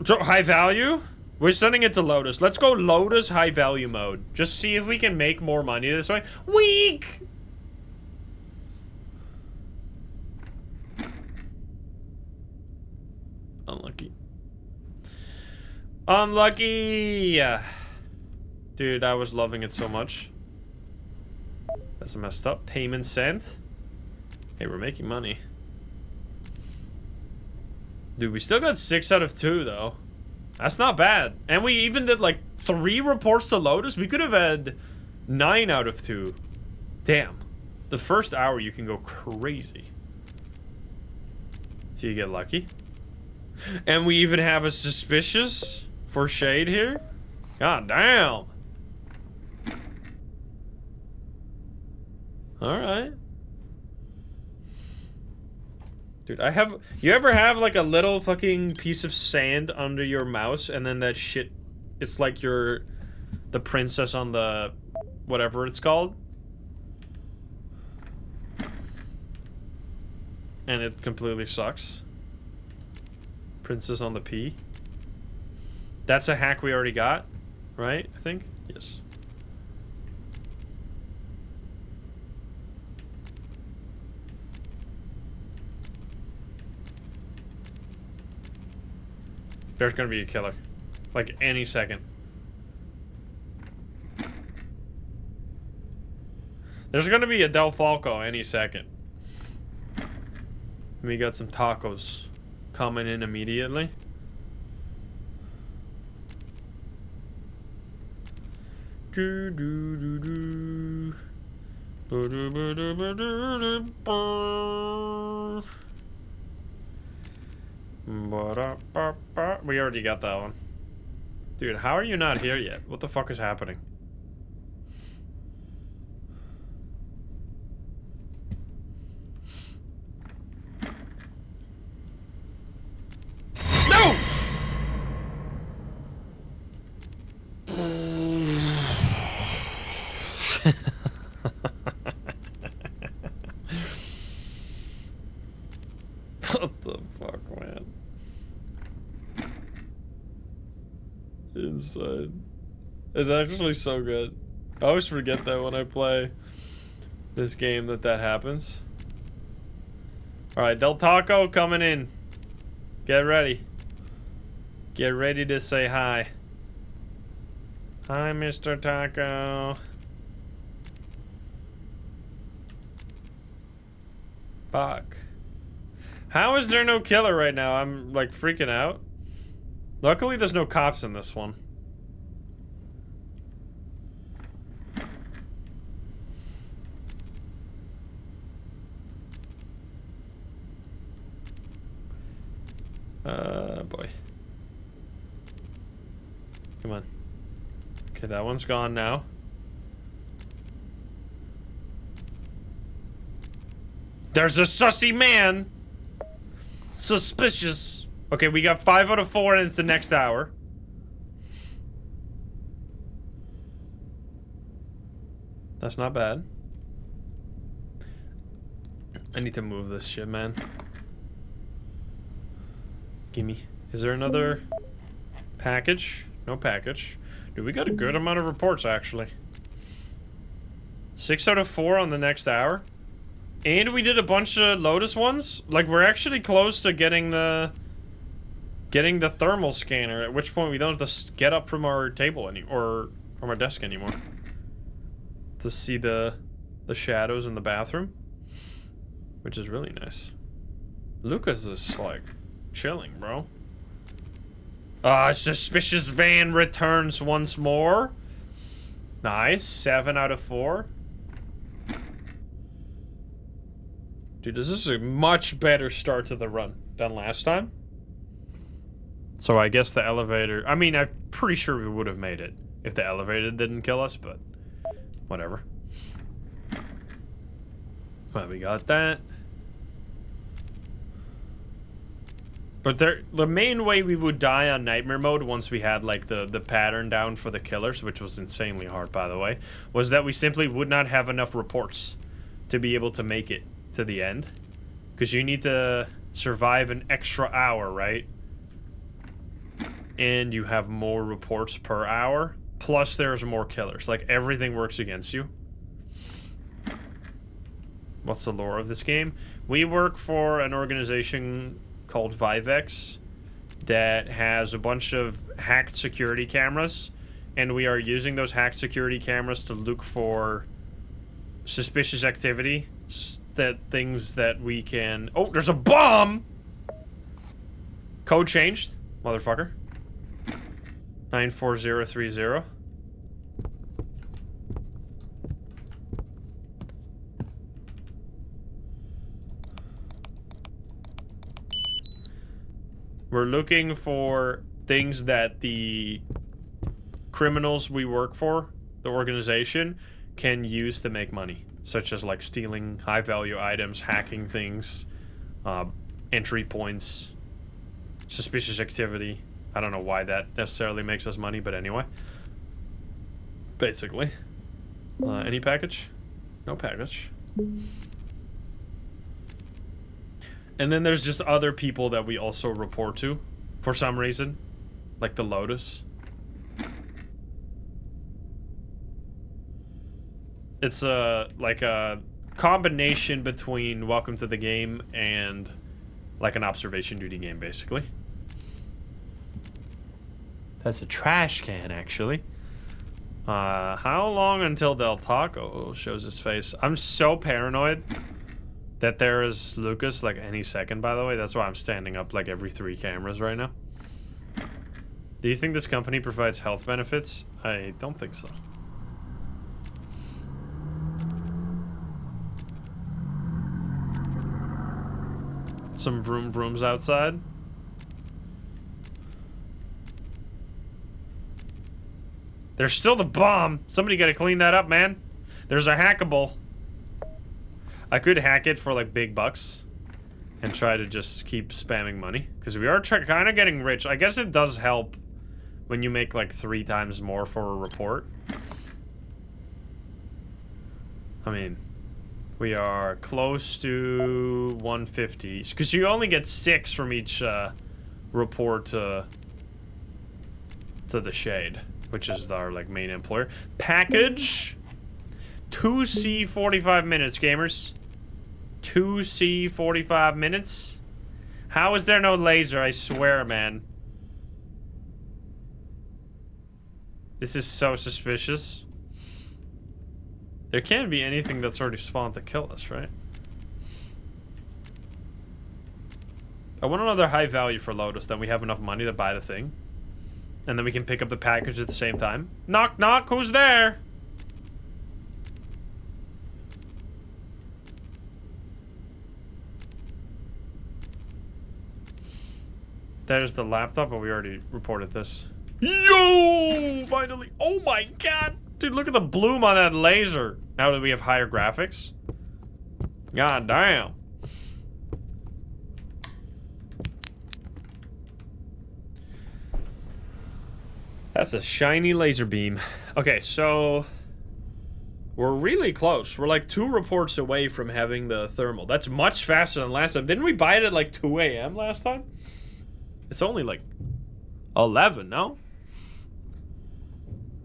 So, high value? We're sending it to Lotus. Let's go Lotus high value mode. Just see if we can make more money this way. Weak! Unlucky. Unlucky! Dude, I was loving it so much. That's messed up. Payment sent. Hey, we're making money. Dude, we still got 6 out of 2, though. That's not bad. And we even did, like, 3 reports to Lotus. We could have had 9 out of 2. Damn. The first hour, you can go crazy. If you get lucky. And we even have a suspicious for shade here. God damn. Alright. Dude, I have... You ever have, like, a little fucking piece of sand under your mouse, and then that shit... It's like you're the princess on the... whatever it's called? And it completely sucks. Princess on the P. That's a hack we already got, right? I think? Yes. There's gonna be a killer. Like, any second. There's gonna be a Del Falco any second. We got some tacos coming in immediately. Do do do do. We already got that one. Dude, how are you not here yet? What the fuck is happening? No! What the fuck, man? Insane. It's actually so good. I always forget that when I play this game that happens. Alright, Del Taco coming in. Get ready. Get ready to say hi. Hi, Mr. Taco. Fuck. How is there no killer right now? I'm like freaking out. Luckily, there's no cops in this one. Boy. Come on. Okay, that one's gone now. There's a sussy man. Suspicious. Okay, we got 5 out of 4 and it's the next hour. That's not bad. I need to move this shit, man. Gimme. Is there another package? No package. Dude, we got a good amount of reports, actually. 6 out of 4 on the next hour. And we did a bunch of Lotus ones. Like, we're actually close to getting the thermal scanner, at which point we don't have to get up from our table or from our desk anymore. To see the shadows in the bathroom. Which is really nice. Lucas is, like, chilling, bro. Suspicious van returns once more. Nice. 7 out of 4. Dude, this is a much better start to the run than last time. So I guess the elevator... I mean, I'm pretty sure we would have made it if the elevator didn't kill us, but... whatever. Well, we got that. But the main way we would die on nightmare mode once we had like the pattern down for the killers, which was insanely hard by the way, was that we simply would not have enough reports to be able to make it to the end. Because you need to survive an extra hour, right? And you have more reports per hour. Plus there's more killers. Like everything works against you. What's the lore of this game? We work for an organization called Vivex that has a bunch of hacked security cameras, and we are using those hacked security cameras to look for suspicious activity, things that we can... Oh, there's a bomb! Code changed, motherfucker. 94030. We're looking for things that the criminals we work for, the organization, can use to make money. Such as like stealing high-value items, hacking things, entry points, suspicious activity. I don't know why that necessarily makes us money, but anyway. Basically. Any package? No package. And then there's just other people that we also report to, for some reason. Like the Lotus. It's like a combination between Welcome to the Game and like an observation duty game, basically. That's a trash can, actually. How long until Del Taco shows his face? I'm so paranoid that there is Lucas like any second, by the way. That's why I'm standing up like every 3 cameras right now. Do you think this company provides health benefits? I don't think so. Some vroom vrooms outside. There's still the bomb. Somebody gotta clean that up, man. There's a hackable. I could hack it for like big bucks and try to just keep spamming money because we are kind of getting rich. I guess it does help when you make like 3 times more for a report. I mean, we are close to 150 because you only get 6 from each report to the Shade, which is our like main employer. Package 2C 45 minutes, gamers. 2C 45 minutes. How is there no laser? I swear, man. This is so suspicious. There can't be anything that's already spawned to kill us, right? I want another high value for Lotus, then we have enough money to buy the thing. And then we can pick up the package at the same time. Knock, knock, who's there? There's the laptop, but we already reported this. Yo! Finally. Oh my god! Dude, look at the bloom on that laser. Now that we have higher graphics. God damn. That's a shiny laser beam. Okay, so we're really close. We're like 2 reports away from having the thermal. That's much faster than last time. Didn't we buy it at like 2 a.m. last time? It's only like 11, no?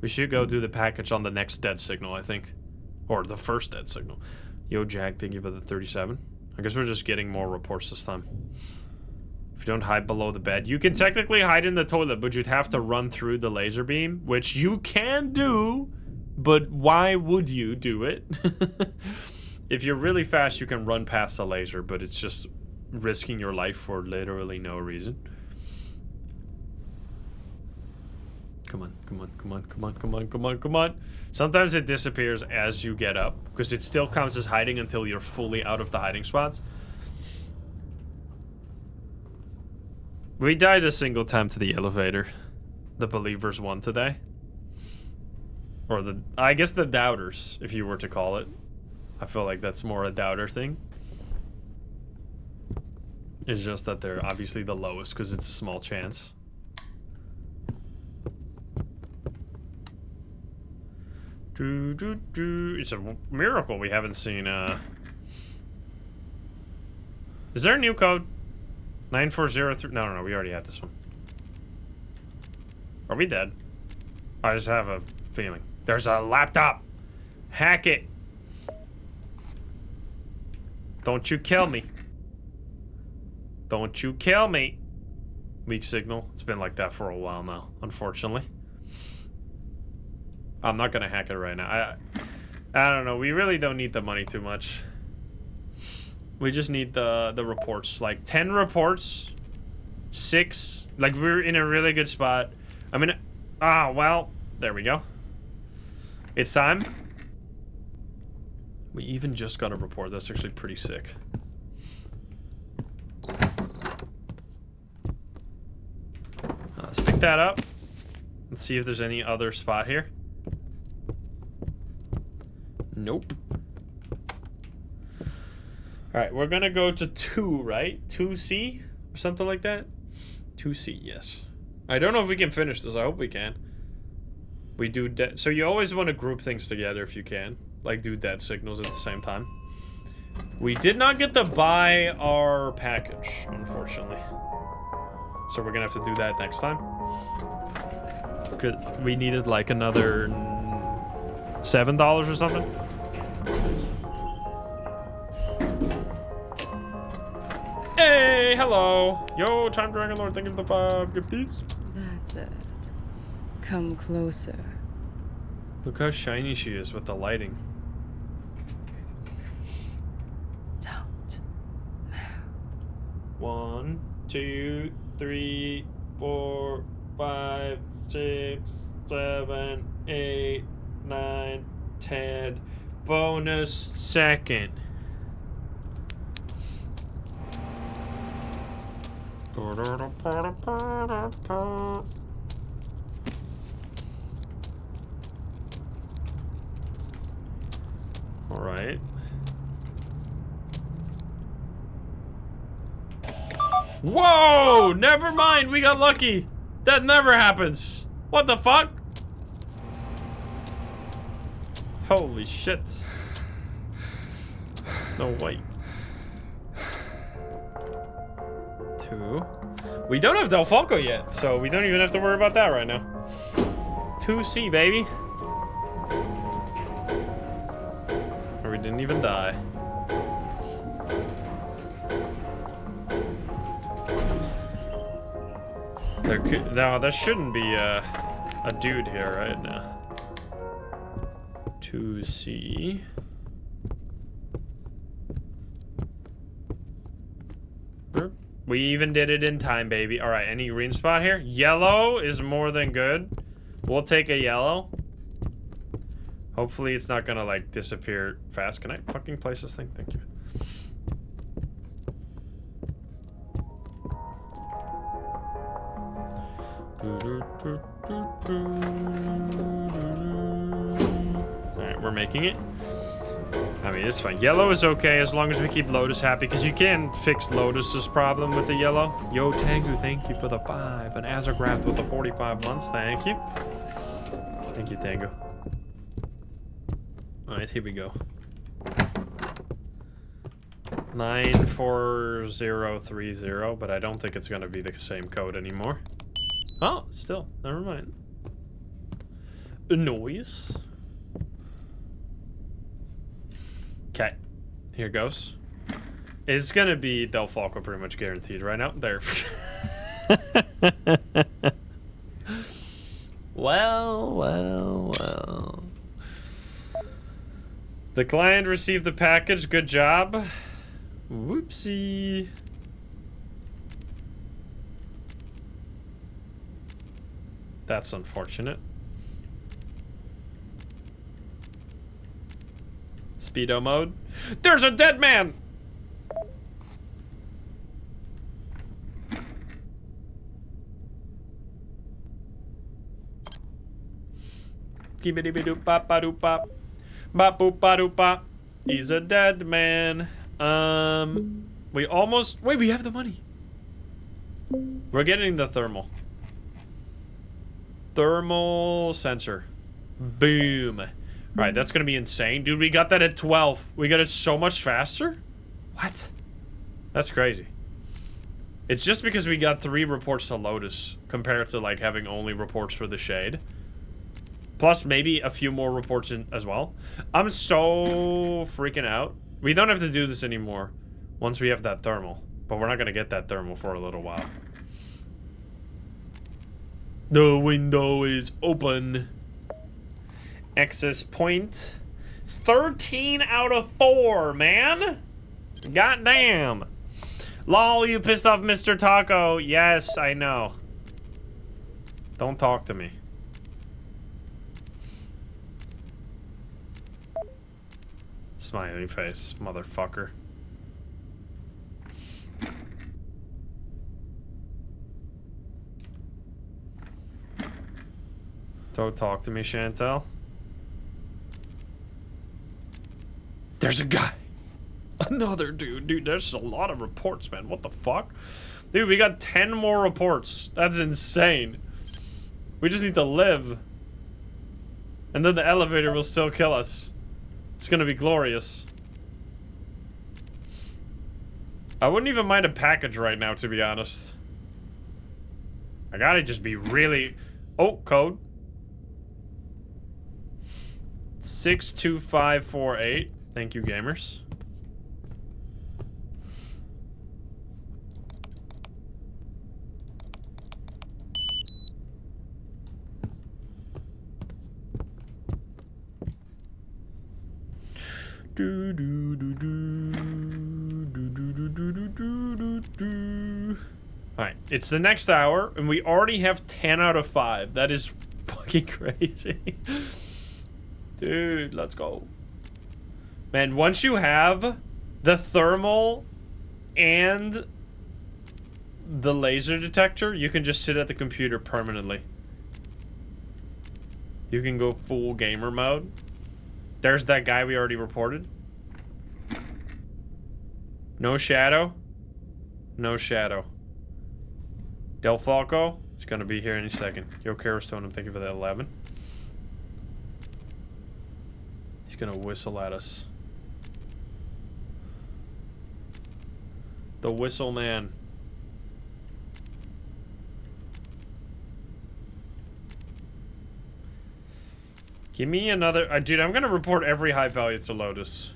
We should go do the package on the next dead signal, I think. Or the first dead signal. Yo, Jack, thank you for the 37. I guess we're just getting more reports this time. If you don't hide below the bed. You can technically hide in the toilet, but you'd have to run through the laser beam, which you can do, but why would you do it? If you're really fast, you can run past the laser, but it's just risking your life for literally no reason. Come on, come on, come on, come on, come on, come on, come on. Sometimes it disappears as you get up, because it still counts as hiding until you're fully out of the hiding spots. We died a single time to the elevator. The believers won today. Or the, I guess the doubters, if you were to call it. I feel like that's more a doubter thing. It's just that they're obviously the lowest because it's a small chance. It's a miracle we haven't seen, Is there a new code? 9403. No, we already had this one. Are we dead? I just have a feeling. There's a laptop. Hack it. Don't you kill me. Don't you kill me. Weak signal. It's been like that for a while now, unfortunately. I'm not gonna hack it right now. I don't know. We really don't need the money too much. We just need the reports. Like 10 reports, 6. Like we're in a really good spot. I mean, well, there we go. It's time. We even just got a report. That's actually pretty sick. Let's pick that up. Let's see if there's any other spot here. Nope. Alright, we're gonna go to 2, right? 2C? Or something like that? 2C, yes. I don't know if we can finish this. I hope we can. We do dead. So you always want to group things together if you can. Like do dead signals at the same time. We did not get to buy our package, unfortunately. So we're gonna have to do that next time. We needed like another $7 or something. Hey, hello. Yo, Chime Dragon Lord, thank you for the 5 gifties. That's it. Come closer. Look how shiny she is with the lighting. Don't move. 1, 2, 3, 4, 5, 6, 7, 8, 9, 10. Bonus second. All right. Whoa! Never mind. We got lucky. That never happens. What the fuck? Holy shit. No way. 2. We don't have Del Falco yet, so we don't even have to worry about that right now. 2C, baby. Or we didn't even die. There shouldn't be a dude here right now. 2C. We even did it in time, baby. All right, any green spot here? Yellow is more than good. We'll take a yellow. Hopefully it's not gonna like disappear fast. Can I fucking place this thing? Thank you. All right, we're making it. I mean, it's fine. Yellow is okay as long as we keep Lotus happy, because you can fix Lotus's problem with the yellow. Yo, Tengu, thank you for the 5. And Azergraft with the 45 months, thank you. Thank you, Tango. Alright, here we go. 94030, but I don't think it's gonna be the same code anymore. Oh, still, never mind. A noise. Okay, here goes. It's gonna be Del Falco pretty much guaranteed right now. There. Well. The client received the package. Good job. Whoopsie. That's unfortunate. Speedo mode. There's a dead man! Gibbidi-bidoo-bop-ba-doo-bop. Bop-boop-ba-doo-bop. He's a dead man. We almost... Wait, we have the money. We're getting the thermal. Thermal sensor. Boom. Alright, that's gonna be insane. Dude, we got that at 12. We got it so much faster? What? That's crazy. It's just because we got 3 reports to Lotus compared to like having only reports for the Shade. Plus maybe a few more reports in as well. I'm so freaking out. We don't have to do this anymore once we have that thermal. But we're not gonna get that thermal for a little while. The window is open. Access point. 13 out of 4, man. Goddamn. Lol, you pissed off Mr. Taco. Yes, I know. Don't talk to me. Smiley face, motherfucker. Don't talk to me, Chantel. There's a guy. Another dude. Dude, there's a lot of reports, man. What the fuck? Dude, we got 10 more reports. That's insane. We just need to live. And then the elevator will still kill us. It's gonna be glorious. I wouldn't even mind a package right now, to be honest. I gotta just be really... Oh, code. 62548. Thank you, gamers. Alright, it's the next hour, and we already have 10 out of 5. That is fucking crazy. Dude, let's go. Man, once you have the thermal and the laser detector, you can just sit at the computer permanently. You can go full gamer mode. There's that guy we already reported. No shadow. No shadow. Del Falco is gonna be here any second. Yo, Karastone, thank you for that 11. He's gonna whistle at us. The whistle man. Give me another... dude, I'm gonna report every high value to Lotus.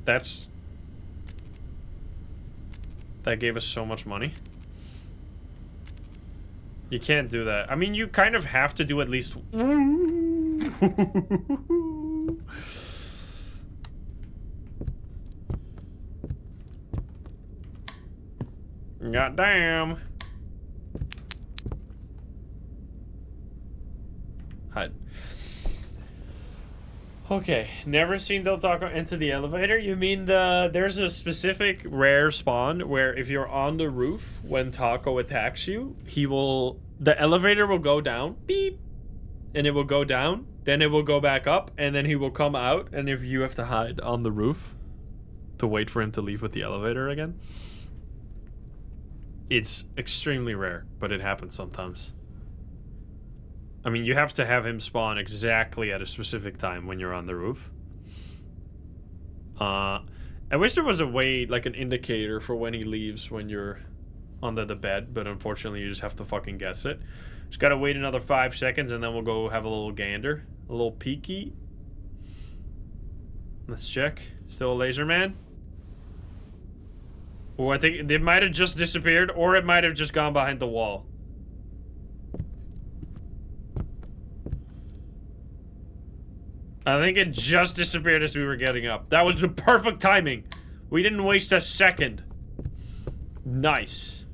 That's... That gave us so much money. You can't do that. I mean, you kind of have to do at least... God damn. Hide. Okay, never seen Del Taco enter the elevator. You mean there's a specific rare spawn where if you're on the roof when Taco attacks you, the elevator will go down, beep, and it will go down, then it will go back up, and then he will come out, and if you have to hide on the roof to wait for him to leave with the elevator again. It's extremely rare, but it happens sometimes. I mean, you have to have him spawn exactly at a specific time when you're on the roof. I wish there was a way, like an indicator for when he leaves when you're under the bed, but unfortunately you just have to fucking guess it. Just gotta wait another 5 seconds and then we'll go have a little gander. A little peeky. Let's check. Still a laser man? Oh, I think it might have just disappeared, or it might have just gone behind the wall. I think it just disappeared as we were getting up. That was the perfect timing. We didn't waste a second. Nice.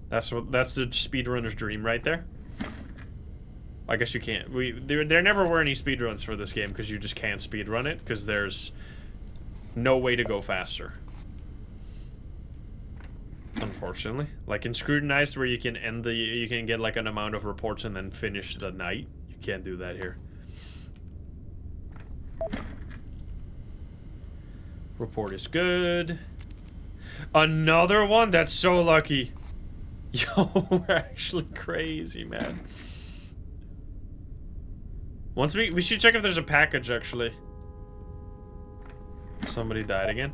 That's the speedrunner's dream right there. I guess you can't. There never were any speedruns for this game because you just can't speedrun it because there's no way to go faster. Unfortunately. Like in Scrutinized where you can you can get like an amount of reports and then finish the night. You can't do that here. Report is good. Another one? That's so lucky. Yo, we're actually crazy, man. Once we should check if there's a package, actually. Somebody died again.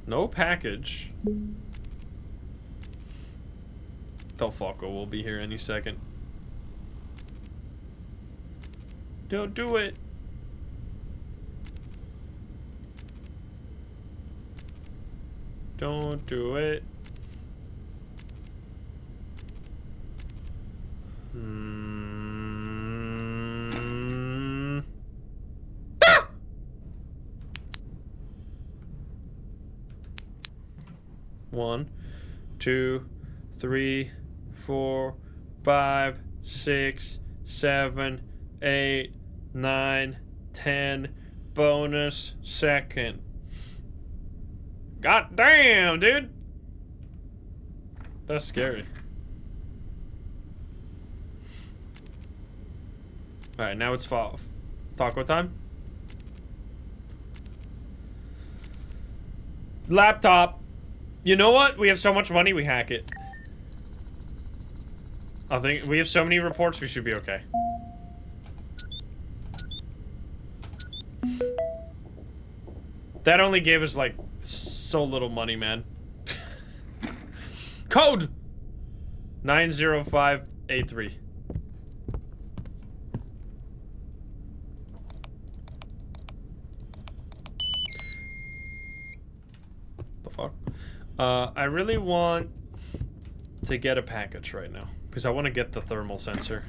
No package. Del Falco will be here any second. Don't do it. Don't do it. Ah! 1, 2, 3, 4, 5, 6, 7, 8, 9, 10. Bonus second. God damn, dude. That's scary. Alright, now it's taco time. Laptop. You know what? We have so much money, we hack it. I think we have so many reports, we should be okay. That only gave us like so little money, man. Code 90583. The fuck? I really want to get a package right now because I want to get the thermal sensor.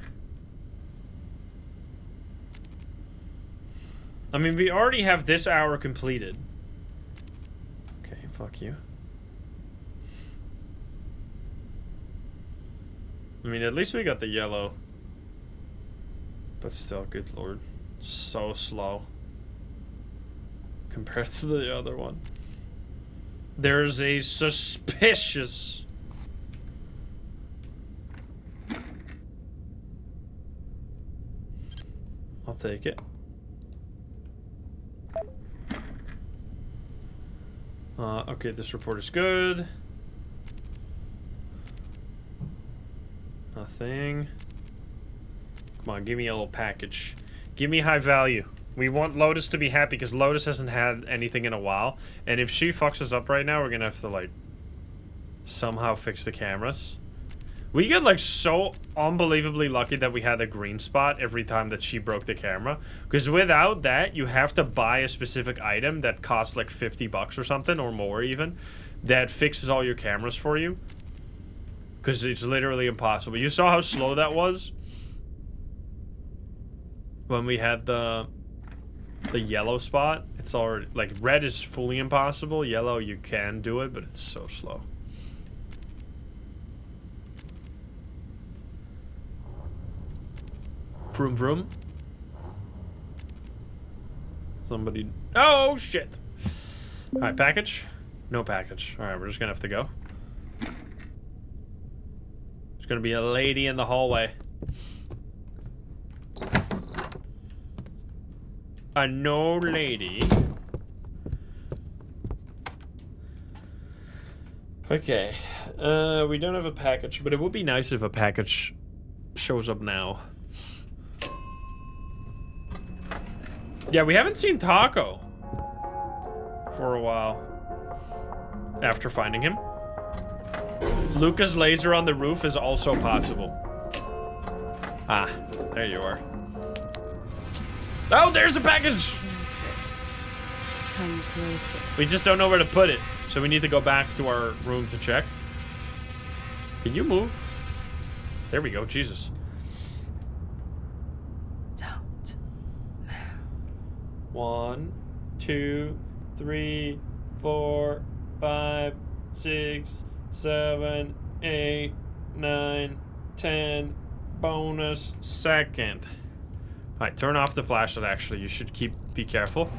I mean, we already have this hour completed. Okay, fuck you. I mean, at least we got the yellow. But still, good lord. So slow. Compared to the other one. There's a suspicious... I'll take it. Okay, this report is good. Nothing. Come on, give me a little package. Give me high value. We want Lotus to be happy because Lotus hasn't had anything in a while. And if she fucks us up right now, we're gonna have to, like, somehow fix the cameras. We get, like, so unbelievably lucky that we had a green spot every time that she broke the camera. Because without that, you have to buy a specific item that costs, like, 50 bucks or something, or more even, that fixes all your cameras for you. Because it's literally impossible. You saw how slow that was? When we had the yellow spot. It's already, like, red is fully impossible. Yellow, you can do it, but it's so slow. Vroom vroom. Somebody... Oh, shit! Alright, package? No package. Alright, we're just gonna have to go. Just gonna be a lady in the hallway. A no lady. Okay. We don't have a package, but it would be nice if a package shows up now. Yeah, we haven't seen Taco for a while after finding him. Lucas laser on the roof is also possible. Ah, there you are. Oh, there's a package! Come closer. We just don't know where to put it, so we need to go back to our room to check. Can you move? There we go, Jesus. Don't move. 1, 2, 3, 4, 5, 6, 7, 8, 9, 10. Bonus second. Alright, turn off the flashlight actually. You should be careful.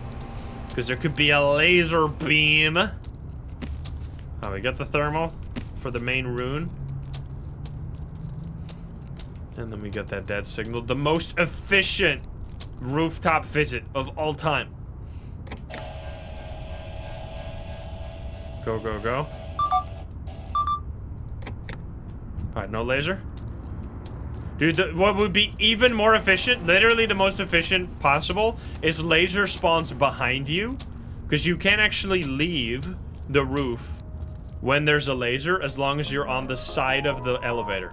Because there could be a laser beam. Oh, we got the thermal for the main rune. And then we got that dead signal. The most efficient rooftop visit of all time. Go, go, go. Alright, no laser. Dude, what would be even more efficient, literally the most efficient possible, is laser spawns behind you. Because you can actually leave the roof when there's a laser as long as you're on the side of the elevator.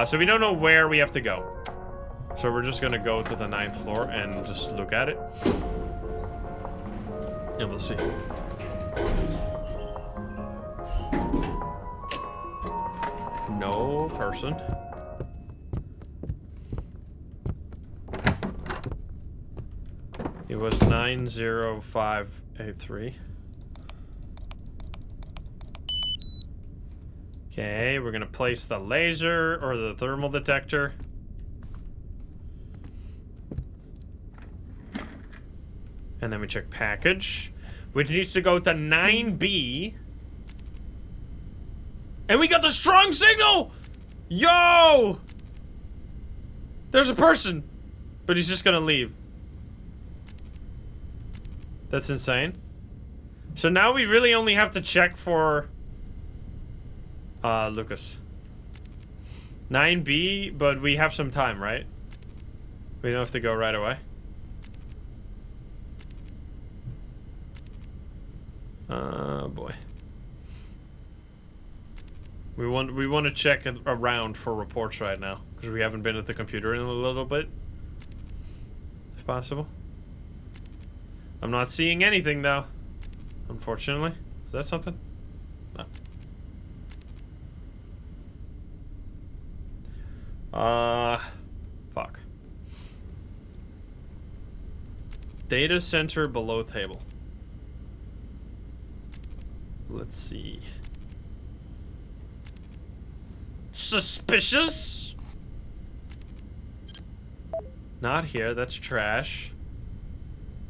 So we don't know where we have to go. So we're just gonna go to the 9th floor and just look at it. And we'll see. No person. It was 90583. Okay, we're gonna place the laser or the thermal detector. And then we check package, which needs to go to 9B. And we got the strong signal! Yo! There's a person, but he's just gonna leave. That's insane. So now we really only have to check for Lucas. 9B, but we have some time, right? We don't have to go right away. Boy. We want to check around for reports right now because we haven't been at the computer in a little bit. If possible. I'm not seeing anything though. Unfortunately. Is that something? No. Fuck. Data center below table. Let's see. Suspicious? Not here, that's trash.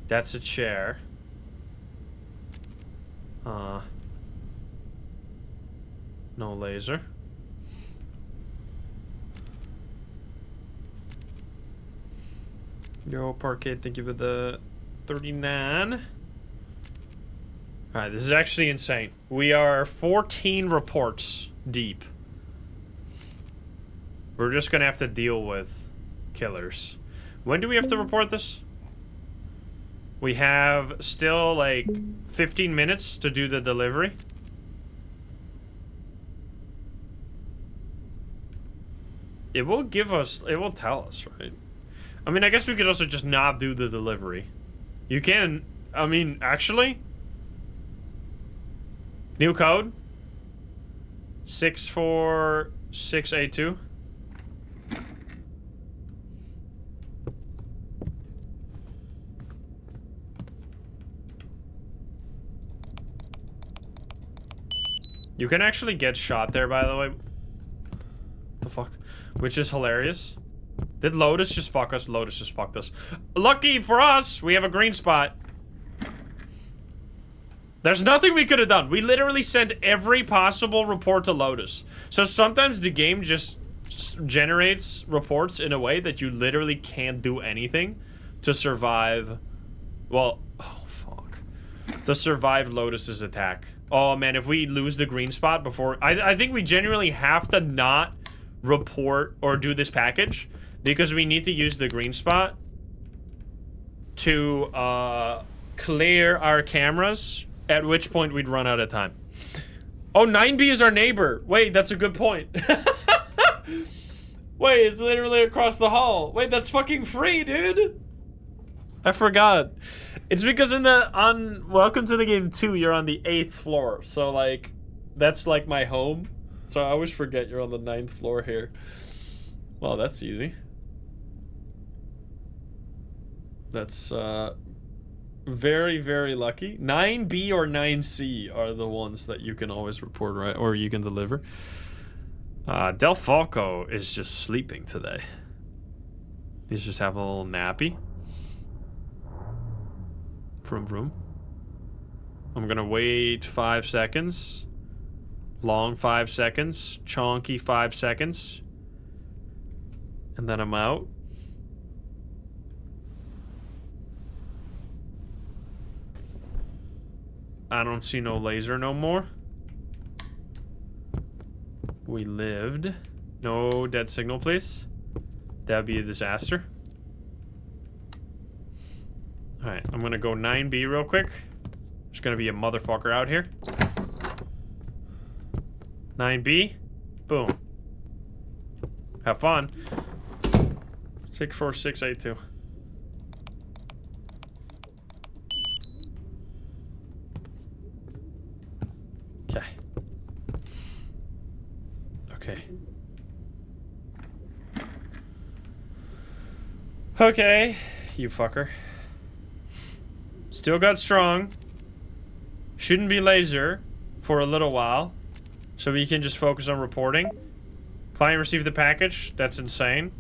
That's a chair. No laser. Yo, Parquet, thank you for the 39. Alright, this is actually insane. We are 14 reports deep. We're just gonna have to deal with killers. When do we have to report this? We have still like 15 minutes to do the delivery. It will give us, it will tell us, right? I mean, I guess we could also just not do the delivery. You can, I mean, actually. New code. 64682. You can actually get shot there, by the way. The fuck? Which is hilarious. Did Lotus just fuck us? Lotus just fucked us. Lucky for us, we have a green spot. There's nothing we could have done. We literally sent every possible report to Lotus. So sometimes the game just generates reports in a way that you literally can't do anything to survive. Well, oh fuck. To survive Lotus's attack. Oh man, if we lose the green spot before... I think we genuinely have to not report or do this package because we need to use the green spot to clear our cameras, at which point we'd run out of time. Oh, 9B is our neighbor. Wait, that's a good point. Wait, it's literally across the hall. Wait, that's fucking free, dude. I forgot. It's because on Welcome to the Game 2, you're on the 8th floor. So, like, that's like my home. So I always forget you're on the 9th floor here. Well, that's easy. That's, very, very lucky. 9B or 9C are the ones that you can always report, right? Or you can deliver. Del Falco is just sleeping today. He's just having a little nappy. Vroom vroom. I'm gonna wait 5 seconds. Long 5 seconds. Chonky 5 seconds. And then I'm out. I don't see no laser no more. We lived. No dead signal, please. That'd be a disaster. Alright, I'm gonna go 9B real quick. There's gonna be a motherfucker out here. 9B. Boom. Have fun. 64682. Okay. Okay. Okay, you fucker. Still got strong. Shouldn't be laser for a little while. So we can just focus on reporting. Client received the package. That's insane.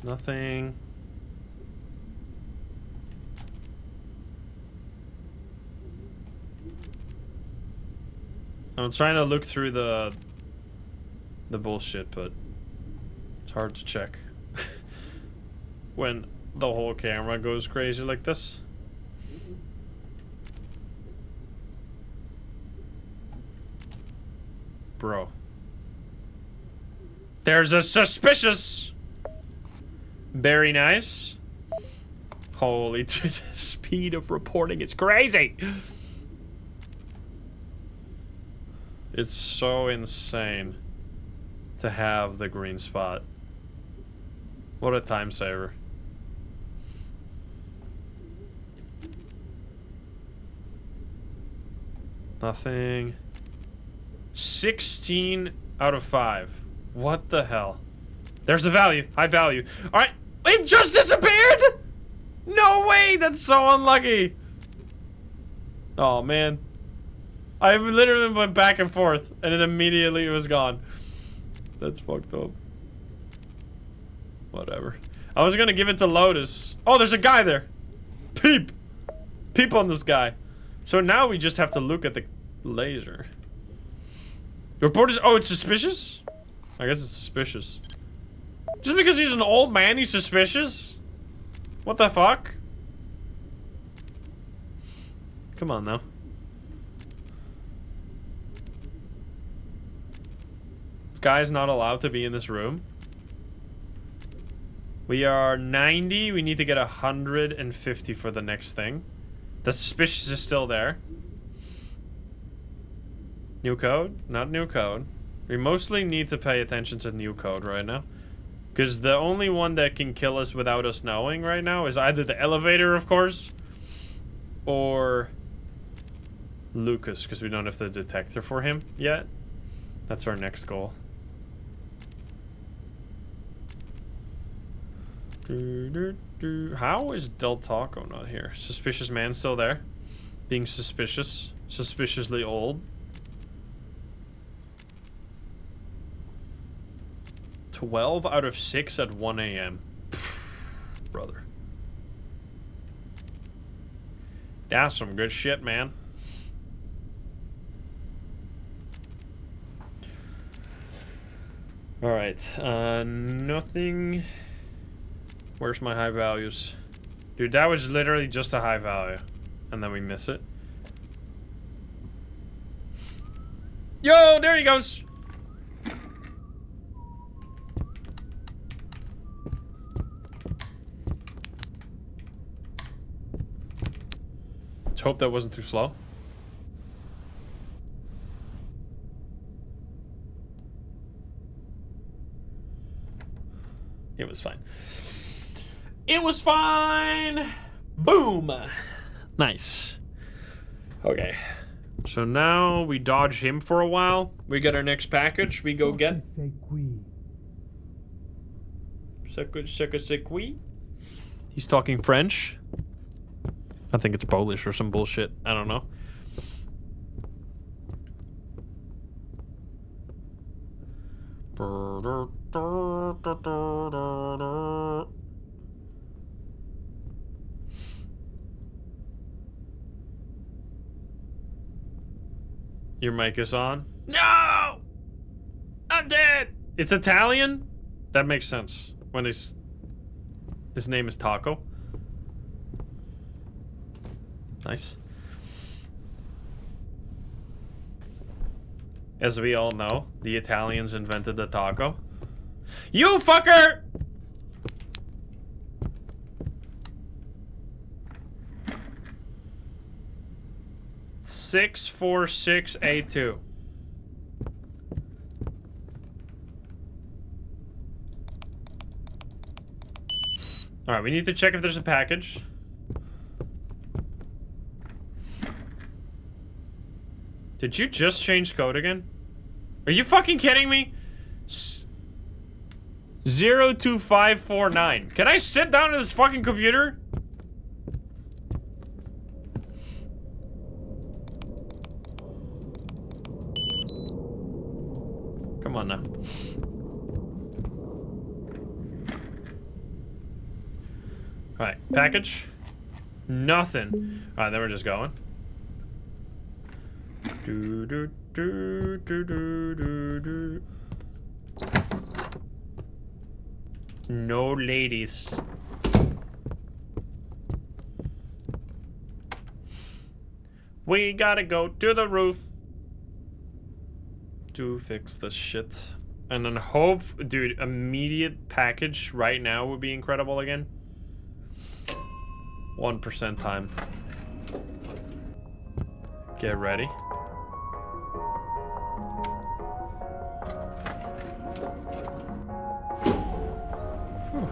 Nothing. I'm trying to look through the bullshit, but it's hard to check when the whole camera goes crazy like this. Bro. There's a suspicious. Very nice. Holy, the speed of reporting is crazy. It's so insane to have the green spot. What a time saver. Nothing. 16 out of 5. What the hell? There's the value. High value. Alright. It just disappeared? No way. That's so unlucky. Oh, man. I literally went back and forth, and then immediately it was gone. That's fucked up. Whatever. I was gonna give it to Lotus. Oh, there's a guy there. Peep. Peep on this guy. So now we just have to look at the laser. Report is... Oh, it's suspicious? I guess it's suspicious. Just because he's an old man, he's suspicious? What the fuck? Come on, now. This guy's not allowed to be in this room. We are 90. We need to get 150 for the next thing. The suspicious is still there. New code? Not new code. We mostly need to pay attention to new code right now. Because the only one that can kill us without us knowing right now is either the elevator, of course, or Lucas, because we don't have the detector for him yet. That's our next goal. How is Del Taco not here? Suspicious man still there? Being suspicious. Suspiciously old. 12 out of 6 at 1 a.m. Brother. That's some good shit, man. All right, nothing. Where's my high values? Dude, that was literally just a high value. And then we miss it. Yo, there he goes. Let's hope that wasn't too slow. It was fine. It was fine. Boom. Nice. Okay. So now we dodge him for a while. We get our next package. We go get. Sei qui. C'est qui? He's talking French. I think it's Polish or some bullshit. I don't know. Your mic is on? No! I'm dead! It's Italian? That makes sense. When his name is Taco. Nice. As we all know, the Italians invented the taco. You fucker! Six, 4, 6, 8, 2. All right, we need to check if there's a package. Did you just change code again? Are you fucking kidding me? 02549. Can I sit down at this fucking computer? Come on now. Alright, package. Nothing. Alright, then we're just going. Do, do, do, do, do, do, do. No ladies. We gotta go to the roof to fix the shit. And then hope, dude, immediate package right now would be incredible again. 1% time. Get ready. Whew.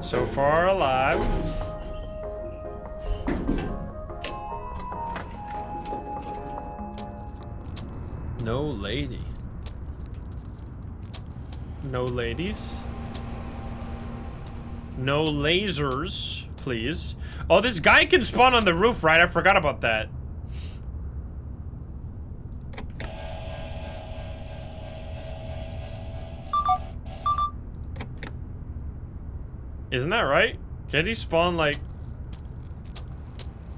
So far alive. No lady. No ladies. No lasers, please. Oh, this guy can spawn on the roof, right? I forgot about that. Isn't that right? Can't he spawn, like,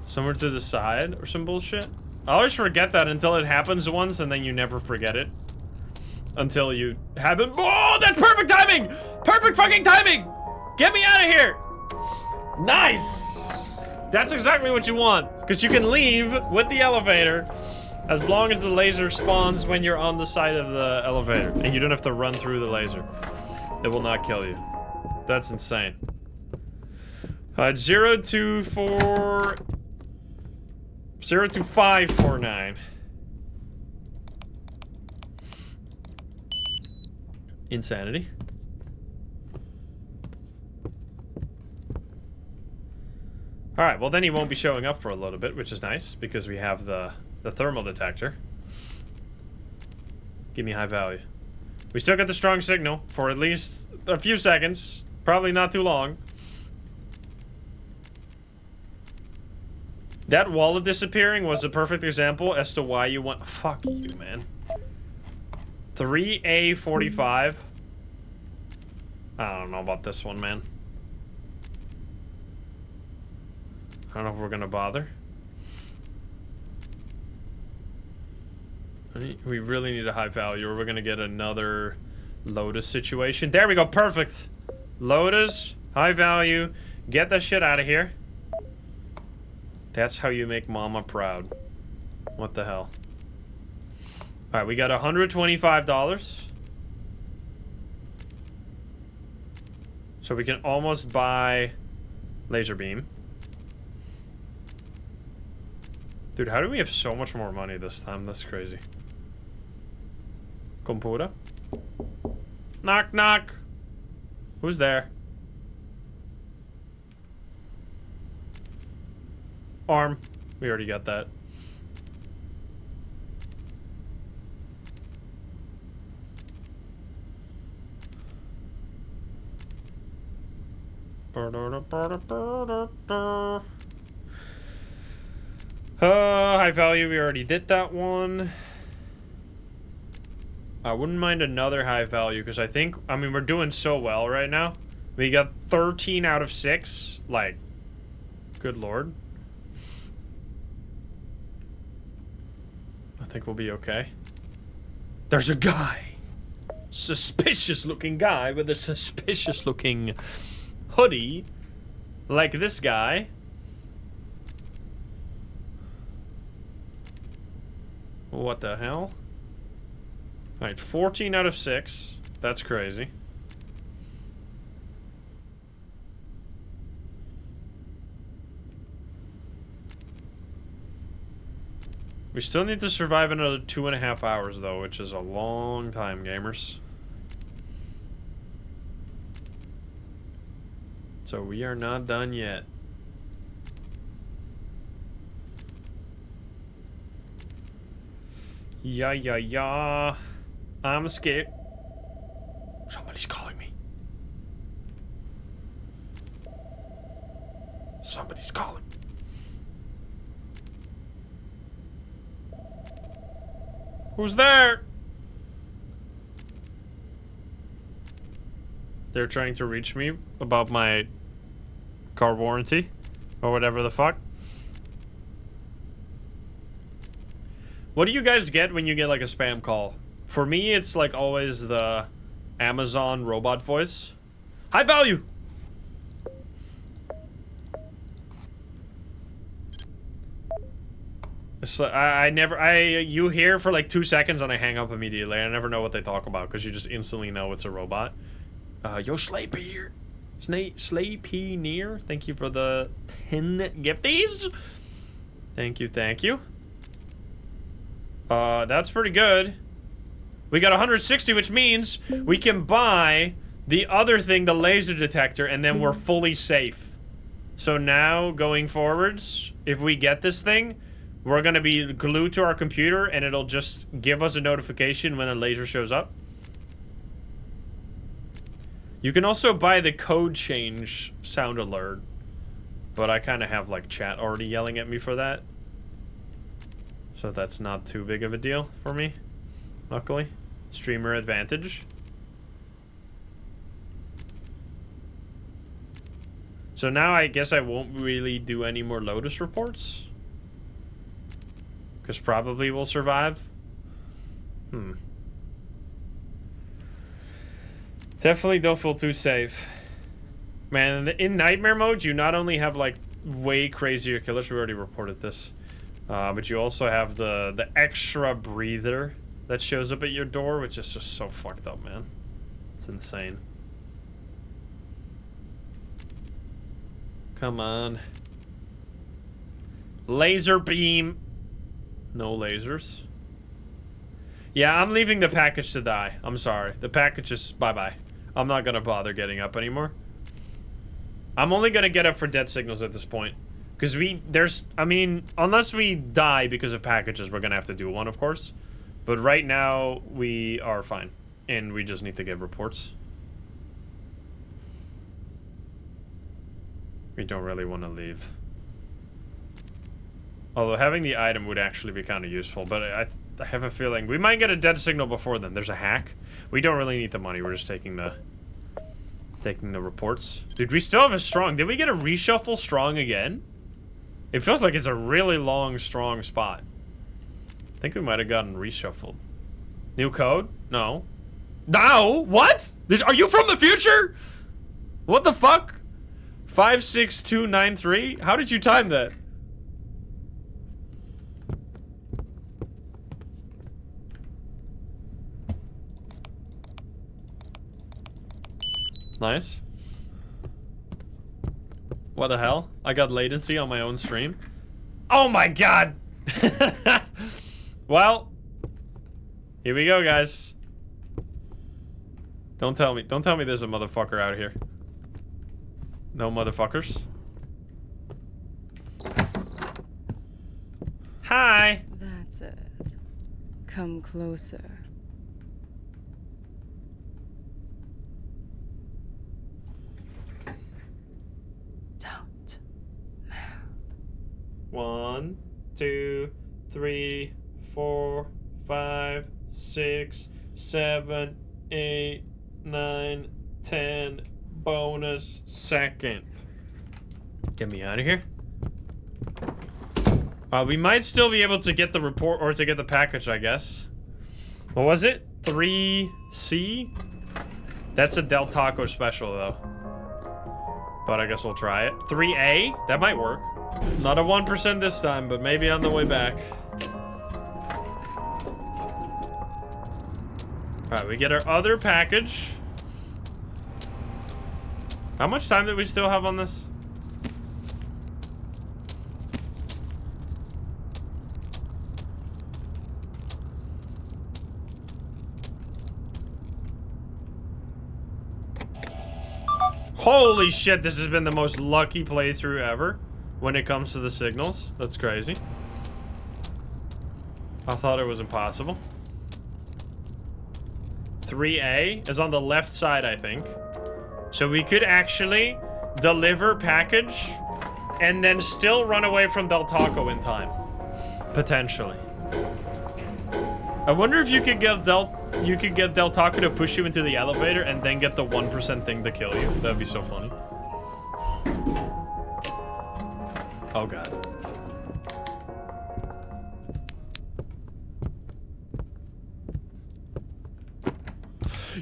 somewhere to the side or some bullshit? I always forget that until it happens once, and then you never forget it. Until you haven't. Oh, that's perfect timing! Perfect fucking timing! Get me out of here! Nice! That's exactly what you want. Because you can leave with the elevator as long as the laser spawns when you're on the side of the elevator. And you don't have to run through the laser. It will not kill you. That's insane. 02549. Insanity. All right, well then he won't be showing up for a little bit, which is nice because we have the thermal detector. Give me high value. We still get the strong signal for at least a few seconds. Probably not too long. That wallet disappearing was a perfect example as to why you want. Fuck you, man. 3A45. I don't know about this one, man. I don't know if we're gonna bother. We really need a high value or we're gonna get another Lotus situation. There we go, perfect. Lotus, high value. Get that shit out of here. That's how you make mama proud. What the hell? Alright, we got $125. So we can almost buy laser beam. Dude, how do we have so much more money this time? That's crazy. Computer? Knock, knock. Who's there? Arm. We already got that. High value, we already did that one. I wouldn't mind another high value because I mean, we're doing so well right now. We got 13 out of 6. Like, good lord. I think we'll be okay. There's a guy. Suspicious looking guy with a suspicious looking hoodie. Like this guy. What the hell? Alright, 14 out of 6. That's crazy. We still need to survive another 2.5 hours, though, which is a long time, gamers. So we are not done yet. Yeah. I'm scared. Somebody's calling me. Somebody's calling. Who's there? They're trying to reach me about my car warranty or whatever the fuck. What do you guys get when you get like a spam call? For me, it's like always the Amazon robot voice. High value. It's like, you hear for like 2 seconds and I hang up immediately. I never know what they talk about because you just instantly know it's a robot. Yo, Slape near. Thank you for the 10 gifties. Thank you. That's pretty good. We got 160, which means we can buy the other thing, the laser detector, and then we're fully safe. So now, going forwards, if we get this thing, we're gonna be glued to our computer and it'll just give us a notification when a laser shows up. You can also buy the code change sound alert, but I kind of have like chat already yelling at me for that. So that's not too big of a deal for me, luckily. Streamer advantage. So now I guess I won't really do any more Lotus reports. Because probably we'll survive. Definitely don't feel too safe. Man, in nightmare mode, you not only have like way crazier killers, we already reported this. But you also have the extra breather that shows up at your door, which is just so fucked up, man. It's insane. Come on. Laser beam. No lasers. Yeah, I'm leaving the package to die. I'm sorry. The package is bye-bye. I'm not gonna bother getting up anymore. I'm only gonna get up for dead signals at this point. Because I mean, unless we die because of packages, we're gonna have to do one, of course. But right now, we are fine. And we just need to get reports. We don't really want to leave. Although having the item would actually be kind of useful. But I have a feeling we might get a dead signal before then. There's a hack. We don't really need the money. We're just taking the reports. Dude, we still have a strong. Did we get a reshuffle strong again? It feels like it's a really long, strong spot. think we might have gotten reshuffled. New code? No. No? What? Are you from the future? What the fuck? 56293? How did you time that? Nice. What the hell? I got latency on my own stream. Oh my god! Well, here we go, guys. Don't tell me there's a motherfucker out here. No motherfuckers. Hi! That's it. Come closer. Don't move. 1, 2, 3, 4, 5, 6, 7, 8, 9, 10. Bonus second. Get me out of here. We might still be able to get the report or to get the package, I guess. What was it? 3C? That's a Del Taco special, though. But I guess we'll try it. 3A? That might work. Not a 1% this time, but maybe on the way back. Alright, we get our other package. How much time do we still have on this? Holy shit, this has been the most lucky playthrough ever when it comes to the signals. That's crazy. I thought it was impossible. 3A is on the left side, I think. So we could actually deliver package and then still run away from Del Taco in time. Potentially. I wonder if you could get Del Taco to push you into the elevator and then get the 1% thing to kill you. That'd be so funny. Oh god.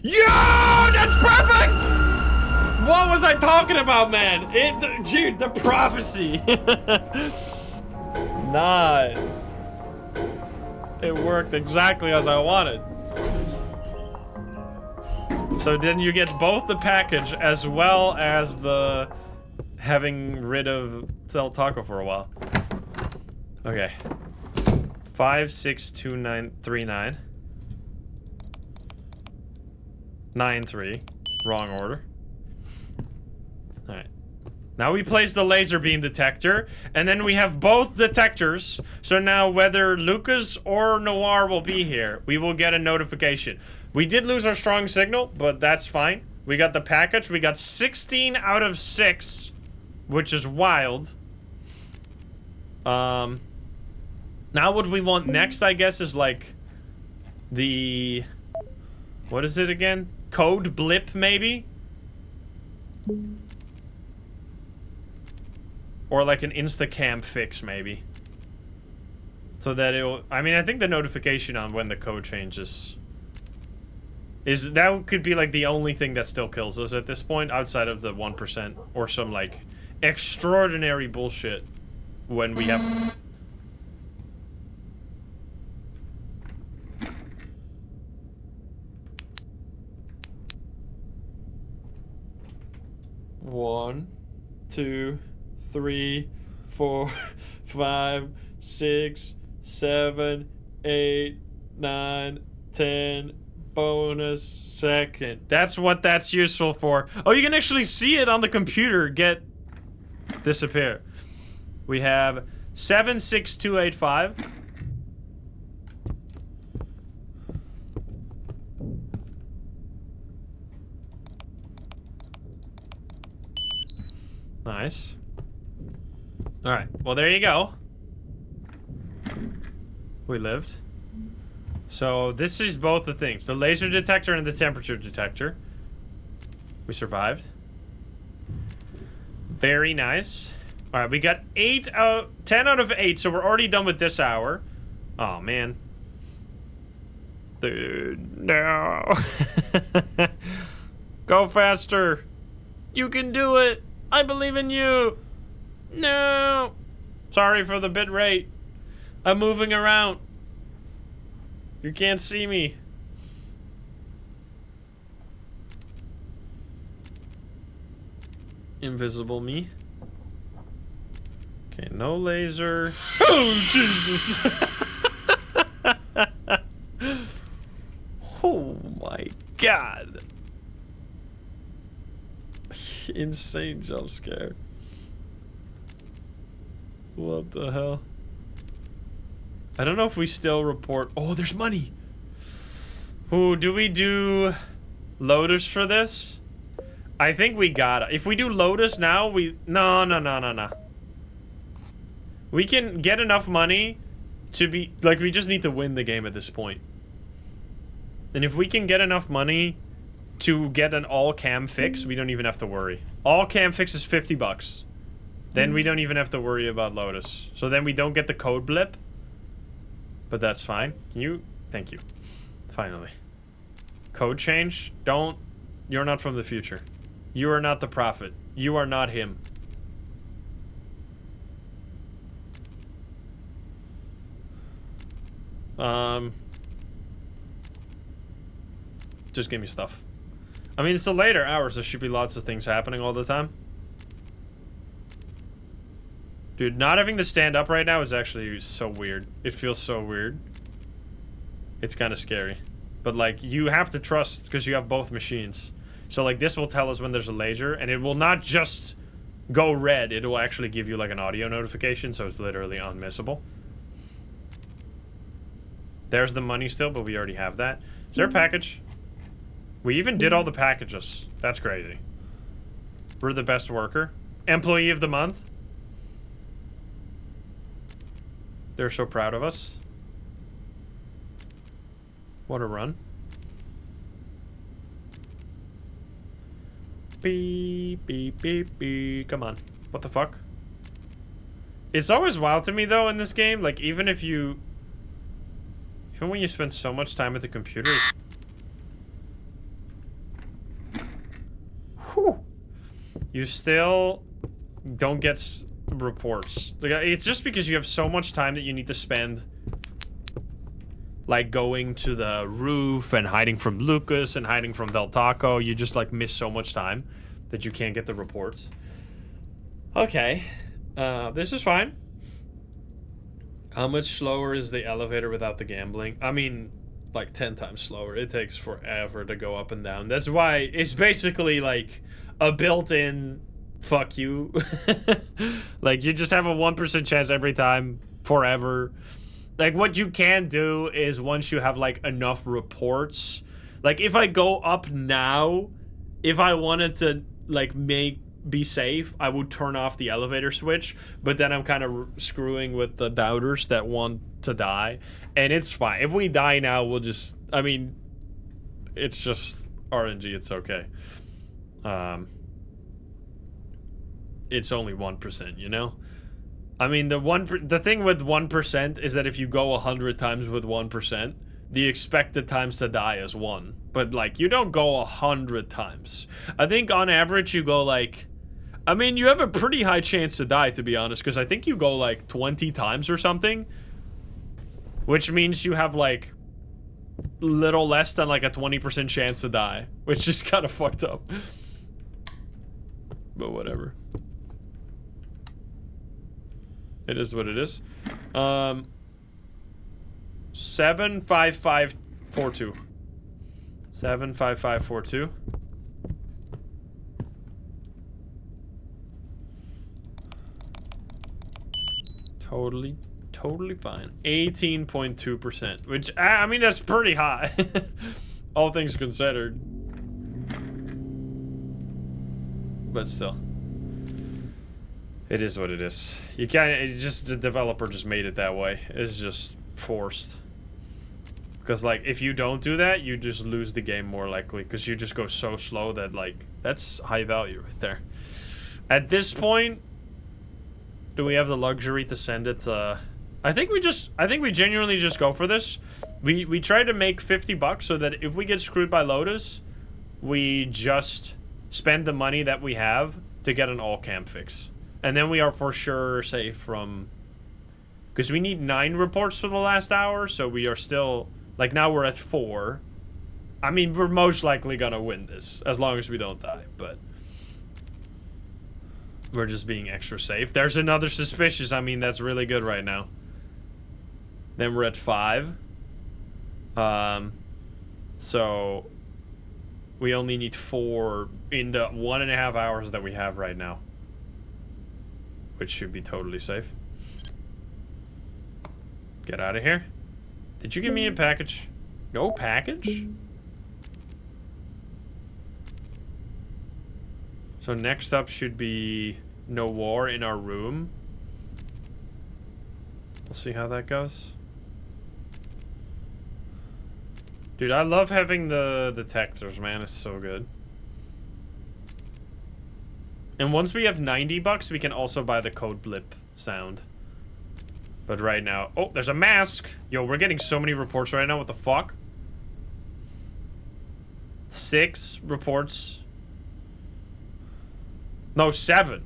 Yo, that's perfect! What was I talking about, man? Dude, the prophecy. Nice. It worked exactly as I wanted. So then you get both the package as well as the having rid of Del Taco for a while. Okay. 562939. 93. Wrong order. Alright. Now we place the laser beam detector, and then we have both detectors. So now whether Lucas or Noir will be here, we will get a notification. We did lose our strong signal, but that's fine. We got the package. We got 16 out of 6, which is wild. Now what we want next, I guess, is like the... What is it again? Code blip, maybe? Or like an Instacam fix, maybe. So that it'll... I mean, I think the notification on when the code changes... That could be like the only thing that still kills us at this point, outside of the 1%. Or some like extraordinary bullshit when we have... One, 2, 3, 4, 5, 6, 7, 8, 9, 10. Bonus second. That's what that's useful for. Oh, you can actually see it on the computer disappear. We have 76285. Nice. All right. Well, there you go. We lived. So this is both the things. The laser detector and the temperature detector. We survived. Very nice. All right, we got 10 out of 8, so we're already done with this hour. Oh, man. Dude, no. Go faster. You can do it. I believe in you. No. Sorry for the bit rate. I'm moving around. You can't see me. Invisible me. Okay, no laser. Oh, Jesus. Oh my God. Insane jump scare. What the hell? I don't know if we still report. Oh, there's money. Ooh, do we do Lotus for this? I think we gotta. If we do Lotus now, no. We can get enough money to be, like, we just need to win the game at this point. And if we can get enough money to get an all-cam fix, we don't even have to worry. All-cam fix is 50 bucks. Then we don't even have to worry about Lotus. So then we don't get the code blip. But that's fine. Can you? Thank you. Finally. Code change? Don't. You're not from the future. You are not the prophet. You are not him. Just give me stuff. I mean, it's the later hours. There should be lots of things happening all the time. Dude, not having to stand up right now is actually so weird. It feels so weird. It's kind of scary. But, like, you have to trust because you have both machines. So, like, this will tell us when there's a laser, and it will not just go red. It will actually give you, like, an audio notification, so it's literally unmissable. There's the money still, but we already have that. Is there a package? We even did all the packages. That's crazy. We're the best worker. Employee of the month. They're so proud of us. What a run. Beep, beep, beep, beep. Come on. What the fuck? It's always wild to me, though, in this game. Like, even when you spend so much time at the computer... Whew. You still don't get reports. Like, it's just because you have so much time that you need to spend, like, going to the roof and hiding from Lucas and hiding from Del Taco. You just, like, miss so much time that you can't get the reports. Okay. This is fine. How much slower is the elevator without the gambling? I mean, like 10 times slower. It takes forever to go up and down. That's why it's basically like a built-in fuck you. Like, you just have a 1% chance every time forever. Like, what you can do is once you have, like, enough reports, like, if I go up now, if I wanted to, like, be safe, I would turn off the elevator switch, but then I'm kind of screwing with the doubters that want to die, and it's fine. If we die now, we'll just, I mean, it's just RNG, it's okay. It's only 1%, you know? I mean, the thing with 1% is that if you go 100 times with 1%, the expected times to die is 1. But, like, you don't go 100 times. I think on average you go, like, I mean, you have a pretty high chance to die, to be honest, because I think you go, like, 20 times or something. Which means you have, like, little less than, like, a 20% chance to die. Which is kind of fucked up. But whatever. It is what it is. 75542. 75542. Totally fine. 18.2%, which, I mean, that's pretty high. All things considered. But still. It is what it is. You can't, the developer just made it that way. It's just forced. Because, like, if you don't do that, you just lose the game more likely. Because you just go so slow that, like, that's high value right there. At this point, do we have the luxury to send it to I think we genuinely just go for this. We try to make 50 bucks so that if we get screwed by Lotus, we just spend the money that we have to get an all camp fix. And then we are for sure safe from... Because we need 9 reports for the last hour, so we are still... Like, now we're at 4. I mean, we're most likely gonna win this, as long as we don't die, but... We're just being extra safe. There's another suspicious. I mean, that's really good right now. Then we're at 5. So... We only need 4 in the 1.5 hours that we have right now. Which should be totally safe. Get out of here. Did you give me a package? No package? So next up should be no war in our room. We'll see how that goes. Dude, I love having the detectors, man. It's so good. And once we have 90 bucks, we can also buy the code blip sound. But right now... Oh, there's a mask! Yo, we're getting so many reports right now. What the fuck? 6 reports. No, 7.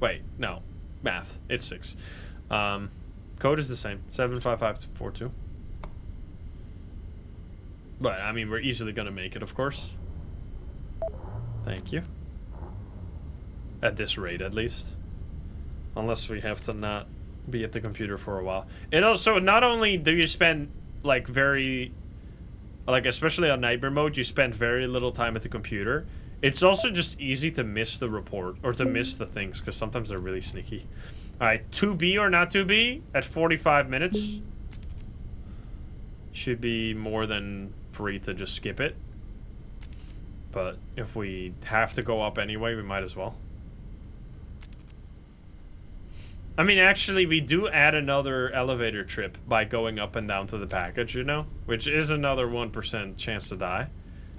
Wait, no. Math. It's 6. Code is the same. 75542. But, I mean, we're easily gonna make it, of course. Thank you. At this rate, at least. Unless we have to not be at the computer for a while. And also, not only do you spend, like, especially on nightmare mode, you spend very little time at the computer. It's also just easy to miss the report, or to miss the things, because sometimes they're really sneaky. Alright, 2B or not 2B at 45 minutes. Should be more than free to just skip it. But if we have to go up anyway, we might as well. I mean, actually, we do add another elevator trip by going up and down to the package, you know? Which is another 1% chance to die.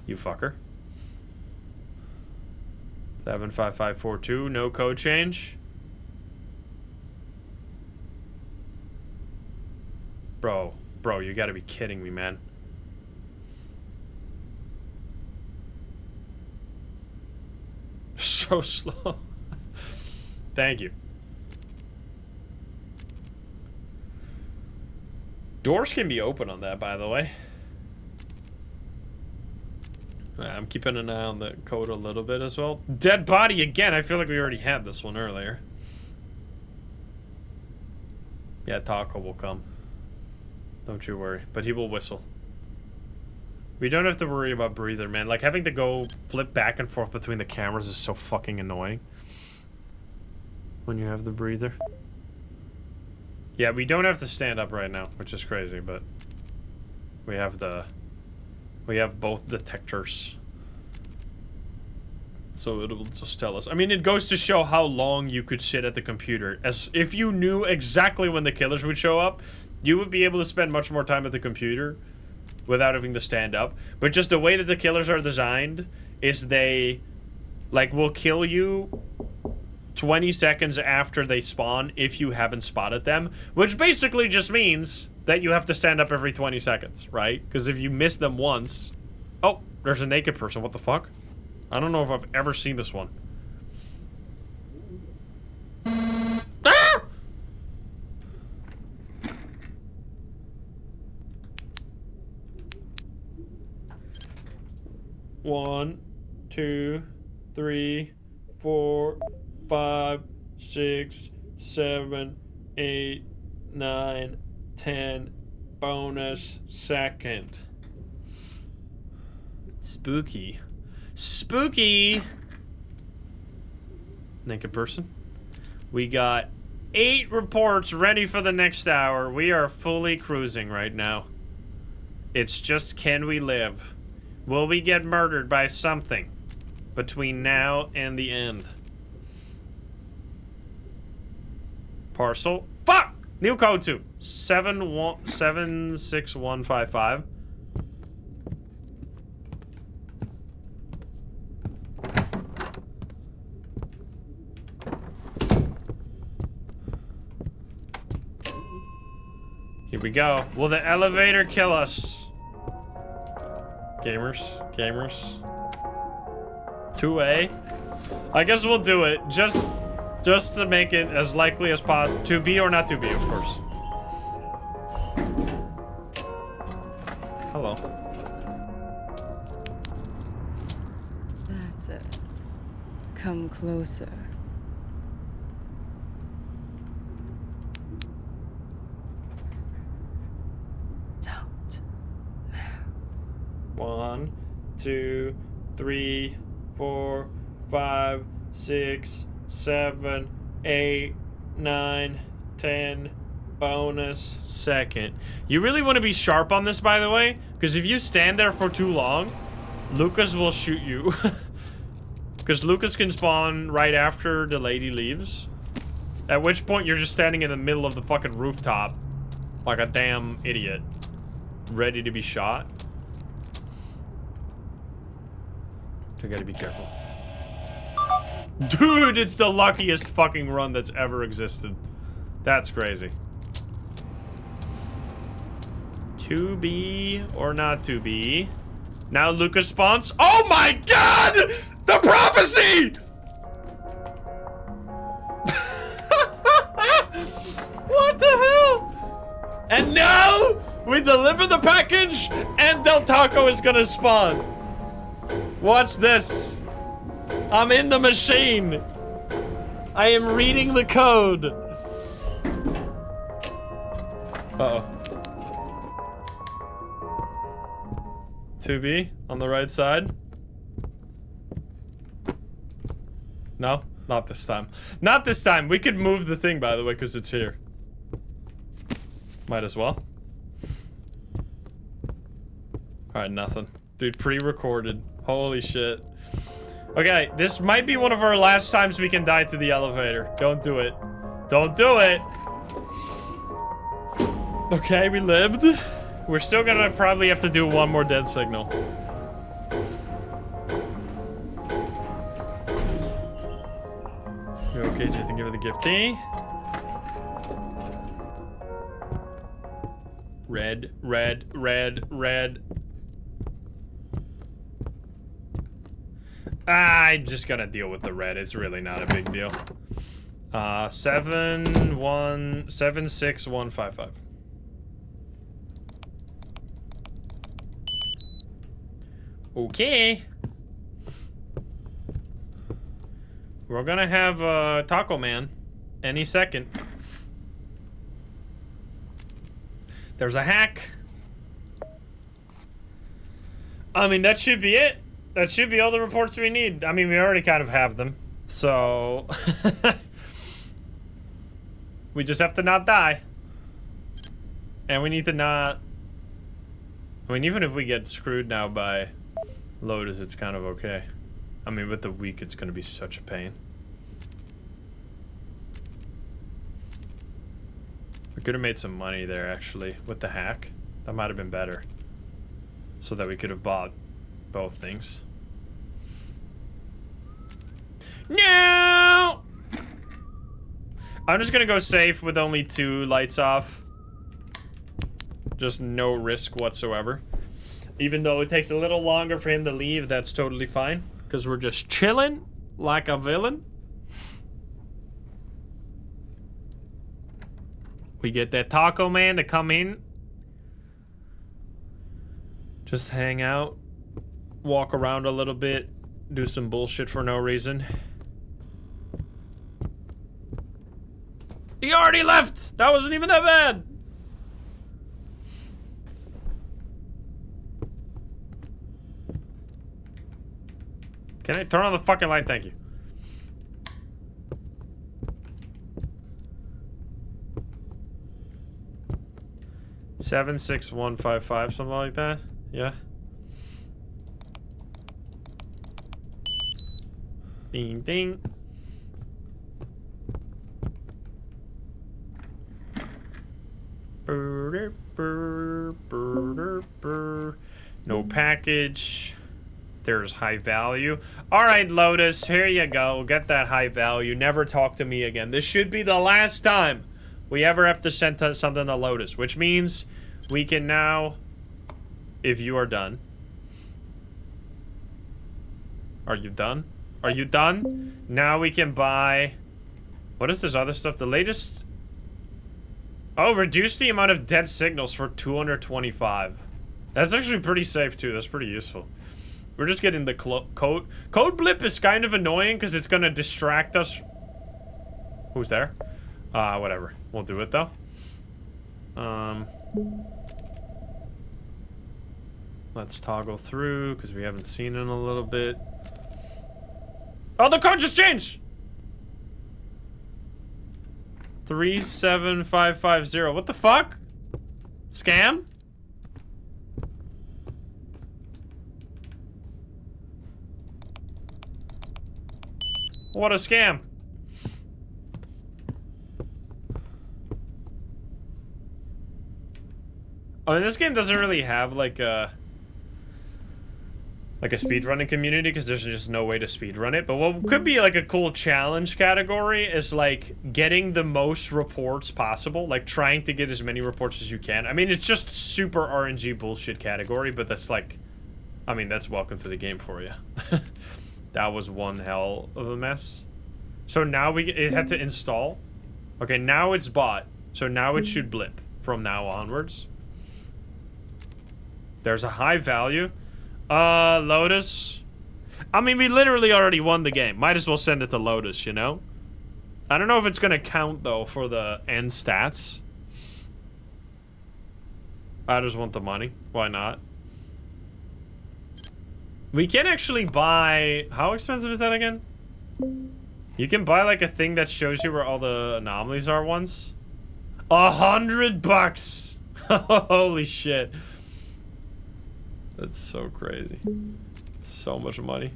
You fucker. 75542, no code change. Bro, you gotta be kidding me, man. So slow. Thank you. Doors can be open on that, by the way. I'm keeping an eye on the code a little bit as well. Dead body again. I feel like we already had this one earlier. Yeah, Taco will come. Don't you worry. But he will whistle. We don't have to worry about breather, man. Like, having to go flip back and forth between the cameras is so fucking annoying. When you have the breather. Yeah, we don't have to stand up right now, which is crazy, but... We have both detectors. So it'll just tell us. I mean, it goes to show how long you could sit at the computer. As if you knew exactly when the killers would show up, you would be able to spend much more time at the computer without having to stand up. But just the way that the killers are designed is they, like, will kill you 20 seconds after they spawn if you haven't spotted them, which basically just means that you have to stand up every 20 seconds, right? Because if you miss them once... Oh, there's a naked person. What the fuck? I don't know if I've ever seen this one. Ah! One, 2, 3, 4, 5, 6, 7, 8, 9, 10. Bonus second. Spooky. Spooky! Naked person. We got 8 reports ready for the next hour. We are fully cruising right now. It's just, can we live? Will we get murdered by something between now and the end? Parcel. Fuck! New code 2. 76155. we go. Will the elevator kill us? Gamers. 2A. I guess we'll do it. Just to make it as likely as possible. 2B or not 2B, of course. Hello. That's it. Come closer. Don't move. 1, 2, 3, 4, 5, 6, 7, 8, 9, 10. Bonus second. You really want to be sharp on this, by the way, because if you stand there for too long, Lucas will shoot you. Because Lucas can spawn right after the lady leaves. At which point you're just standing in the middle of the fucking rooftop like a damn idiot, ready to be shot. I gotta be careful. Dude, it's the luckiest fucking run that's ever existed. That's crazy. 2B or not 2B. Now Lucas spawns. Oh my god! The prophecy! What the hell? And now we deliver the package and Del Taco is gonna spawn. Watch this. I'm in the machine. I am reading the code. Uh-oh. 2B on the right side. No, not this time. Not this time. We could move the thing, by the way, because it's here. Might as well. Alright, nothing. Dude, pre-recorded. Holy shit. Okay, this might be one of our last times we can die to the elevator. Don't do it. Don't do it. Okay, we lived. We're still gonna probably have to do one more dead signal. Okay, Jathan, give her the gift key. Red, red, red, red. I'm just gonna deal with the red. It's really not a big deal. 76155. Okay. We're gonna have Taco Man any second. There's a hack. I mean, that should be it. That should be all the reports we need. I mean, we already kind of have them. So... we just have to not die. And we need to not... I mean, even if we get screwed now by Lotus, it's kind of okay. I mean, with the week, it's going to be such a pain. We could have made some money there, actually, with the hack. That might have been better. So that we could have bought both things. No! I'm just going to go safe with only 2 lights off. Just no risk whatsoever. Even though it takes a little longer for him to leave, that's totally fine. Because we're just chilling like a villain. We get that Taco Man to come in. Just hang out. Walk around a little bit. Do some bullshit for no reason. He already left! That wasn't even that bad! Can I turn on the fucking light? Thank you. Seven, 6, 1, 5, 5, something like that. Yeah. Ding, ding. No package. There's high value. All right, Lotus, here you go. Get that high value. Never talk to me again. This should be the last time we ever have to send something to Lotus, which means we can now, if you are done. Are you done? Are you done? Now we can buy, what is this other stuff? The latest, oh, reduce the amount of dead signals for 225. That's actually pretty safe too, that's pretty useful. We're just getting the code blip is kind of annoying because it's gonna distract us. Who's there? Whatever. We'll do it though. Let's toggle through because we haven't seen it in a little bit. Oh, the code just changed! 37550. What the fuck? Scam? What a scam. I mean, this game doesn't really have like a speedrunning community because there's just no way to speedrun it. But what could be like a cool challenge category is like getting the most reports possible, like trying to get as many reports as you can. I mean, it's just super RNG bullshit category, but that's like, I mean, that's welcome to the game for you. That was one hell of a mess. So now it had to install. Okay, now it's bought. So now it should blip from now onwards. There's a high value. Lotus. I mean, we literally already won the game. Might as well send it to Lotus, you know? I don't know if it's gonna count, though, for the end stats. I just want the money. Why not? We can actually buy... How expensive is that again? You can buy, like, a thing that shows you where all the anomalies are once. $100! Holy shit. That's so crazy. So much money.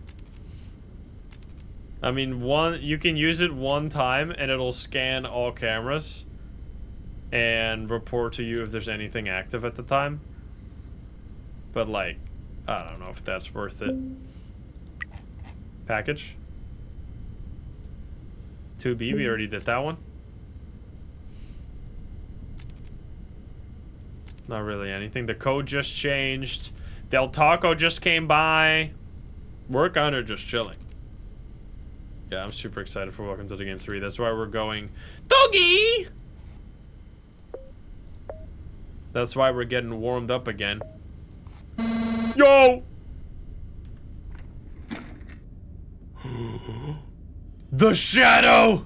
I mean, you can use it one time and it'll scan all cameras and report to you if there's anything active at the time. But like, I don't know if that's worth it. Package. 2B, we already did that one. Not really anything. The code just changed. Del Taco just came by. We're kind of just chilling. Yeah, I'm super excited for Welcome to the Game 3. That's why we're going Doggy! That's why we're getting warmed up again. Yo! The Shadow!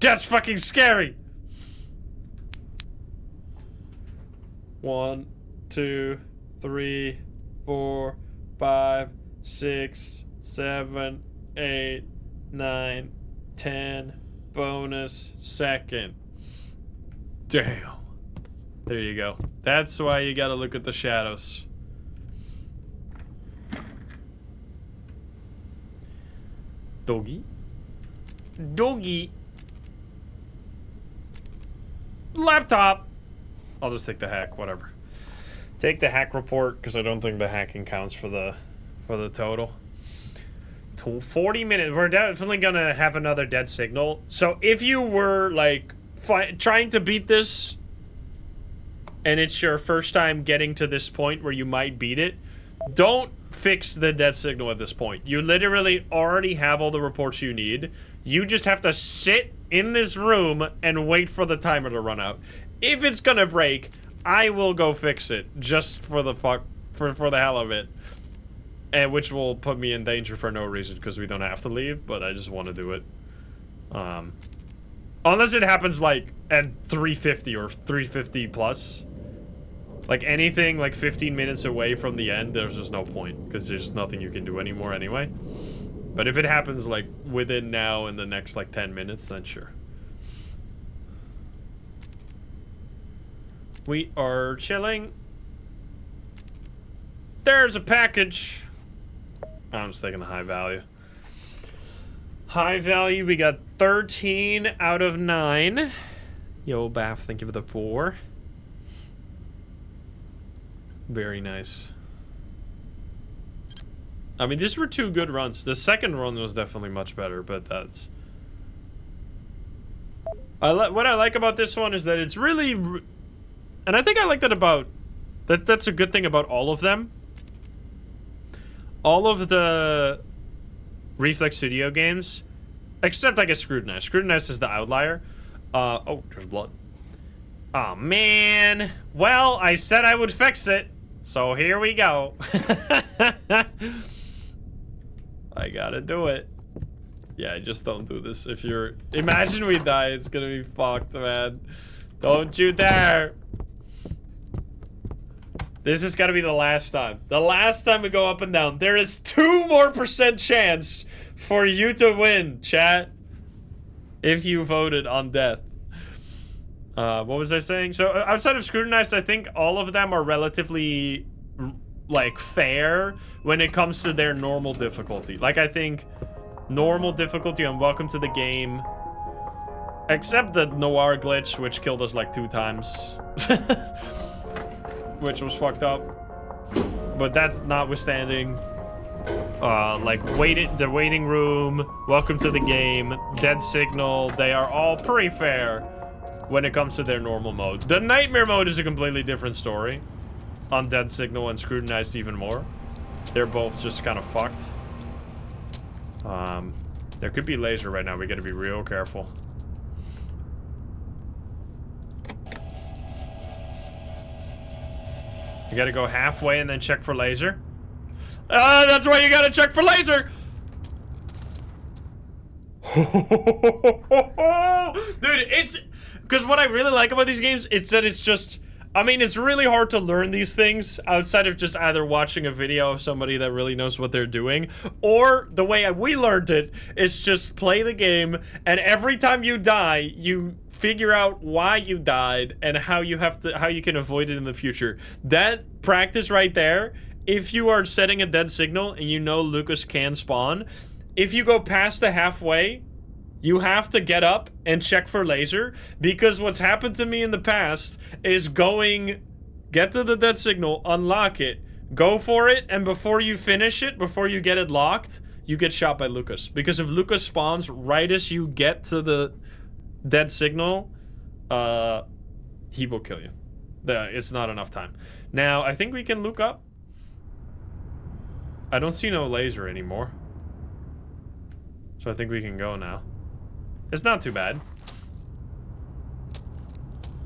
That's fucking scary! 1, 2, 3, 4, 5, 6, 7, 8, 9, 10. Bonus second. Damn. There you go. That's why you gotta look at the shadows. Doggy. Doggy. Laptop. I'll just take the hack, whatever. Take the hack report, because I don't think the hacking counts for the total. 40 minutes. We're definitely gonna have another dead signal. So if you were like trying to beat this, and it's your first time getting to this point where you might beat it, don't fix the dead signal at this point. You literally already have all the reports you need. You just have to sit in this room and wait for the timer to run out. If it's gonna break, I will go fix it just for the for the hell of it. And which will put me in danger for no reason because we don't have to leave, but I just want to do it. Unless it happens like at 350 or 350 plus. Like anything like 15 minutes away from the end, there's just no point because there's nothing you can do anymore anyway. But if it happens like within now and the next like 10 minutes, then sure. We are chilling. There's a package. I'm just taking the high value. High value, we got 13 out of 9. Yo, Bath, thank you for the 4. Very nice. I mean, these were 2 good runs. The second run was definitely much better, but that's... what I like about this one is that it's really... And I think I like that about... That's a good thing about all of them. All of the Reflex Studio games, except I guess Scrutinized. Scrutinized is the outlier. Oh, there's blood. Oh, man. Well, I said I would fix it, so here we go. I gotta do it. Yeah, just don't do this. If you're... Imagine we die, it's gonna be fucked, man. Don't you dare. This is gonna be the last time. The last time we go up and down. There is 2% more chance for you to win, chat. If you voted on death. What was I saying? So, outside of Scrutinized, I think all of them are relatively, like, fair when it comes to their normal difficulty. Like, I think normal difficulty on Welcome to the Game, except the Noir glitch, which killed us like 2 times. Which was fucked up. But that's notwithstanding. Like, the waiting room, Welcome to the Game, Dead Signal, they are all pretty fair when it comes to their normal modes. The Nightmare mode is a completely different story. On Dead Signal and Scrutinized even more. They're both just kind of fucked. There could be laser right now. We gotta be real careful. You gotta go halfway and then check for laser. That's why you gotta check for laser! Dude, it's... Because what I really like about these games is that it's just... I mean, it's really hard to learn these things outside of just either watching a video of somebody that really knows what they're doing, or the way we learned it is just play the game, and every time you die, you figure out why you died and how you can avoid it in the future. That practice right there, if you are setting a dead signal and you know Lucas can spawn, if you go past the halfway, you have to get up and check for laser, because what's happened to me in the past is get to the dead signal, unlock it, go for it, and before you finish it, before you get it locked, you get shot by Lucas. Because if Lucas spawns right as you get to the dead signal, he will kill you. It's not enough time. Now, I think we can look up. I don't see no laser anymore. So I think we can go now. It's not too bad.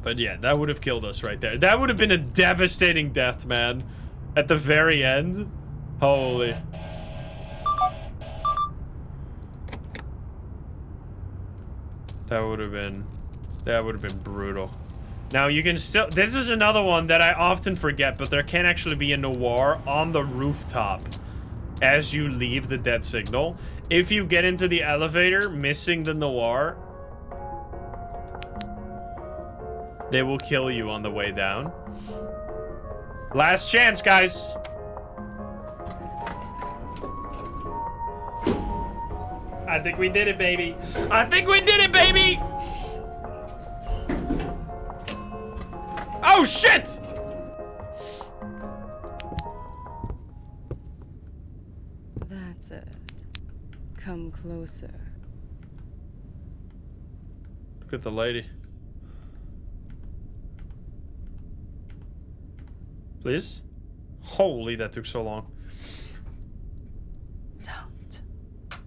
But yeah, that would have killed us right there. That would have been a devastating death, man. At the very end. Holy. That would have been brutal. Now you can still, this is another one that I often forget, but there can actually be a Noir on the rooftop as you leave the dead signal. If you get into the elevator missing the Noir, they will kill you on the way down. Last chance, guys. I think we did it, baby. I think we did it, baby. Oh, shit. That's it. Come closer. Look at the lady. Please? Holy, that took so long. Don't move.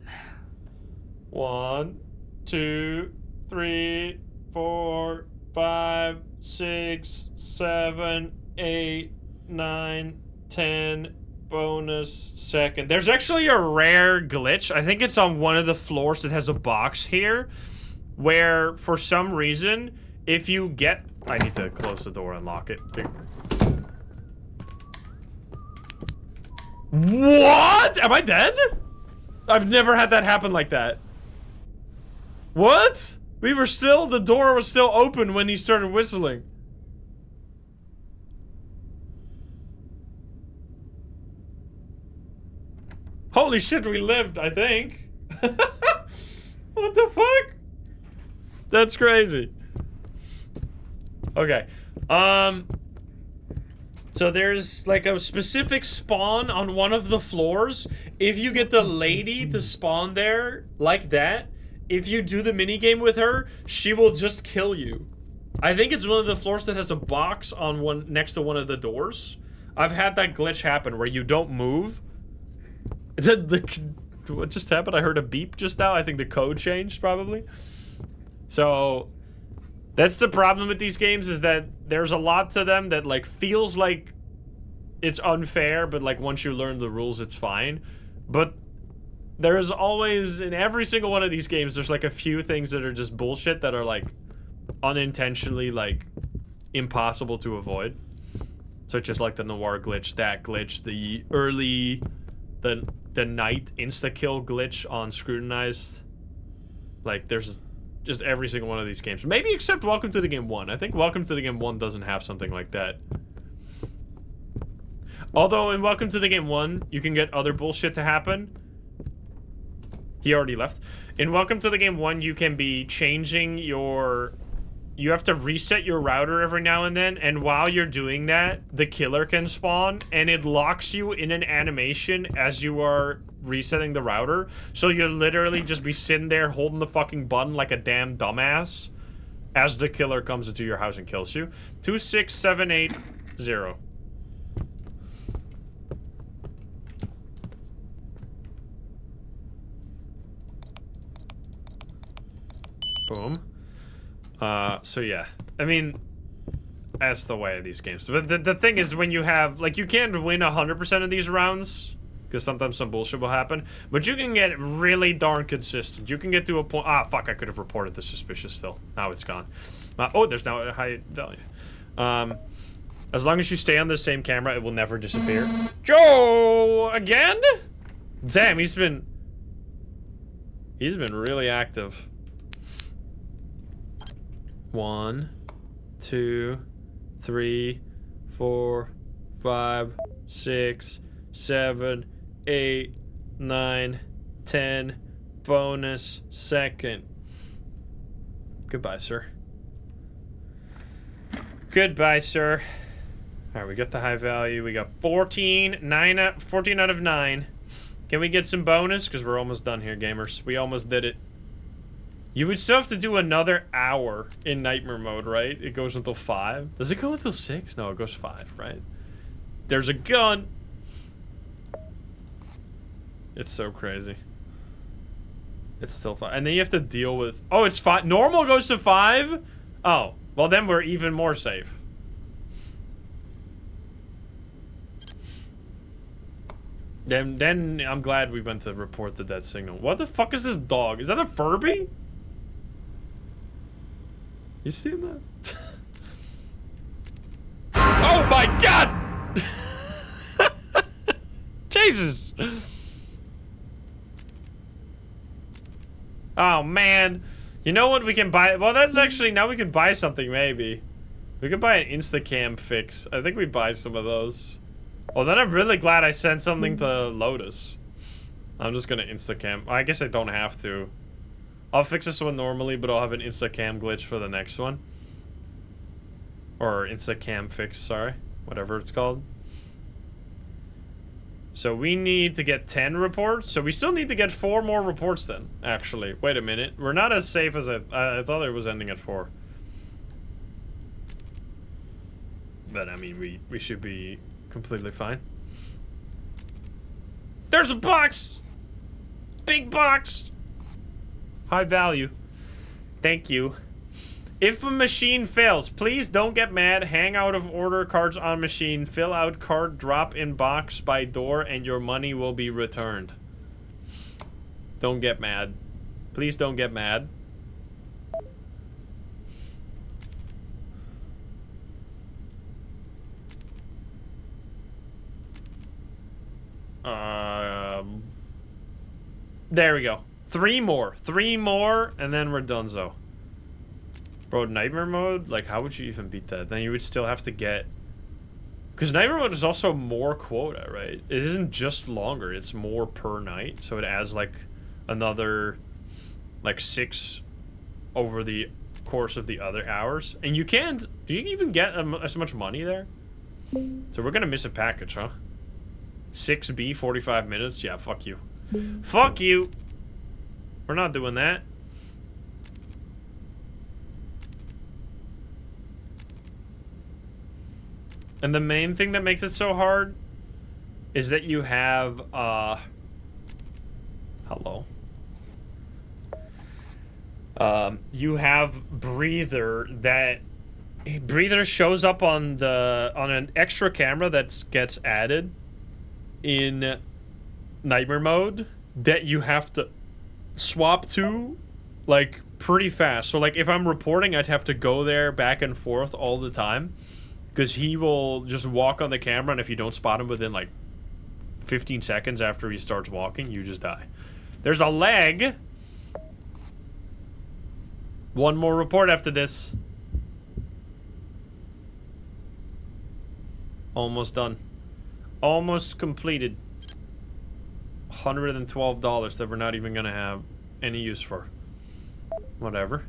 1, 2, 3, 4, 5, 6, 7, 8, 9, 10. Bonus second. There's actually a rare glitch. I think it's on one of the floors that has a box here, where for some reason, if you get... I need to close the door and lock it. What? Am I dead? I've never had that happen like that. What? The door was still open when he started whistling. Holy shit, we lived, I think. What the fuck? That's crazy. Okay. So there's like a specific spawn on one of the floors. If you get the lady to spawn there like that, if you do the minigame with her, she will just kill you. I think it's one of the floors that has a box on one next to one of the doors. I've had that glitch happen where you don't move. What just happened? I heard a beep just now. I think the code changed probably. So that's the problem with these games, is that there's a lot to them that like feels like it's unfair, but like once you learn the rules, it's fine. But there's always, in every single one of these games, there's like a few things that are just bullshit that are like unintentionally like impossible to avoid. Such as like the noir glitch, that glitch, the early, the night insta-kill glitch on Scrutinized. Like there's just every single one of these games. Maybe except Welcome to the Game 1. I think Welcome to the Game 1 doesn't have something like that. Although in Welcome to the Game 1, you can get other bullshit to happen. He already left. In Welcome to the Game 1, you can be changing your... You have to reset your router every now and then, and while you're doing that, the killer can spawn, and it locks you in an animation as you are resetting the router. So you'll literally just be sitting there holding the fucking button like a damn dumbass as the killer comes into your house and kills you. 26780. Boom. So yeah, I mean, that's the way of these games. But the thing is, when you have, like, you can't win 100% of these rounds, because sometimes some bullshit will happen, but you can get really darn consistent. You can get to a point, ah, fuck, I could have reported the suspicious still. Now it's gone. Oh, there's now a high value. As long as you stay on the same camera, it will never disappear. Joe, again? Damn, he's been really active. 1, 2, 3, 4, 5, 6, 7, 8, 9, 10. Bonus second. Goodbye, sir. Goodbye, sir. All right, we got the high value. We got 14 out of 9. Can we get some bonus? Because we're almost done here, gamers. We almost did it. You would still have to do another hour in nightmare mode, right? It goes until 5. Does it go until 6? No, it goes 5, right? There's a gun. It's so crazy. It's still 5. And then you have to deal with... Oh, it's 5. Normal goes to 5? Oh, well then we're even more safe. Then I'm glad we went to report the dead signal. What the fuck is this dog? Is that a Furby? You seen that? Oh my god! Jesus! Oh man. You know what we can buy? Well, that's actually, now we can buy something maybe. We could buy an Instacam fix. I think we buy some of those. Well, then I'm really glad I sent something to Lotus. I'm just gonna Instacam. I guess I don't have to. I'll fix this one normally, but I'll have an Instacam glitch for the next one. Or Instacam fix, sorry. Whatever it's called. So we need to get 10 reports. So we still need to get 4 more reports then, actually. Wait a minute. We're not as safe as I thought it was ending at 4. But I mean, we should be completely fine. There's a box! Big box! High value. Thank you. If a machine fails, please don't get mad. Hang out of order cards on machine. Fill out card, drop in box by door, and your money will be returned. Don't get mad. Please don't get mad. There we go. 3 more, and then we're donezo. Bro, nightmare mode? Like, how would you even beat that? Then you would still have to get... Because nightmare mode is also more quota, right? It isn't just longer, it's more per night. So it adds, like, another, like, 6 over the course of the other hours. And you can't... Do you even get as much money there? So we're gonna miss a package, huh? 6B, 45 minutes? Yeah, fuck you. Fuck you! We're not doing that. And the main thing that makes it so hard is that you have, hello. You have Breather that... Breather shows up on an extra camera that gets added in Nightmare mode that you have to swap to, like, pretty fast. So, like, if I'm reporting, I'd have to go there back and forth all the time. Because he will just walk on the camera, and if you don't spot him within, like, 15 seconds after he starts walking, you just die. There's a lag. One more report after this. Almost done. Almost completed. $112 that we're not even gonna have any use for. Whatever.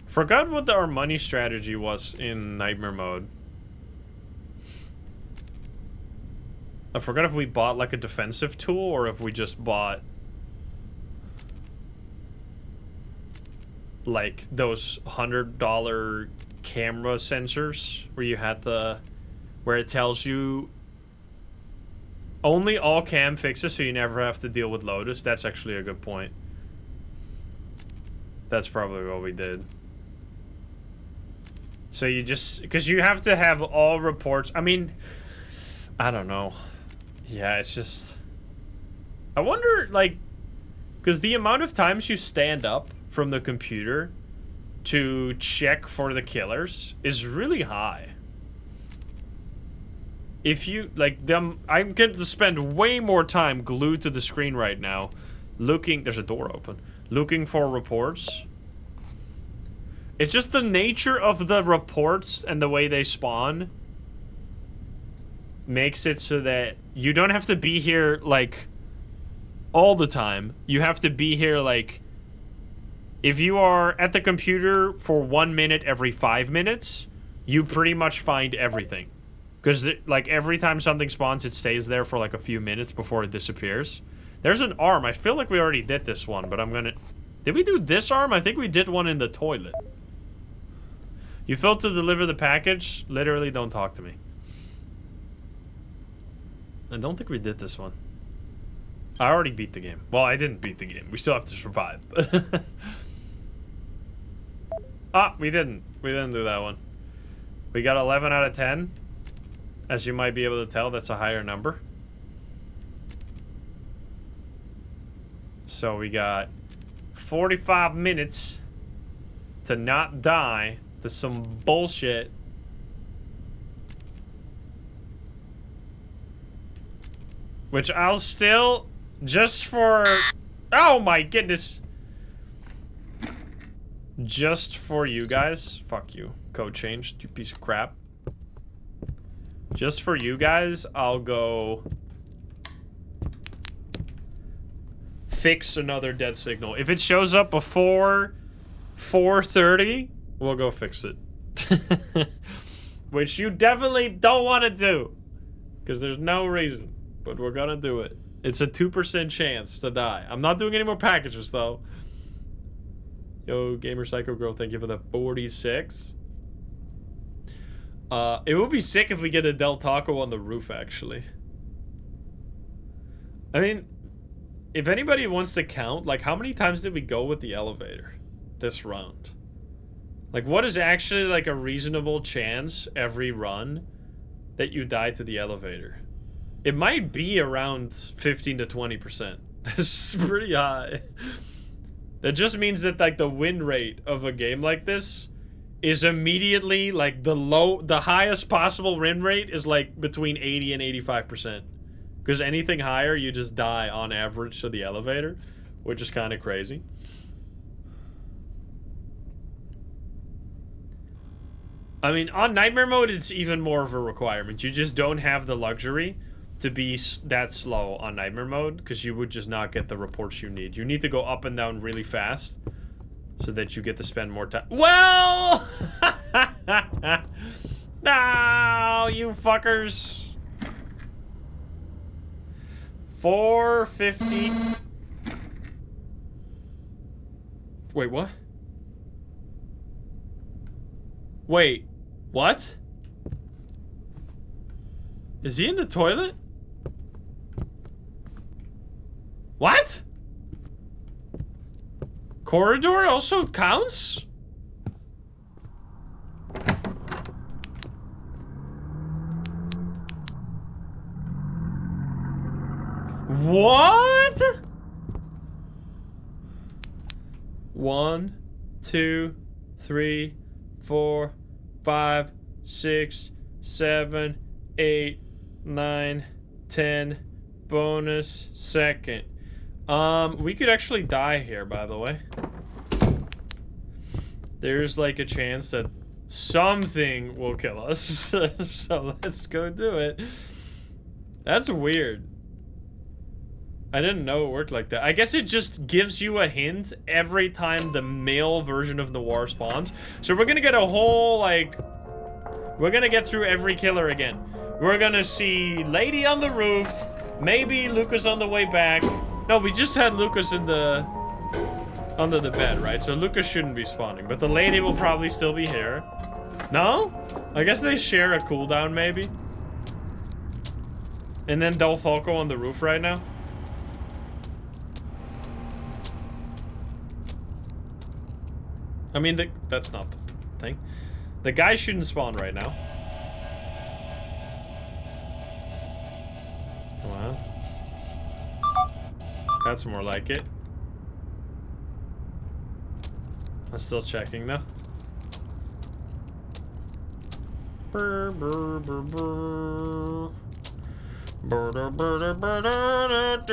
Forgot what our money strategy was in Nightmare mode. I forgot if we bought like a defensive tool or if we just bought like those $100 camera sensors where you had where it tells you only all cam fixes so you never have to deal with Lotus. That's actually a good point. That's probably what we did. So you just, because you have to have all reports. I mean, I don't know. Yeah, it's just, I wonder, like, because the amount of times you stand up from the computer to check for the killers is really high. If you, like, I'm going to spend way more time glued to the screen right now looking, there's a door open, looking for reports. It's just the nature of the reports and the way they spawn makes it so that you don't have to be here, like, all the time. You have to be here, like, if you are at the computer for 1 minute every 5 minutes, you pretty much find everything. Because, like, every time something spawns, it stays there for, like, a few minutes before it disappears. There's an arm. I feel like we already did this one, but I'm gonna... Did we do this arm? I think we did one in the toilet. You failed to deliver the package? Literally, don't talk to me. I don't think we did this one. I already beat the game. Well, I didn't beat the game. We still have to survive. Ah, we didn't. We didn't do that one. We got 11 out of 10. As you might be able to tell, that's a higher number. So we got 45 minutes to not die to some bullshit. Which I'll still, just for, oh my goodness. Just for you guys, fuck you, code changed, you piece of crap. Just for you guys, I'll go fix another dead signal. If it shows up before 4:30, we'll go fix it. Which you definitely don't want to do, because there's no reason, but we're gonna do it. It's a 2% chance to die. I'm not doing any more packages though. Yo, Gamer Psycho Girl, thank you for the 46. It would be sick if we get a Del Taco on the roof, actually. I mean, if anybody wants to count, like, how many times did we go with the elevator this round? Like, what is actually, like, a reasonable chance every run that you die to the elevator? It might be around 15 to 20%. This is pretty high. That just means that, like, the win rate of a game like this is immediately, like, the highest possible win rate is, like, between 80 and 85%. Because anything higher, you just die on average to the elevator, which is kind of crazy. I mean, on Nightmare mode, it's even more of a requirement. You just don't have the luxury to be that slow on Nightmare mode, because you would just not get the reports you need. You need to go up and down really fast so that you get to spend more time. Well, No, you fuckers. 450. Wait, what? Wait, what? Is he in the toilet? What? Corridor also counts? What? 1, 2, 3, 4, 5, 6, 7, 8, 9, 10. Bonus second. We could actually die here, by the way. There's like a chance that something will kill us. So let's go do it. That's weird. I didn't know it worked like that. I guess it just gives you a hint every time the male version of Noir spawns. So we're gonna get a whole, like... We're gonna get through every killer again. We're gonna see Lady on the roof. Maybe Lucas on the way back. No, we just had Lucas in the... under the bed, right? So Lucas shouldn't be spawning. But the lady will probably still be here. No? I guess they share a cooldown, maybe. And then Del Falco on the roof right now. I mean, that's not the thing. The guy shouldn't spawn right now. Come on. That's more like it. I'm still checking though.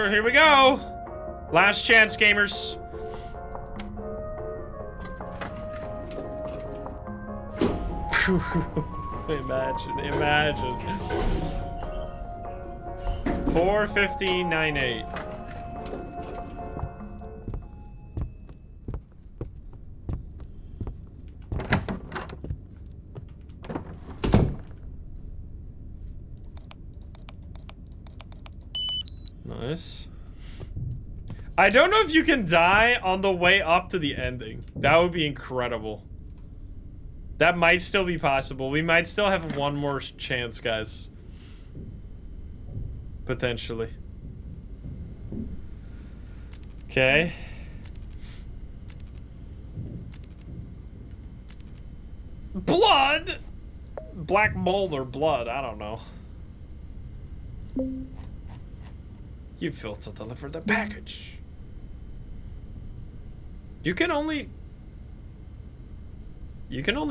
Here we go. Last chance, gamers. Imagine. 4:15.98. Nice. I don't know if you can die on the way up to the ending. That would be incredible. That might still be possible. We might still have one more chance, guys. Potentially. Okay. Blood! Black mold or blood, I don't know. You failed to deliver the package. You can only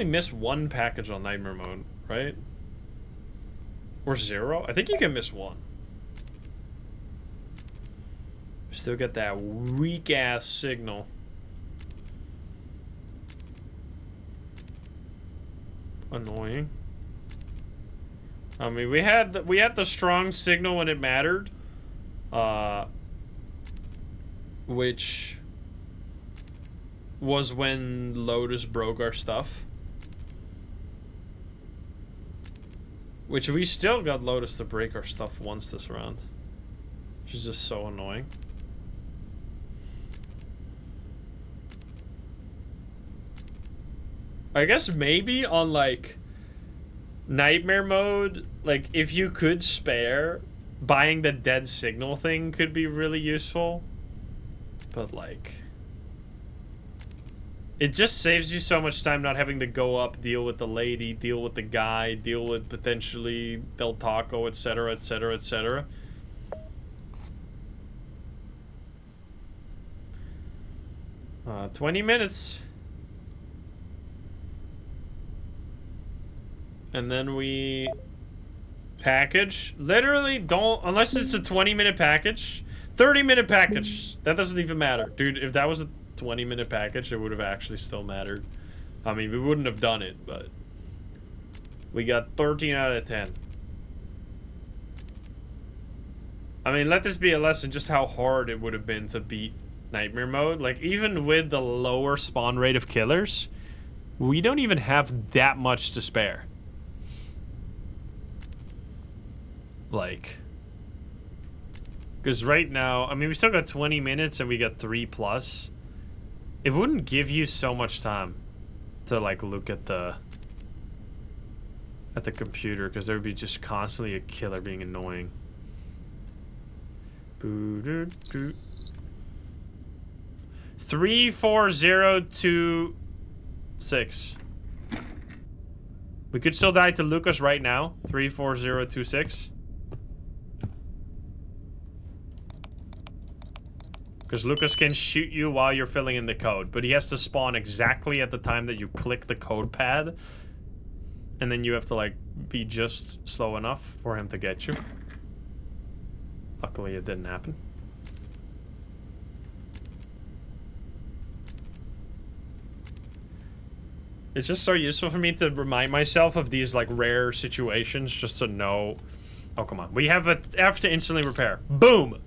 miss one package on Nightmare Mode, right? Or 0? I think you can miss one. Still get that weak-ass signal. Annoying. I mean, we had the strong signal when it mattered. Which was when Lotus broke our stuff. Which we still got Lotus to break our stuff once this round. Which is just so annoying. I guess maybe on like Nightmare Mode, like if you could spare, buying the dead signal thing could be really useful. But like, it just saves you so much time not having to go up, deal with the lady, deal with the guy, deal with potentially Del Taco, etc, etc, etc. 20 minutes. And then we package. Literally don't, unless it's a 20-minute package. 30-minute package. That doesn't even matter. Dude, if that was a 20-minute package, it would have actually still mattered. I mean, we wouldn't have done it, but we got 13 out of 10. I mean, let this be a lesson just how hard it would have been to beat Nightmare Mode. Like, even with the lower spawn rate of killers, We don't even have that much to spare. Like, because right now, I mean, we still got 20 minutes and we got 3+. It wouldn't give you so much time to like look at the computer, because there would be just constantly a killer being annoying. 34026. We could still die to Lucas right now. 34026. Because Lucas can shoot you while you're filling in the code, but he has to spawn exactly at the time that you click the code pad. And then you have to, like, be just slow enough for him to get you. Luckily, it didn't happen. It's just so useful for me to remind myself of these, like, rare situations just to know... Oh, come on. We have a F to instantly repair. Boom!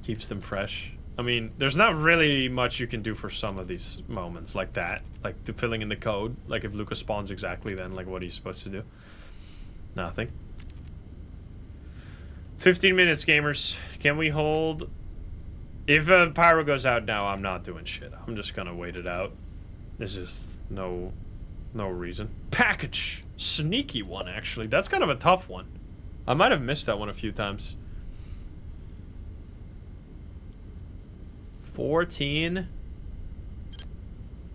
Keeps them fresh. I mean, there's not really much you can do for some of these moments like that. Like, the filling in the code. Like, if Lucas spawns exactly then, like, what are you supposed to do? Nothing. 15 minutes, gamers. Can we hold... If Pyro goes out now, I'm not doing shit. I'm just gonna wait it out. There's just no reason. Package! Sneaky one, actually. That's kind of a tough one. I might have missed that one a few times. 14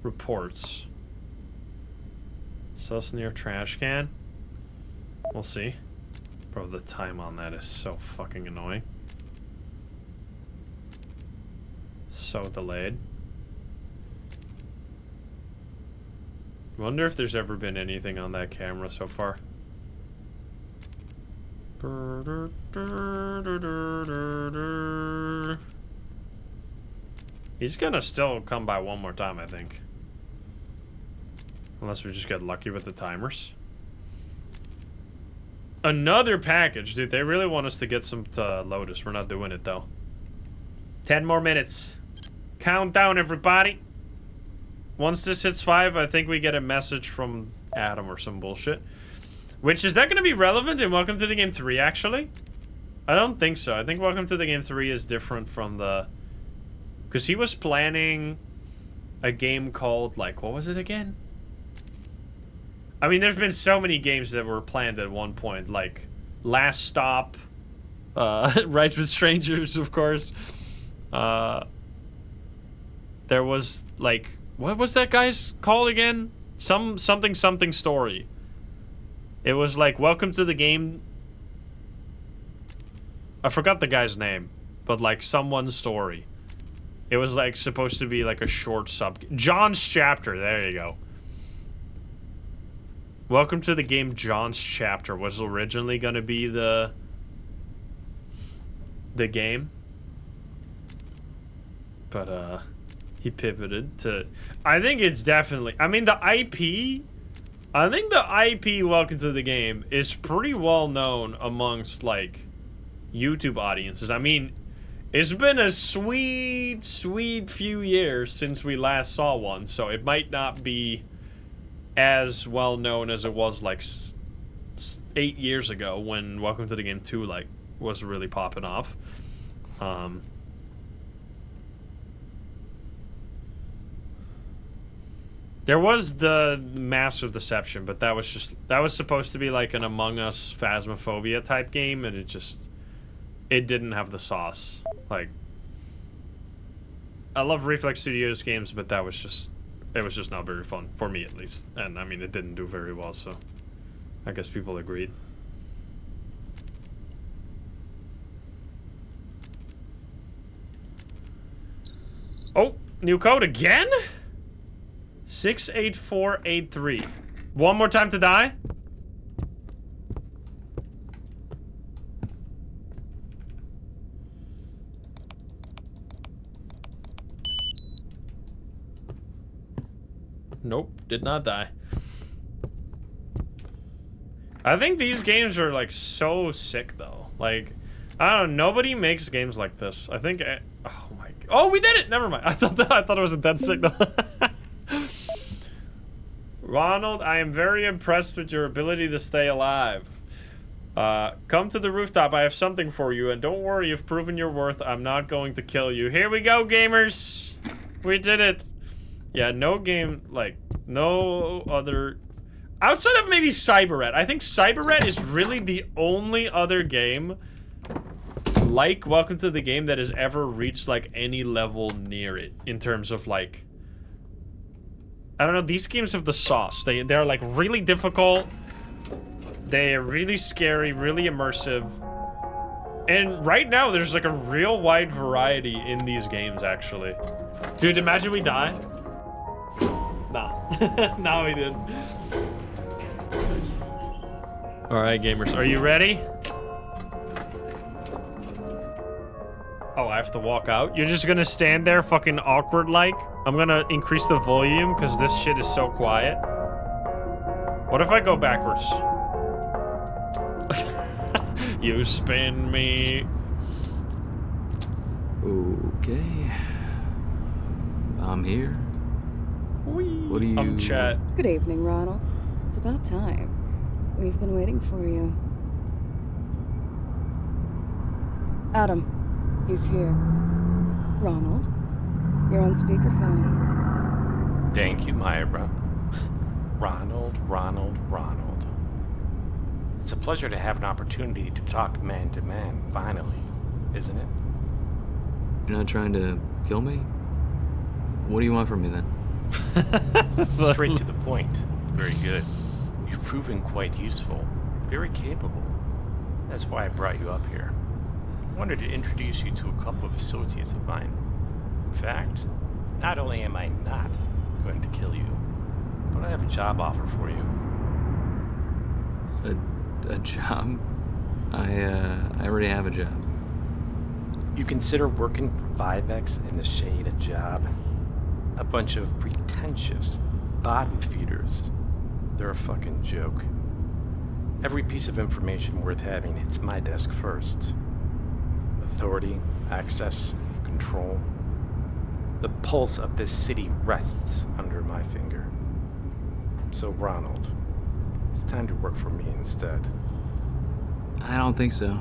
reports. Sus near trash can. We'll see. Bro, the time on that is so fucking annoying. So delayed. Wonder if there's ever been anything on that camera so far. He's gonna still come by one more time, I think. Unless we just get lucky with the timers. Another package. Dude, they really want us to get some to Lotus. We're not doing it, though. 10 more minutes. Countdown, everybody. Once this hits 5, I think we get a message from Adam or some bullshit. Which, is that gonna be relevant in Welcome to the Game 3, actually? I don't think so. I think Welcome to the Game 3 is different from the... Because he was planning a game called, like, what was it again? I mean, there's been so many games that were planned at one point, like Last Stop, Rides with Strangers, of course. There was, like, what was that guy's called again? Something story. It was like, Welcome to the Game. I forgot the guy's name, but like someone's story. It was like supposed to be like a short sub. John's Chapter, there you go. Welcome to the Game John's Chapter was originally gonna be the game. But he pivoted to, I think it's definitely, I mean, the IP, I think the IP Welcome to the Game is pretty well known amongst like YouTube audiences. I mean, it's been a sweet few years since we last saw one, so it might not be as well known as it was like 8 years ago when Welcome to the Game 2 like was really popping off. There was the Master of Deception, but that was supposed to be like an Among Us Phasmophobia type game, and it didn't have the sauce. Like, I love Reflex Studios games, but it was just not very fun, for me at least. And I mean, it didn't do very well, so I guess people agreed. Oh, new code again? 68483. One more time to die? Nope, did not die. I think these games are like so sick though. Like, I don't know, nobody makes games like this. I think, oh my Oh, we did it! Never mind. I thought it was a dead signal. Ronald, I am very impressed with your ability to stay alive. Come to the rooftop. I have something for you. And don't worry, you've proven your worth. I'm not going to kill you. Here we go, gamers. We did it. Yeah, no game, like, no other... Outside of maybe Cyberret. I think Cyberret is really the only other game like Welcome to the Game that has ever reached, like, any level near it. In terms of, like... I don't know, these games have the sauce. They're, like, really difficult. They're really scary, really immersive. And right now, there's, like, a real wide variety in these games, actually. Dude, imagine we die. Nah. Nah, we didn't. Alright, gamers, are you ready? Oh, I have to walk out? You're just gonna stand there fucking awkward like? I'm gonna increase the volume because this shit is so quiet. What if I go backwards? You spin me. Okay. I'm here. Whee. What do you... I'm Chet. Good evening, Ronald. It's about time. We've been waiting for you. Adam, he's here. Ronald, you're on speakerphone. Thank you, Myra. Ronald. It's a pleasure to have an opportunity to talk man to man, finally, isn't it? You're not trying to kill me? What do you want from me then? Straight to the point. Very good. You've proven quite useful. Very capable. That's why I brought you up here. I wanted to introduce you to a couple of associates of mine. In fact, not only am I not going to kill you, but I have a job offer for you. A job? I already have a job. You consider working for Vivex in the shade a job? A bunch of pretentious bottom feeders. They're a fucking joke. Every piece of information worth having hits my desk first. Authority, access, control. The pulse of this city rests under my finger. So, Ronald, it's time to work for me instead. I don't think so.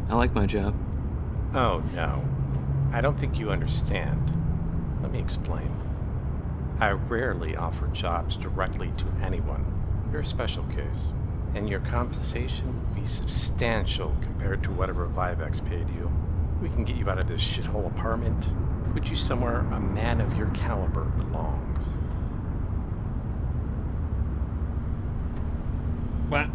I like my job. Oh, no. I don't think you understand. Let me explain. I rarely offer jobs directly to anyone. You're a special case, and your compensation will be substantial compared to whatever Vivex paid you. We can get you out of this shithole apartment, put you somewhere a man of your caliber belongs. What?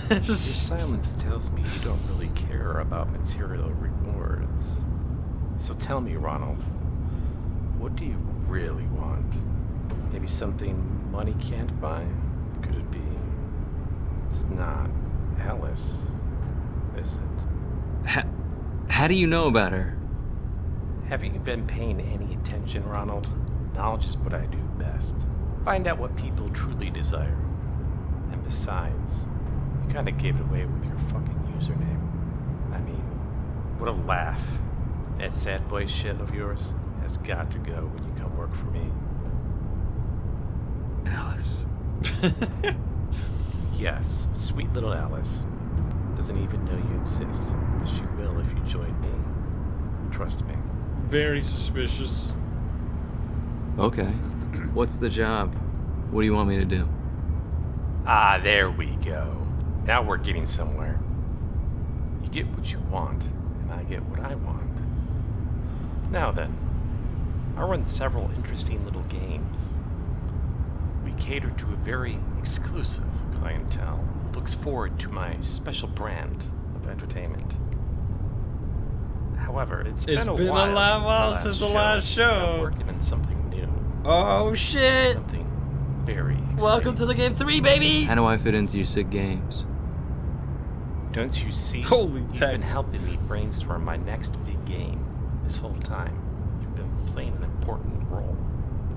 Your silence tells me you don't really care about material rewards. So tell me, Ronald, what do you really want? Maybe something money can't buy? Could it be? It's not Alice, is it? How do you know about her? Haven't you been paying any attention, Ronald? Knowledge is what I do best. Find out what people truly desire. And besides, you kind of gave it away with your fucking username. I mean, what a laugh. That sad boy shit of yours has got to go when you come work for me. Alice. Yes, sweet little Alice. Doesn't even know you exist, but she will if you join me. Trust me. Very suspicious. Okay. What's the job? What do you want me to do? Ah, there we go. Now we're getting somewhere. You get what you want, and I get what I want. Now then, I run several interesting little games. We cater to a very exclusive clientele who looks forward to my special brand of entertainment. However, it's been a while since the last show. I'm working on something new. Oh shit! Something very exciting. Welcome to the game 3, baby! How do I fit into your sick games? Don't you see? Holy You've text. been helping me brainstorm my next big game. This whole time, you've been playing an important role.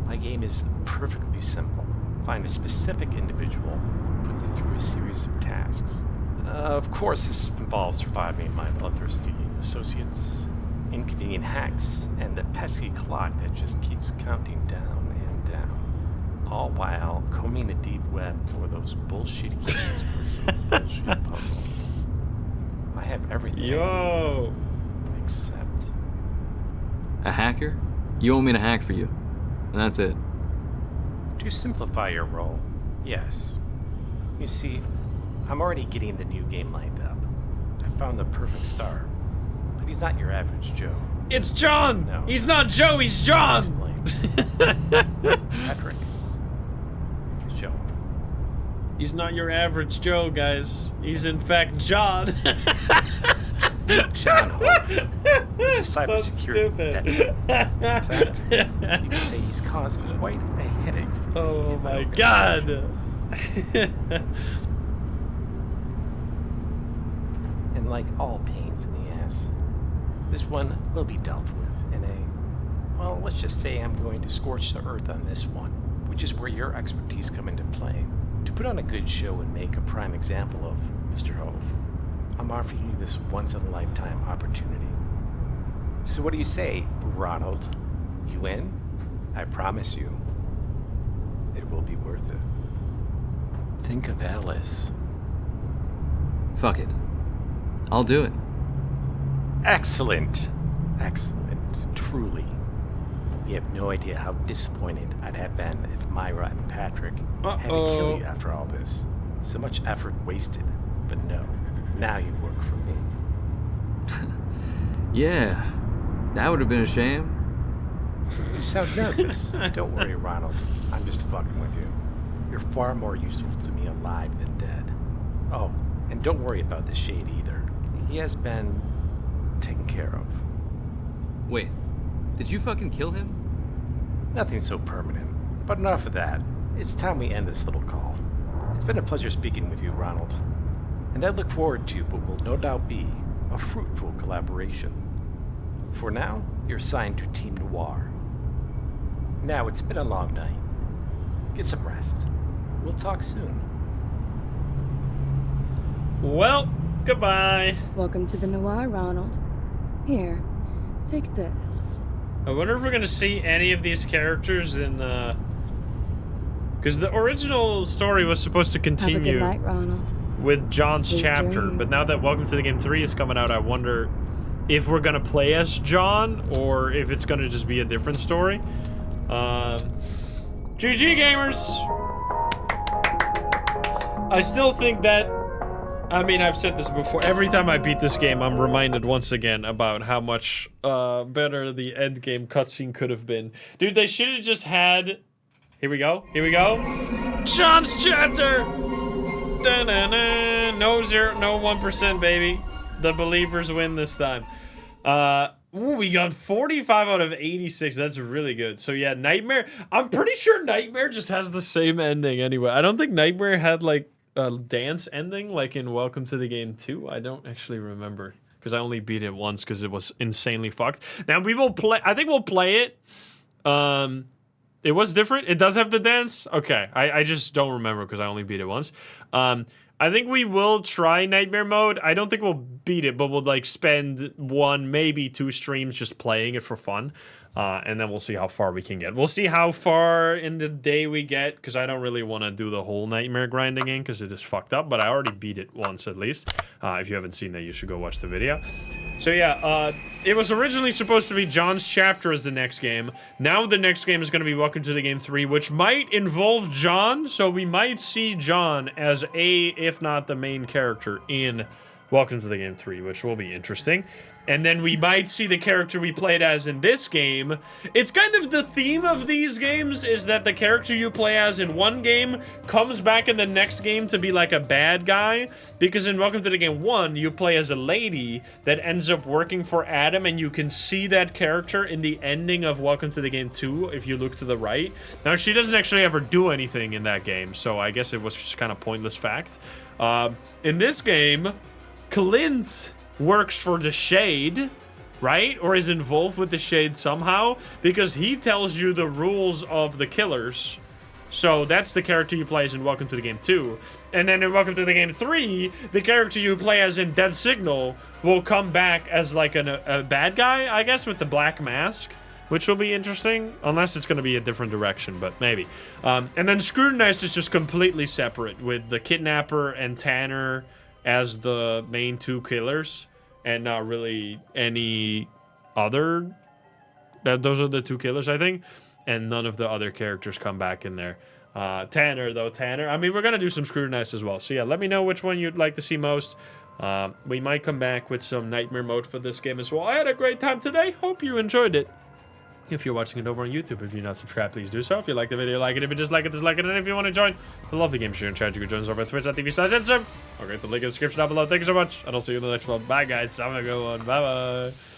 My game is perfectly simple. Find a specific individual and put them through a series of tasks. Of course, this involves surviving my bloodthirsty associates, inconvenient hacks, and the pesky clock that just keeps counting down and down. All while combing the deep web for those bullshit keys for some bullshit puzzle. I have everything I Yo. need, except... A hacker? You want me to hack for you. And that's it. To simplify your role, yes. You see, I'm already getting the new game lined up. I found the perfect star. But he's not your average Joe. It's John. No. He's not Joe. He's I'll John. explain. Patrick. Joe. He's not your average Joe, guys. He's in fact John. John Hope. He's a So cybersecurity stupid. veteran. In fact, you could say he's caused quite a headache. Oh my god. And like all pains in the ass, this one will be dealt with in a, well, let's just say I'm going to scorch the earth on this one, which is where your expertise come into play. To put on a good show and make a prime example of Mr. Hove, I'm offering you this once-in-a-lifetime opportunity. So what do you say, Ronald? You in? I promise you, it will be worth it. Think of Alice. Fuck it. I'll do it. Excellent. Excellent. Truly. You have no idea how disappointed I'd have been if Myra and Patrick had to kill you after all this. So much effort wasted. But no, now you work for me. Yeah. That would have been a shame. You sound nervous. Don't worry, Ronald. I'm just fucking with you. You're far more useful to me alive than dead. Oh, and don't worry about the Shade either. He has been taken care of. Wait. Did you fucking kill him? Nothing so permanent. But enough of that. It's time we end this little call. It's been a pleasure speaking with you, Ronald. And I look forward to what will no doubt be a fruitful collaboration. For now, you're assigned to Team Noir. Now, it's been a long night. Get some rest. We'll talk soon. Well, goodbye. Welcome to the Noir, Ronald. Here, take this. I wonder if we're gonna see any of these characters in, because the original story was supposed to Have a good continue night, Ronald. with John's Sweet chapter, but dreams. now that Welcome to the Game 3 is coming out, I wonder if we're gonna play as John or if it's gonna just be a different story. GG gamers! I still think that, I mean, I've said this before, every time I beat this game, I'm reminded once again about how much better the end game cutscene could have been. Dude, they should have just had, here we go, John's chapter! Da-na-na. No 1%, baby. The believers win this time. Ooh, we got 45 out of 86. That's really good. So yeah, Nightmare. I'm pretty sure Nightmare just has the same ending anyway. I don't think Nightmare had like a dance ending like in Welcome to the Game 2. I don't actually remember because I only beat it once because it was insanely fucked. Now we will play. I think we'll play it. It was different. It does have the dance. Okay, I just don't remember because I only beat it once. I think we will try Nightmare mode. I don't think we'll beat it, but we'll like spend 1, maybe 2 streams just playing it for fun. And then we'll see how far we can get. We'll see how far in the day we get, because I don't really want to do the whole Nightmare grind again, because it is fucked up, but I already beat it once at least. If you haven't seen that, you should go watch the video. So yeah, it was originally supposed to be John's chapter as the next game. Now the next game is going to be Welcome to the Game 3, which might involve John, so we might see John as if not the main character in Welcome to the Game 3, which will be interesting. And then we might see the character we played as in this game. It's kind of the theme of these games is that the character you play as in one game comes back in the next game to be like a bad guy. Because in Welcome to the Game 1, you play as a lady that ends up working for Adam, and you can see that character in the ending of Welcome to the Game 2 if you look to the right. Now, she doesn't actually ever do anything in that game, so I guess it was just kind of pointless fact. In this game, Clint works for the Shade, right? Or is involved with the Shade somehow, because he tells you the rules of the killers So that's the character you play as in Welcome to the Game 2. And then in Welcome to the Game 3, the character you play as in Dead Signal will come back as like a bad guy, I guess, with the black mask, which will be interesting, unless it's going to be a different direction, but maybe. And then Scrutinized is just completely separate, with the Kidnapper and Tanner as the main two killers, and not really any other. Those are the two killers, I think, and none of the other characters come back in there. Tanner, I mean, we're going to do some Scrutinized as well. So yeah, let me know which one you'd like to see most. We might come back with some Nightmare mode for this game as well. I had a great time today. Hope you enjoyed it. If you're watching it over on YouTube, if you're not subscribed, please do so. If you like the video, like it. If you dislike it, dislike it. And if you want to join the Lovely Game Share and chat, you can join us over at twitch.tv/Instagram. I'll get the link in the description down below. Thank you so much, and I'll see you in the next one. Bye, guys. Have a good one. Bye-bye.